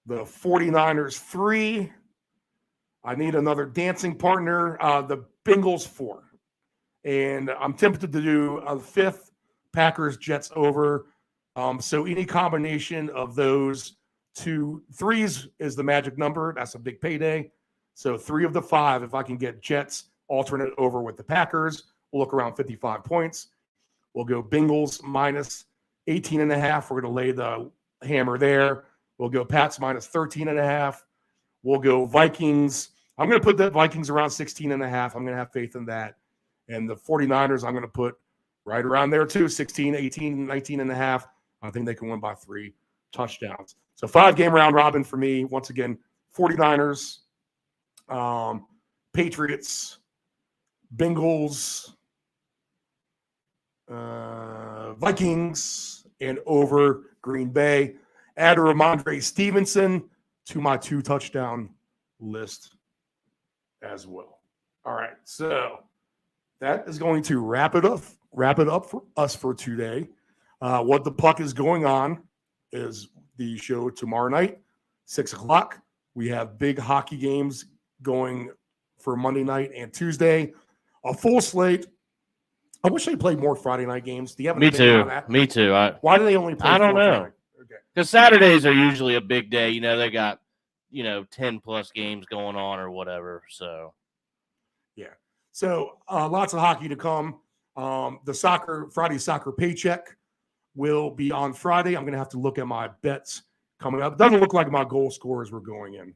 the 49ers 3. I need another dancing partner, the Bengals 4. And I'm tempted to do a 5th, Packers Jets over. So any combination of those 2 3s is the magic number. That's a big payday. So 3 of the 5, if I can get Jets alternate over with the Packers, we'll look around 55 points. We'll go Bengals minus 18.5. We're going to lay the hammer there. We'll go Pats minus 13.5. We'll go Vikings. I'm going to put the Vikings around 16.5. I'm going to have faith in that. And the 49ers, I'm going to put right around there too, 16, 18, 19.5. I think they can win by 3 touchdowns. So 5-game round robin for me. Once again, 49ers, Patriots, Bengals, Vikings, and over Green Bay. Add Ramondre Stevenson to my 2 touchdown list as well. All right, so that is going to wrap it up for us for today. What the Puck is going on is the show tomorrow night, 6 o'clock. We have big hockey games going for Monday night and Tuesday. A full slate. I wish they played more Friday night games. Do you have an Me opinion too. on that? Me too. Why do they only play I don't 4 know. Friday? Okay. Because Saturdays are usually a big day. You know, they got, 10 plus games going on or whatever. So, Yeah. So lots of hockey to come. The Friday soccer paycheck will be on Friday. I'm going to have to look at my bets coming up. It doesn't look like my goal scorers were going in.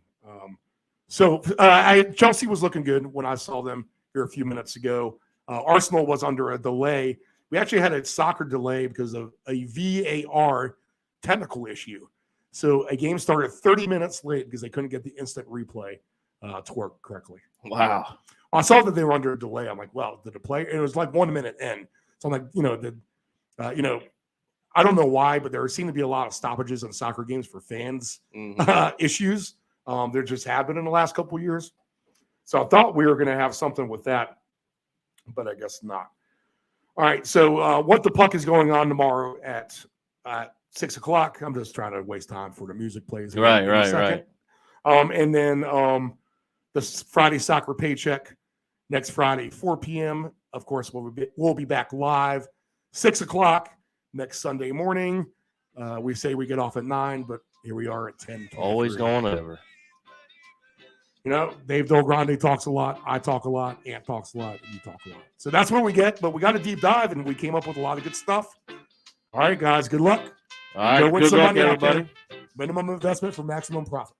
Chelsea was looking good when I saw them here a few minutes ago. Arsenal was under a delay. We actually had a soccer delay because of a VAR technical issue. So a game started 30 minutes late because they couldn't get the instant replay to work correctly. wow. I saw that they were under a delay. I'm like, well, did it play? It was like 1 minute in. So I'm like, I don't know why, but there seem to be a lot of stoppages in soccer games for fans issues. There just have been in the last couple of years. So I thought we were going to have something with that, but I guess not. All right. So What the Puck is going on tomorrow at 6 o'clock. I'm just trying to waste time for the music plays. Right. And then the Friday Soccer Paycheck next Friday, 4 p.m. Of course, we'll be back live 6 o'clock next Sunday morning. We say we get off at 9, but here we are at 10. Always going over. Dave Del Grande talks a lot. I talk a lot. Ant talks a lot. You talk a lot. So that's what we get. But we got a deep dive, and we came up with a lot of good stuff. All right, guys. Good luck. All right. Go win Good some luck, money out there. everybody. Minimum investment for maximum profit.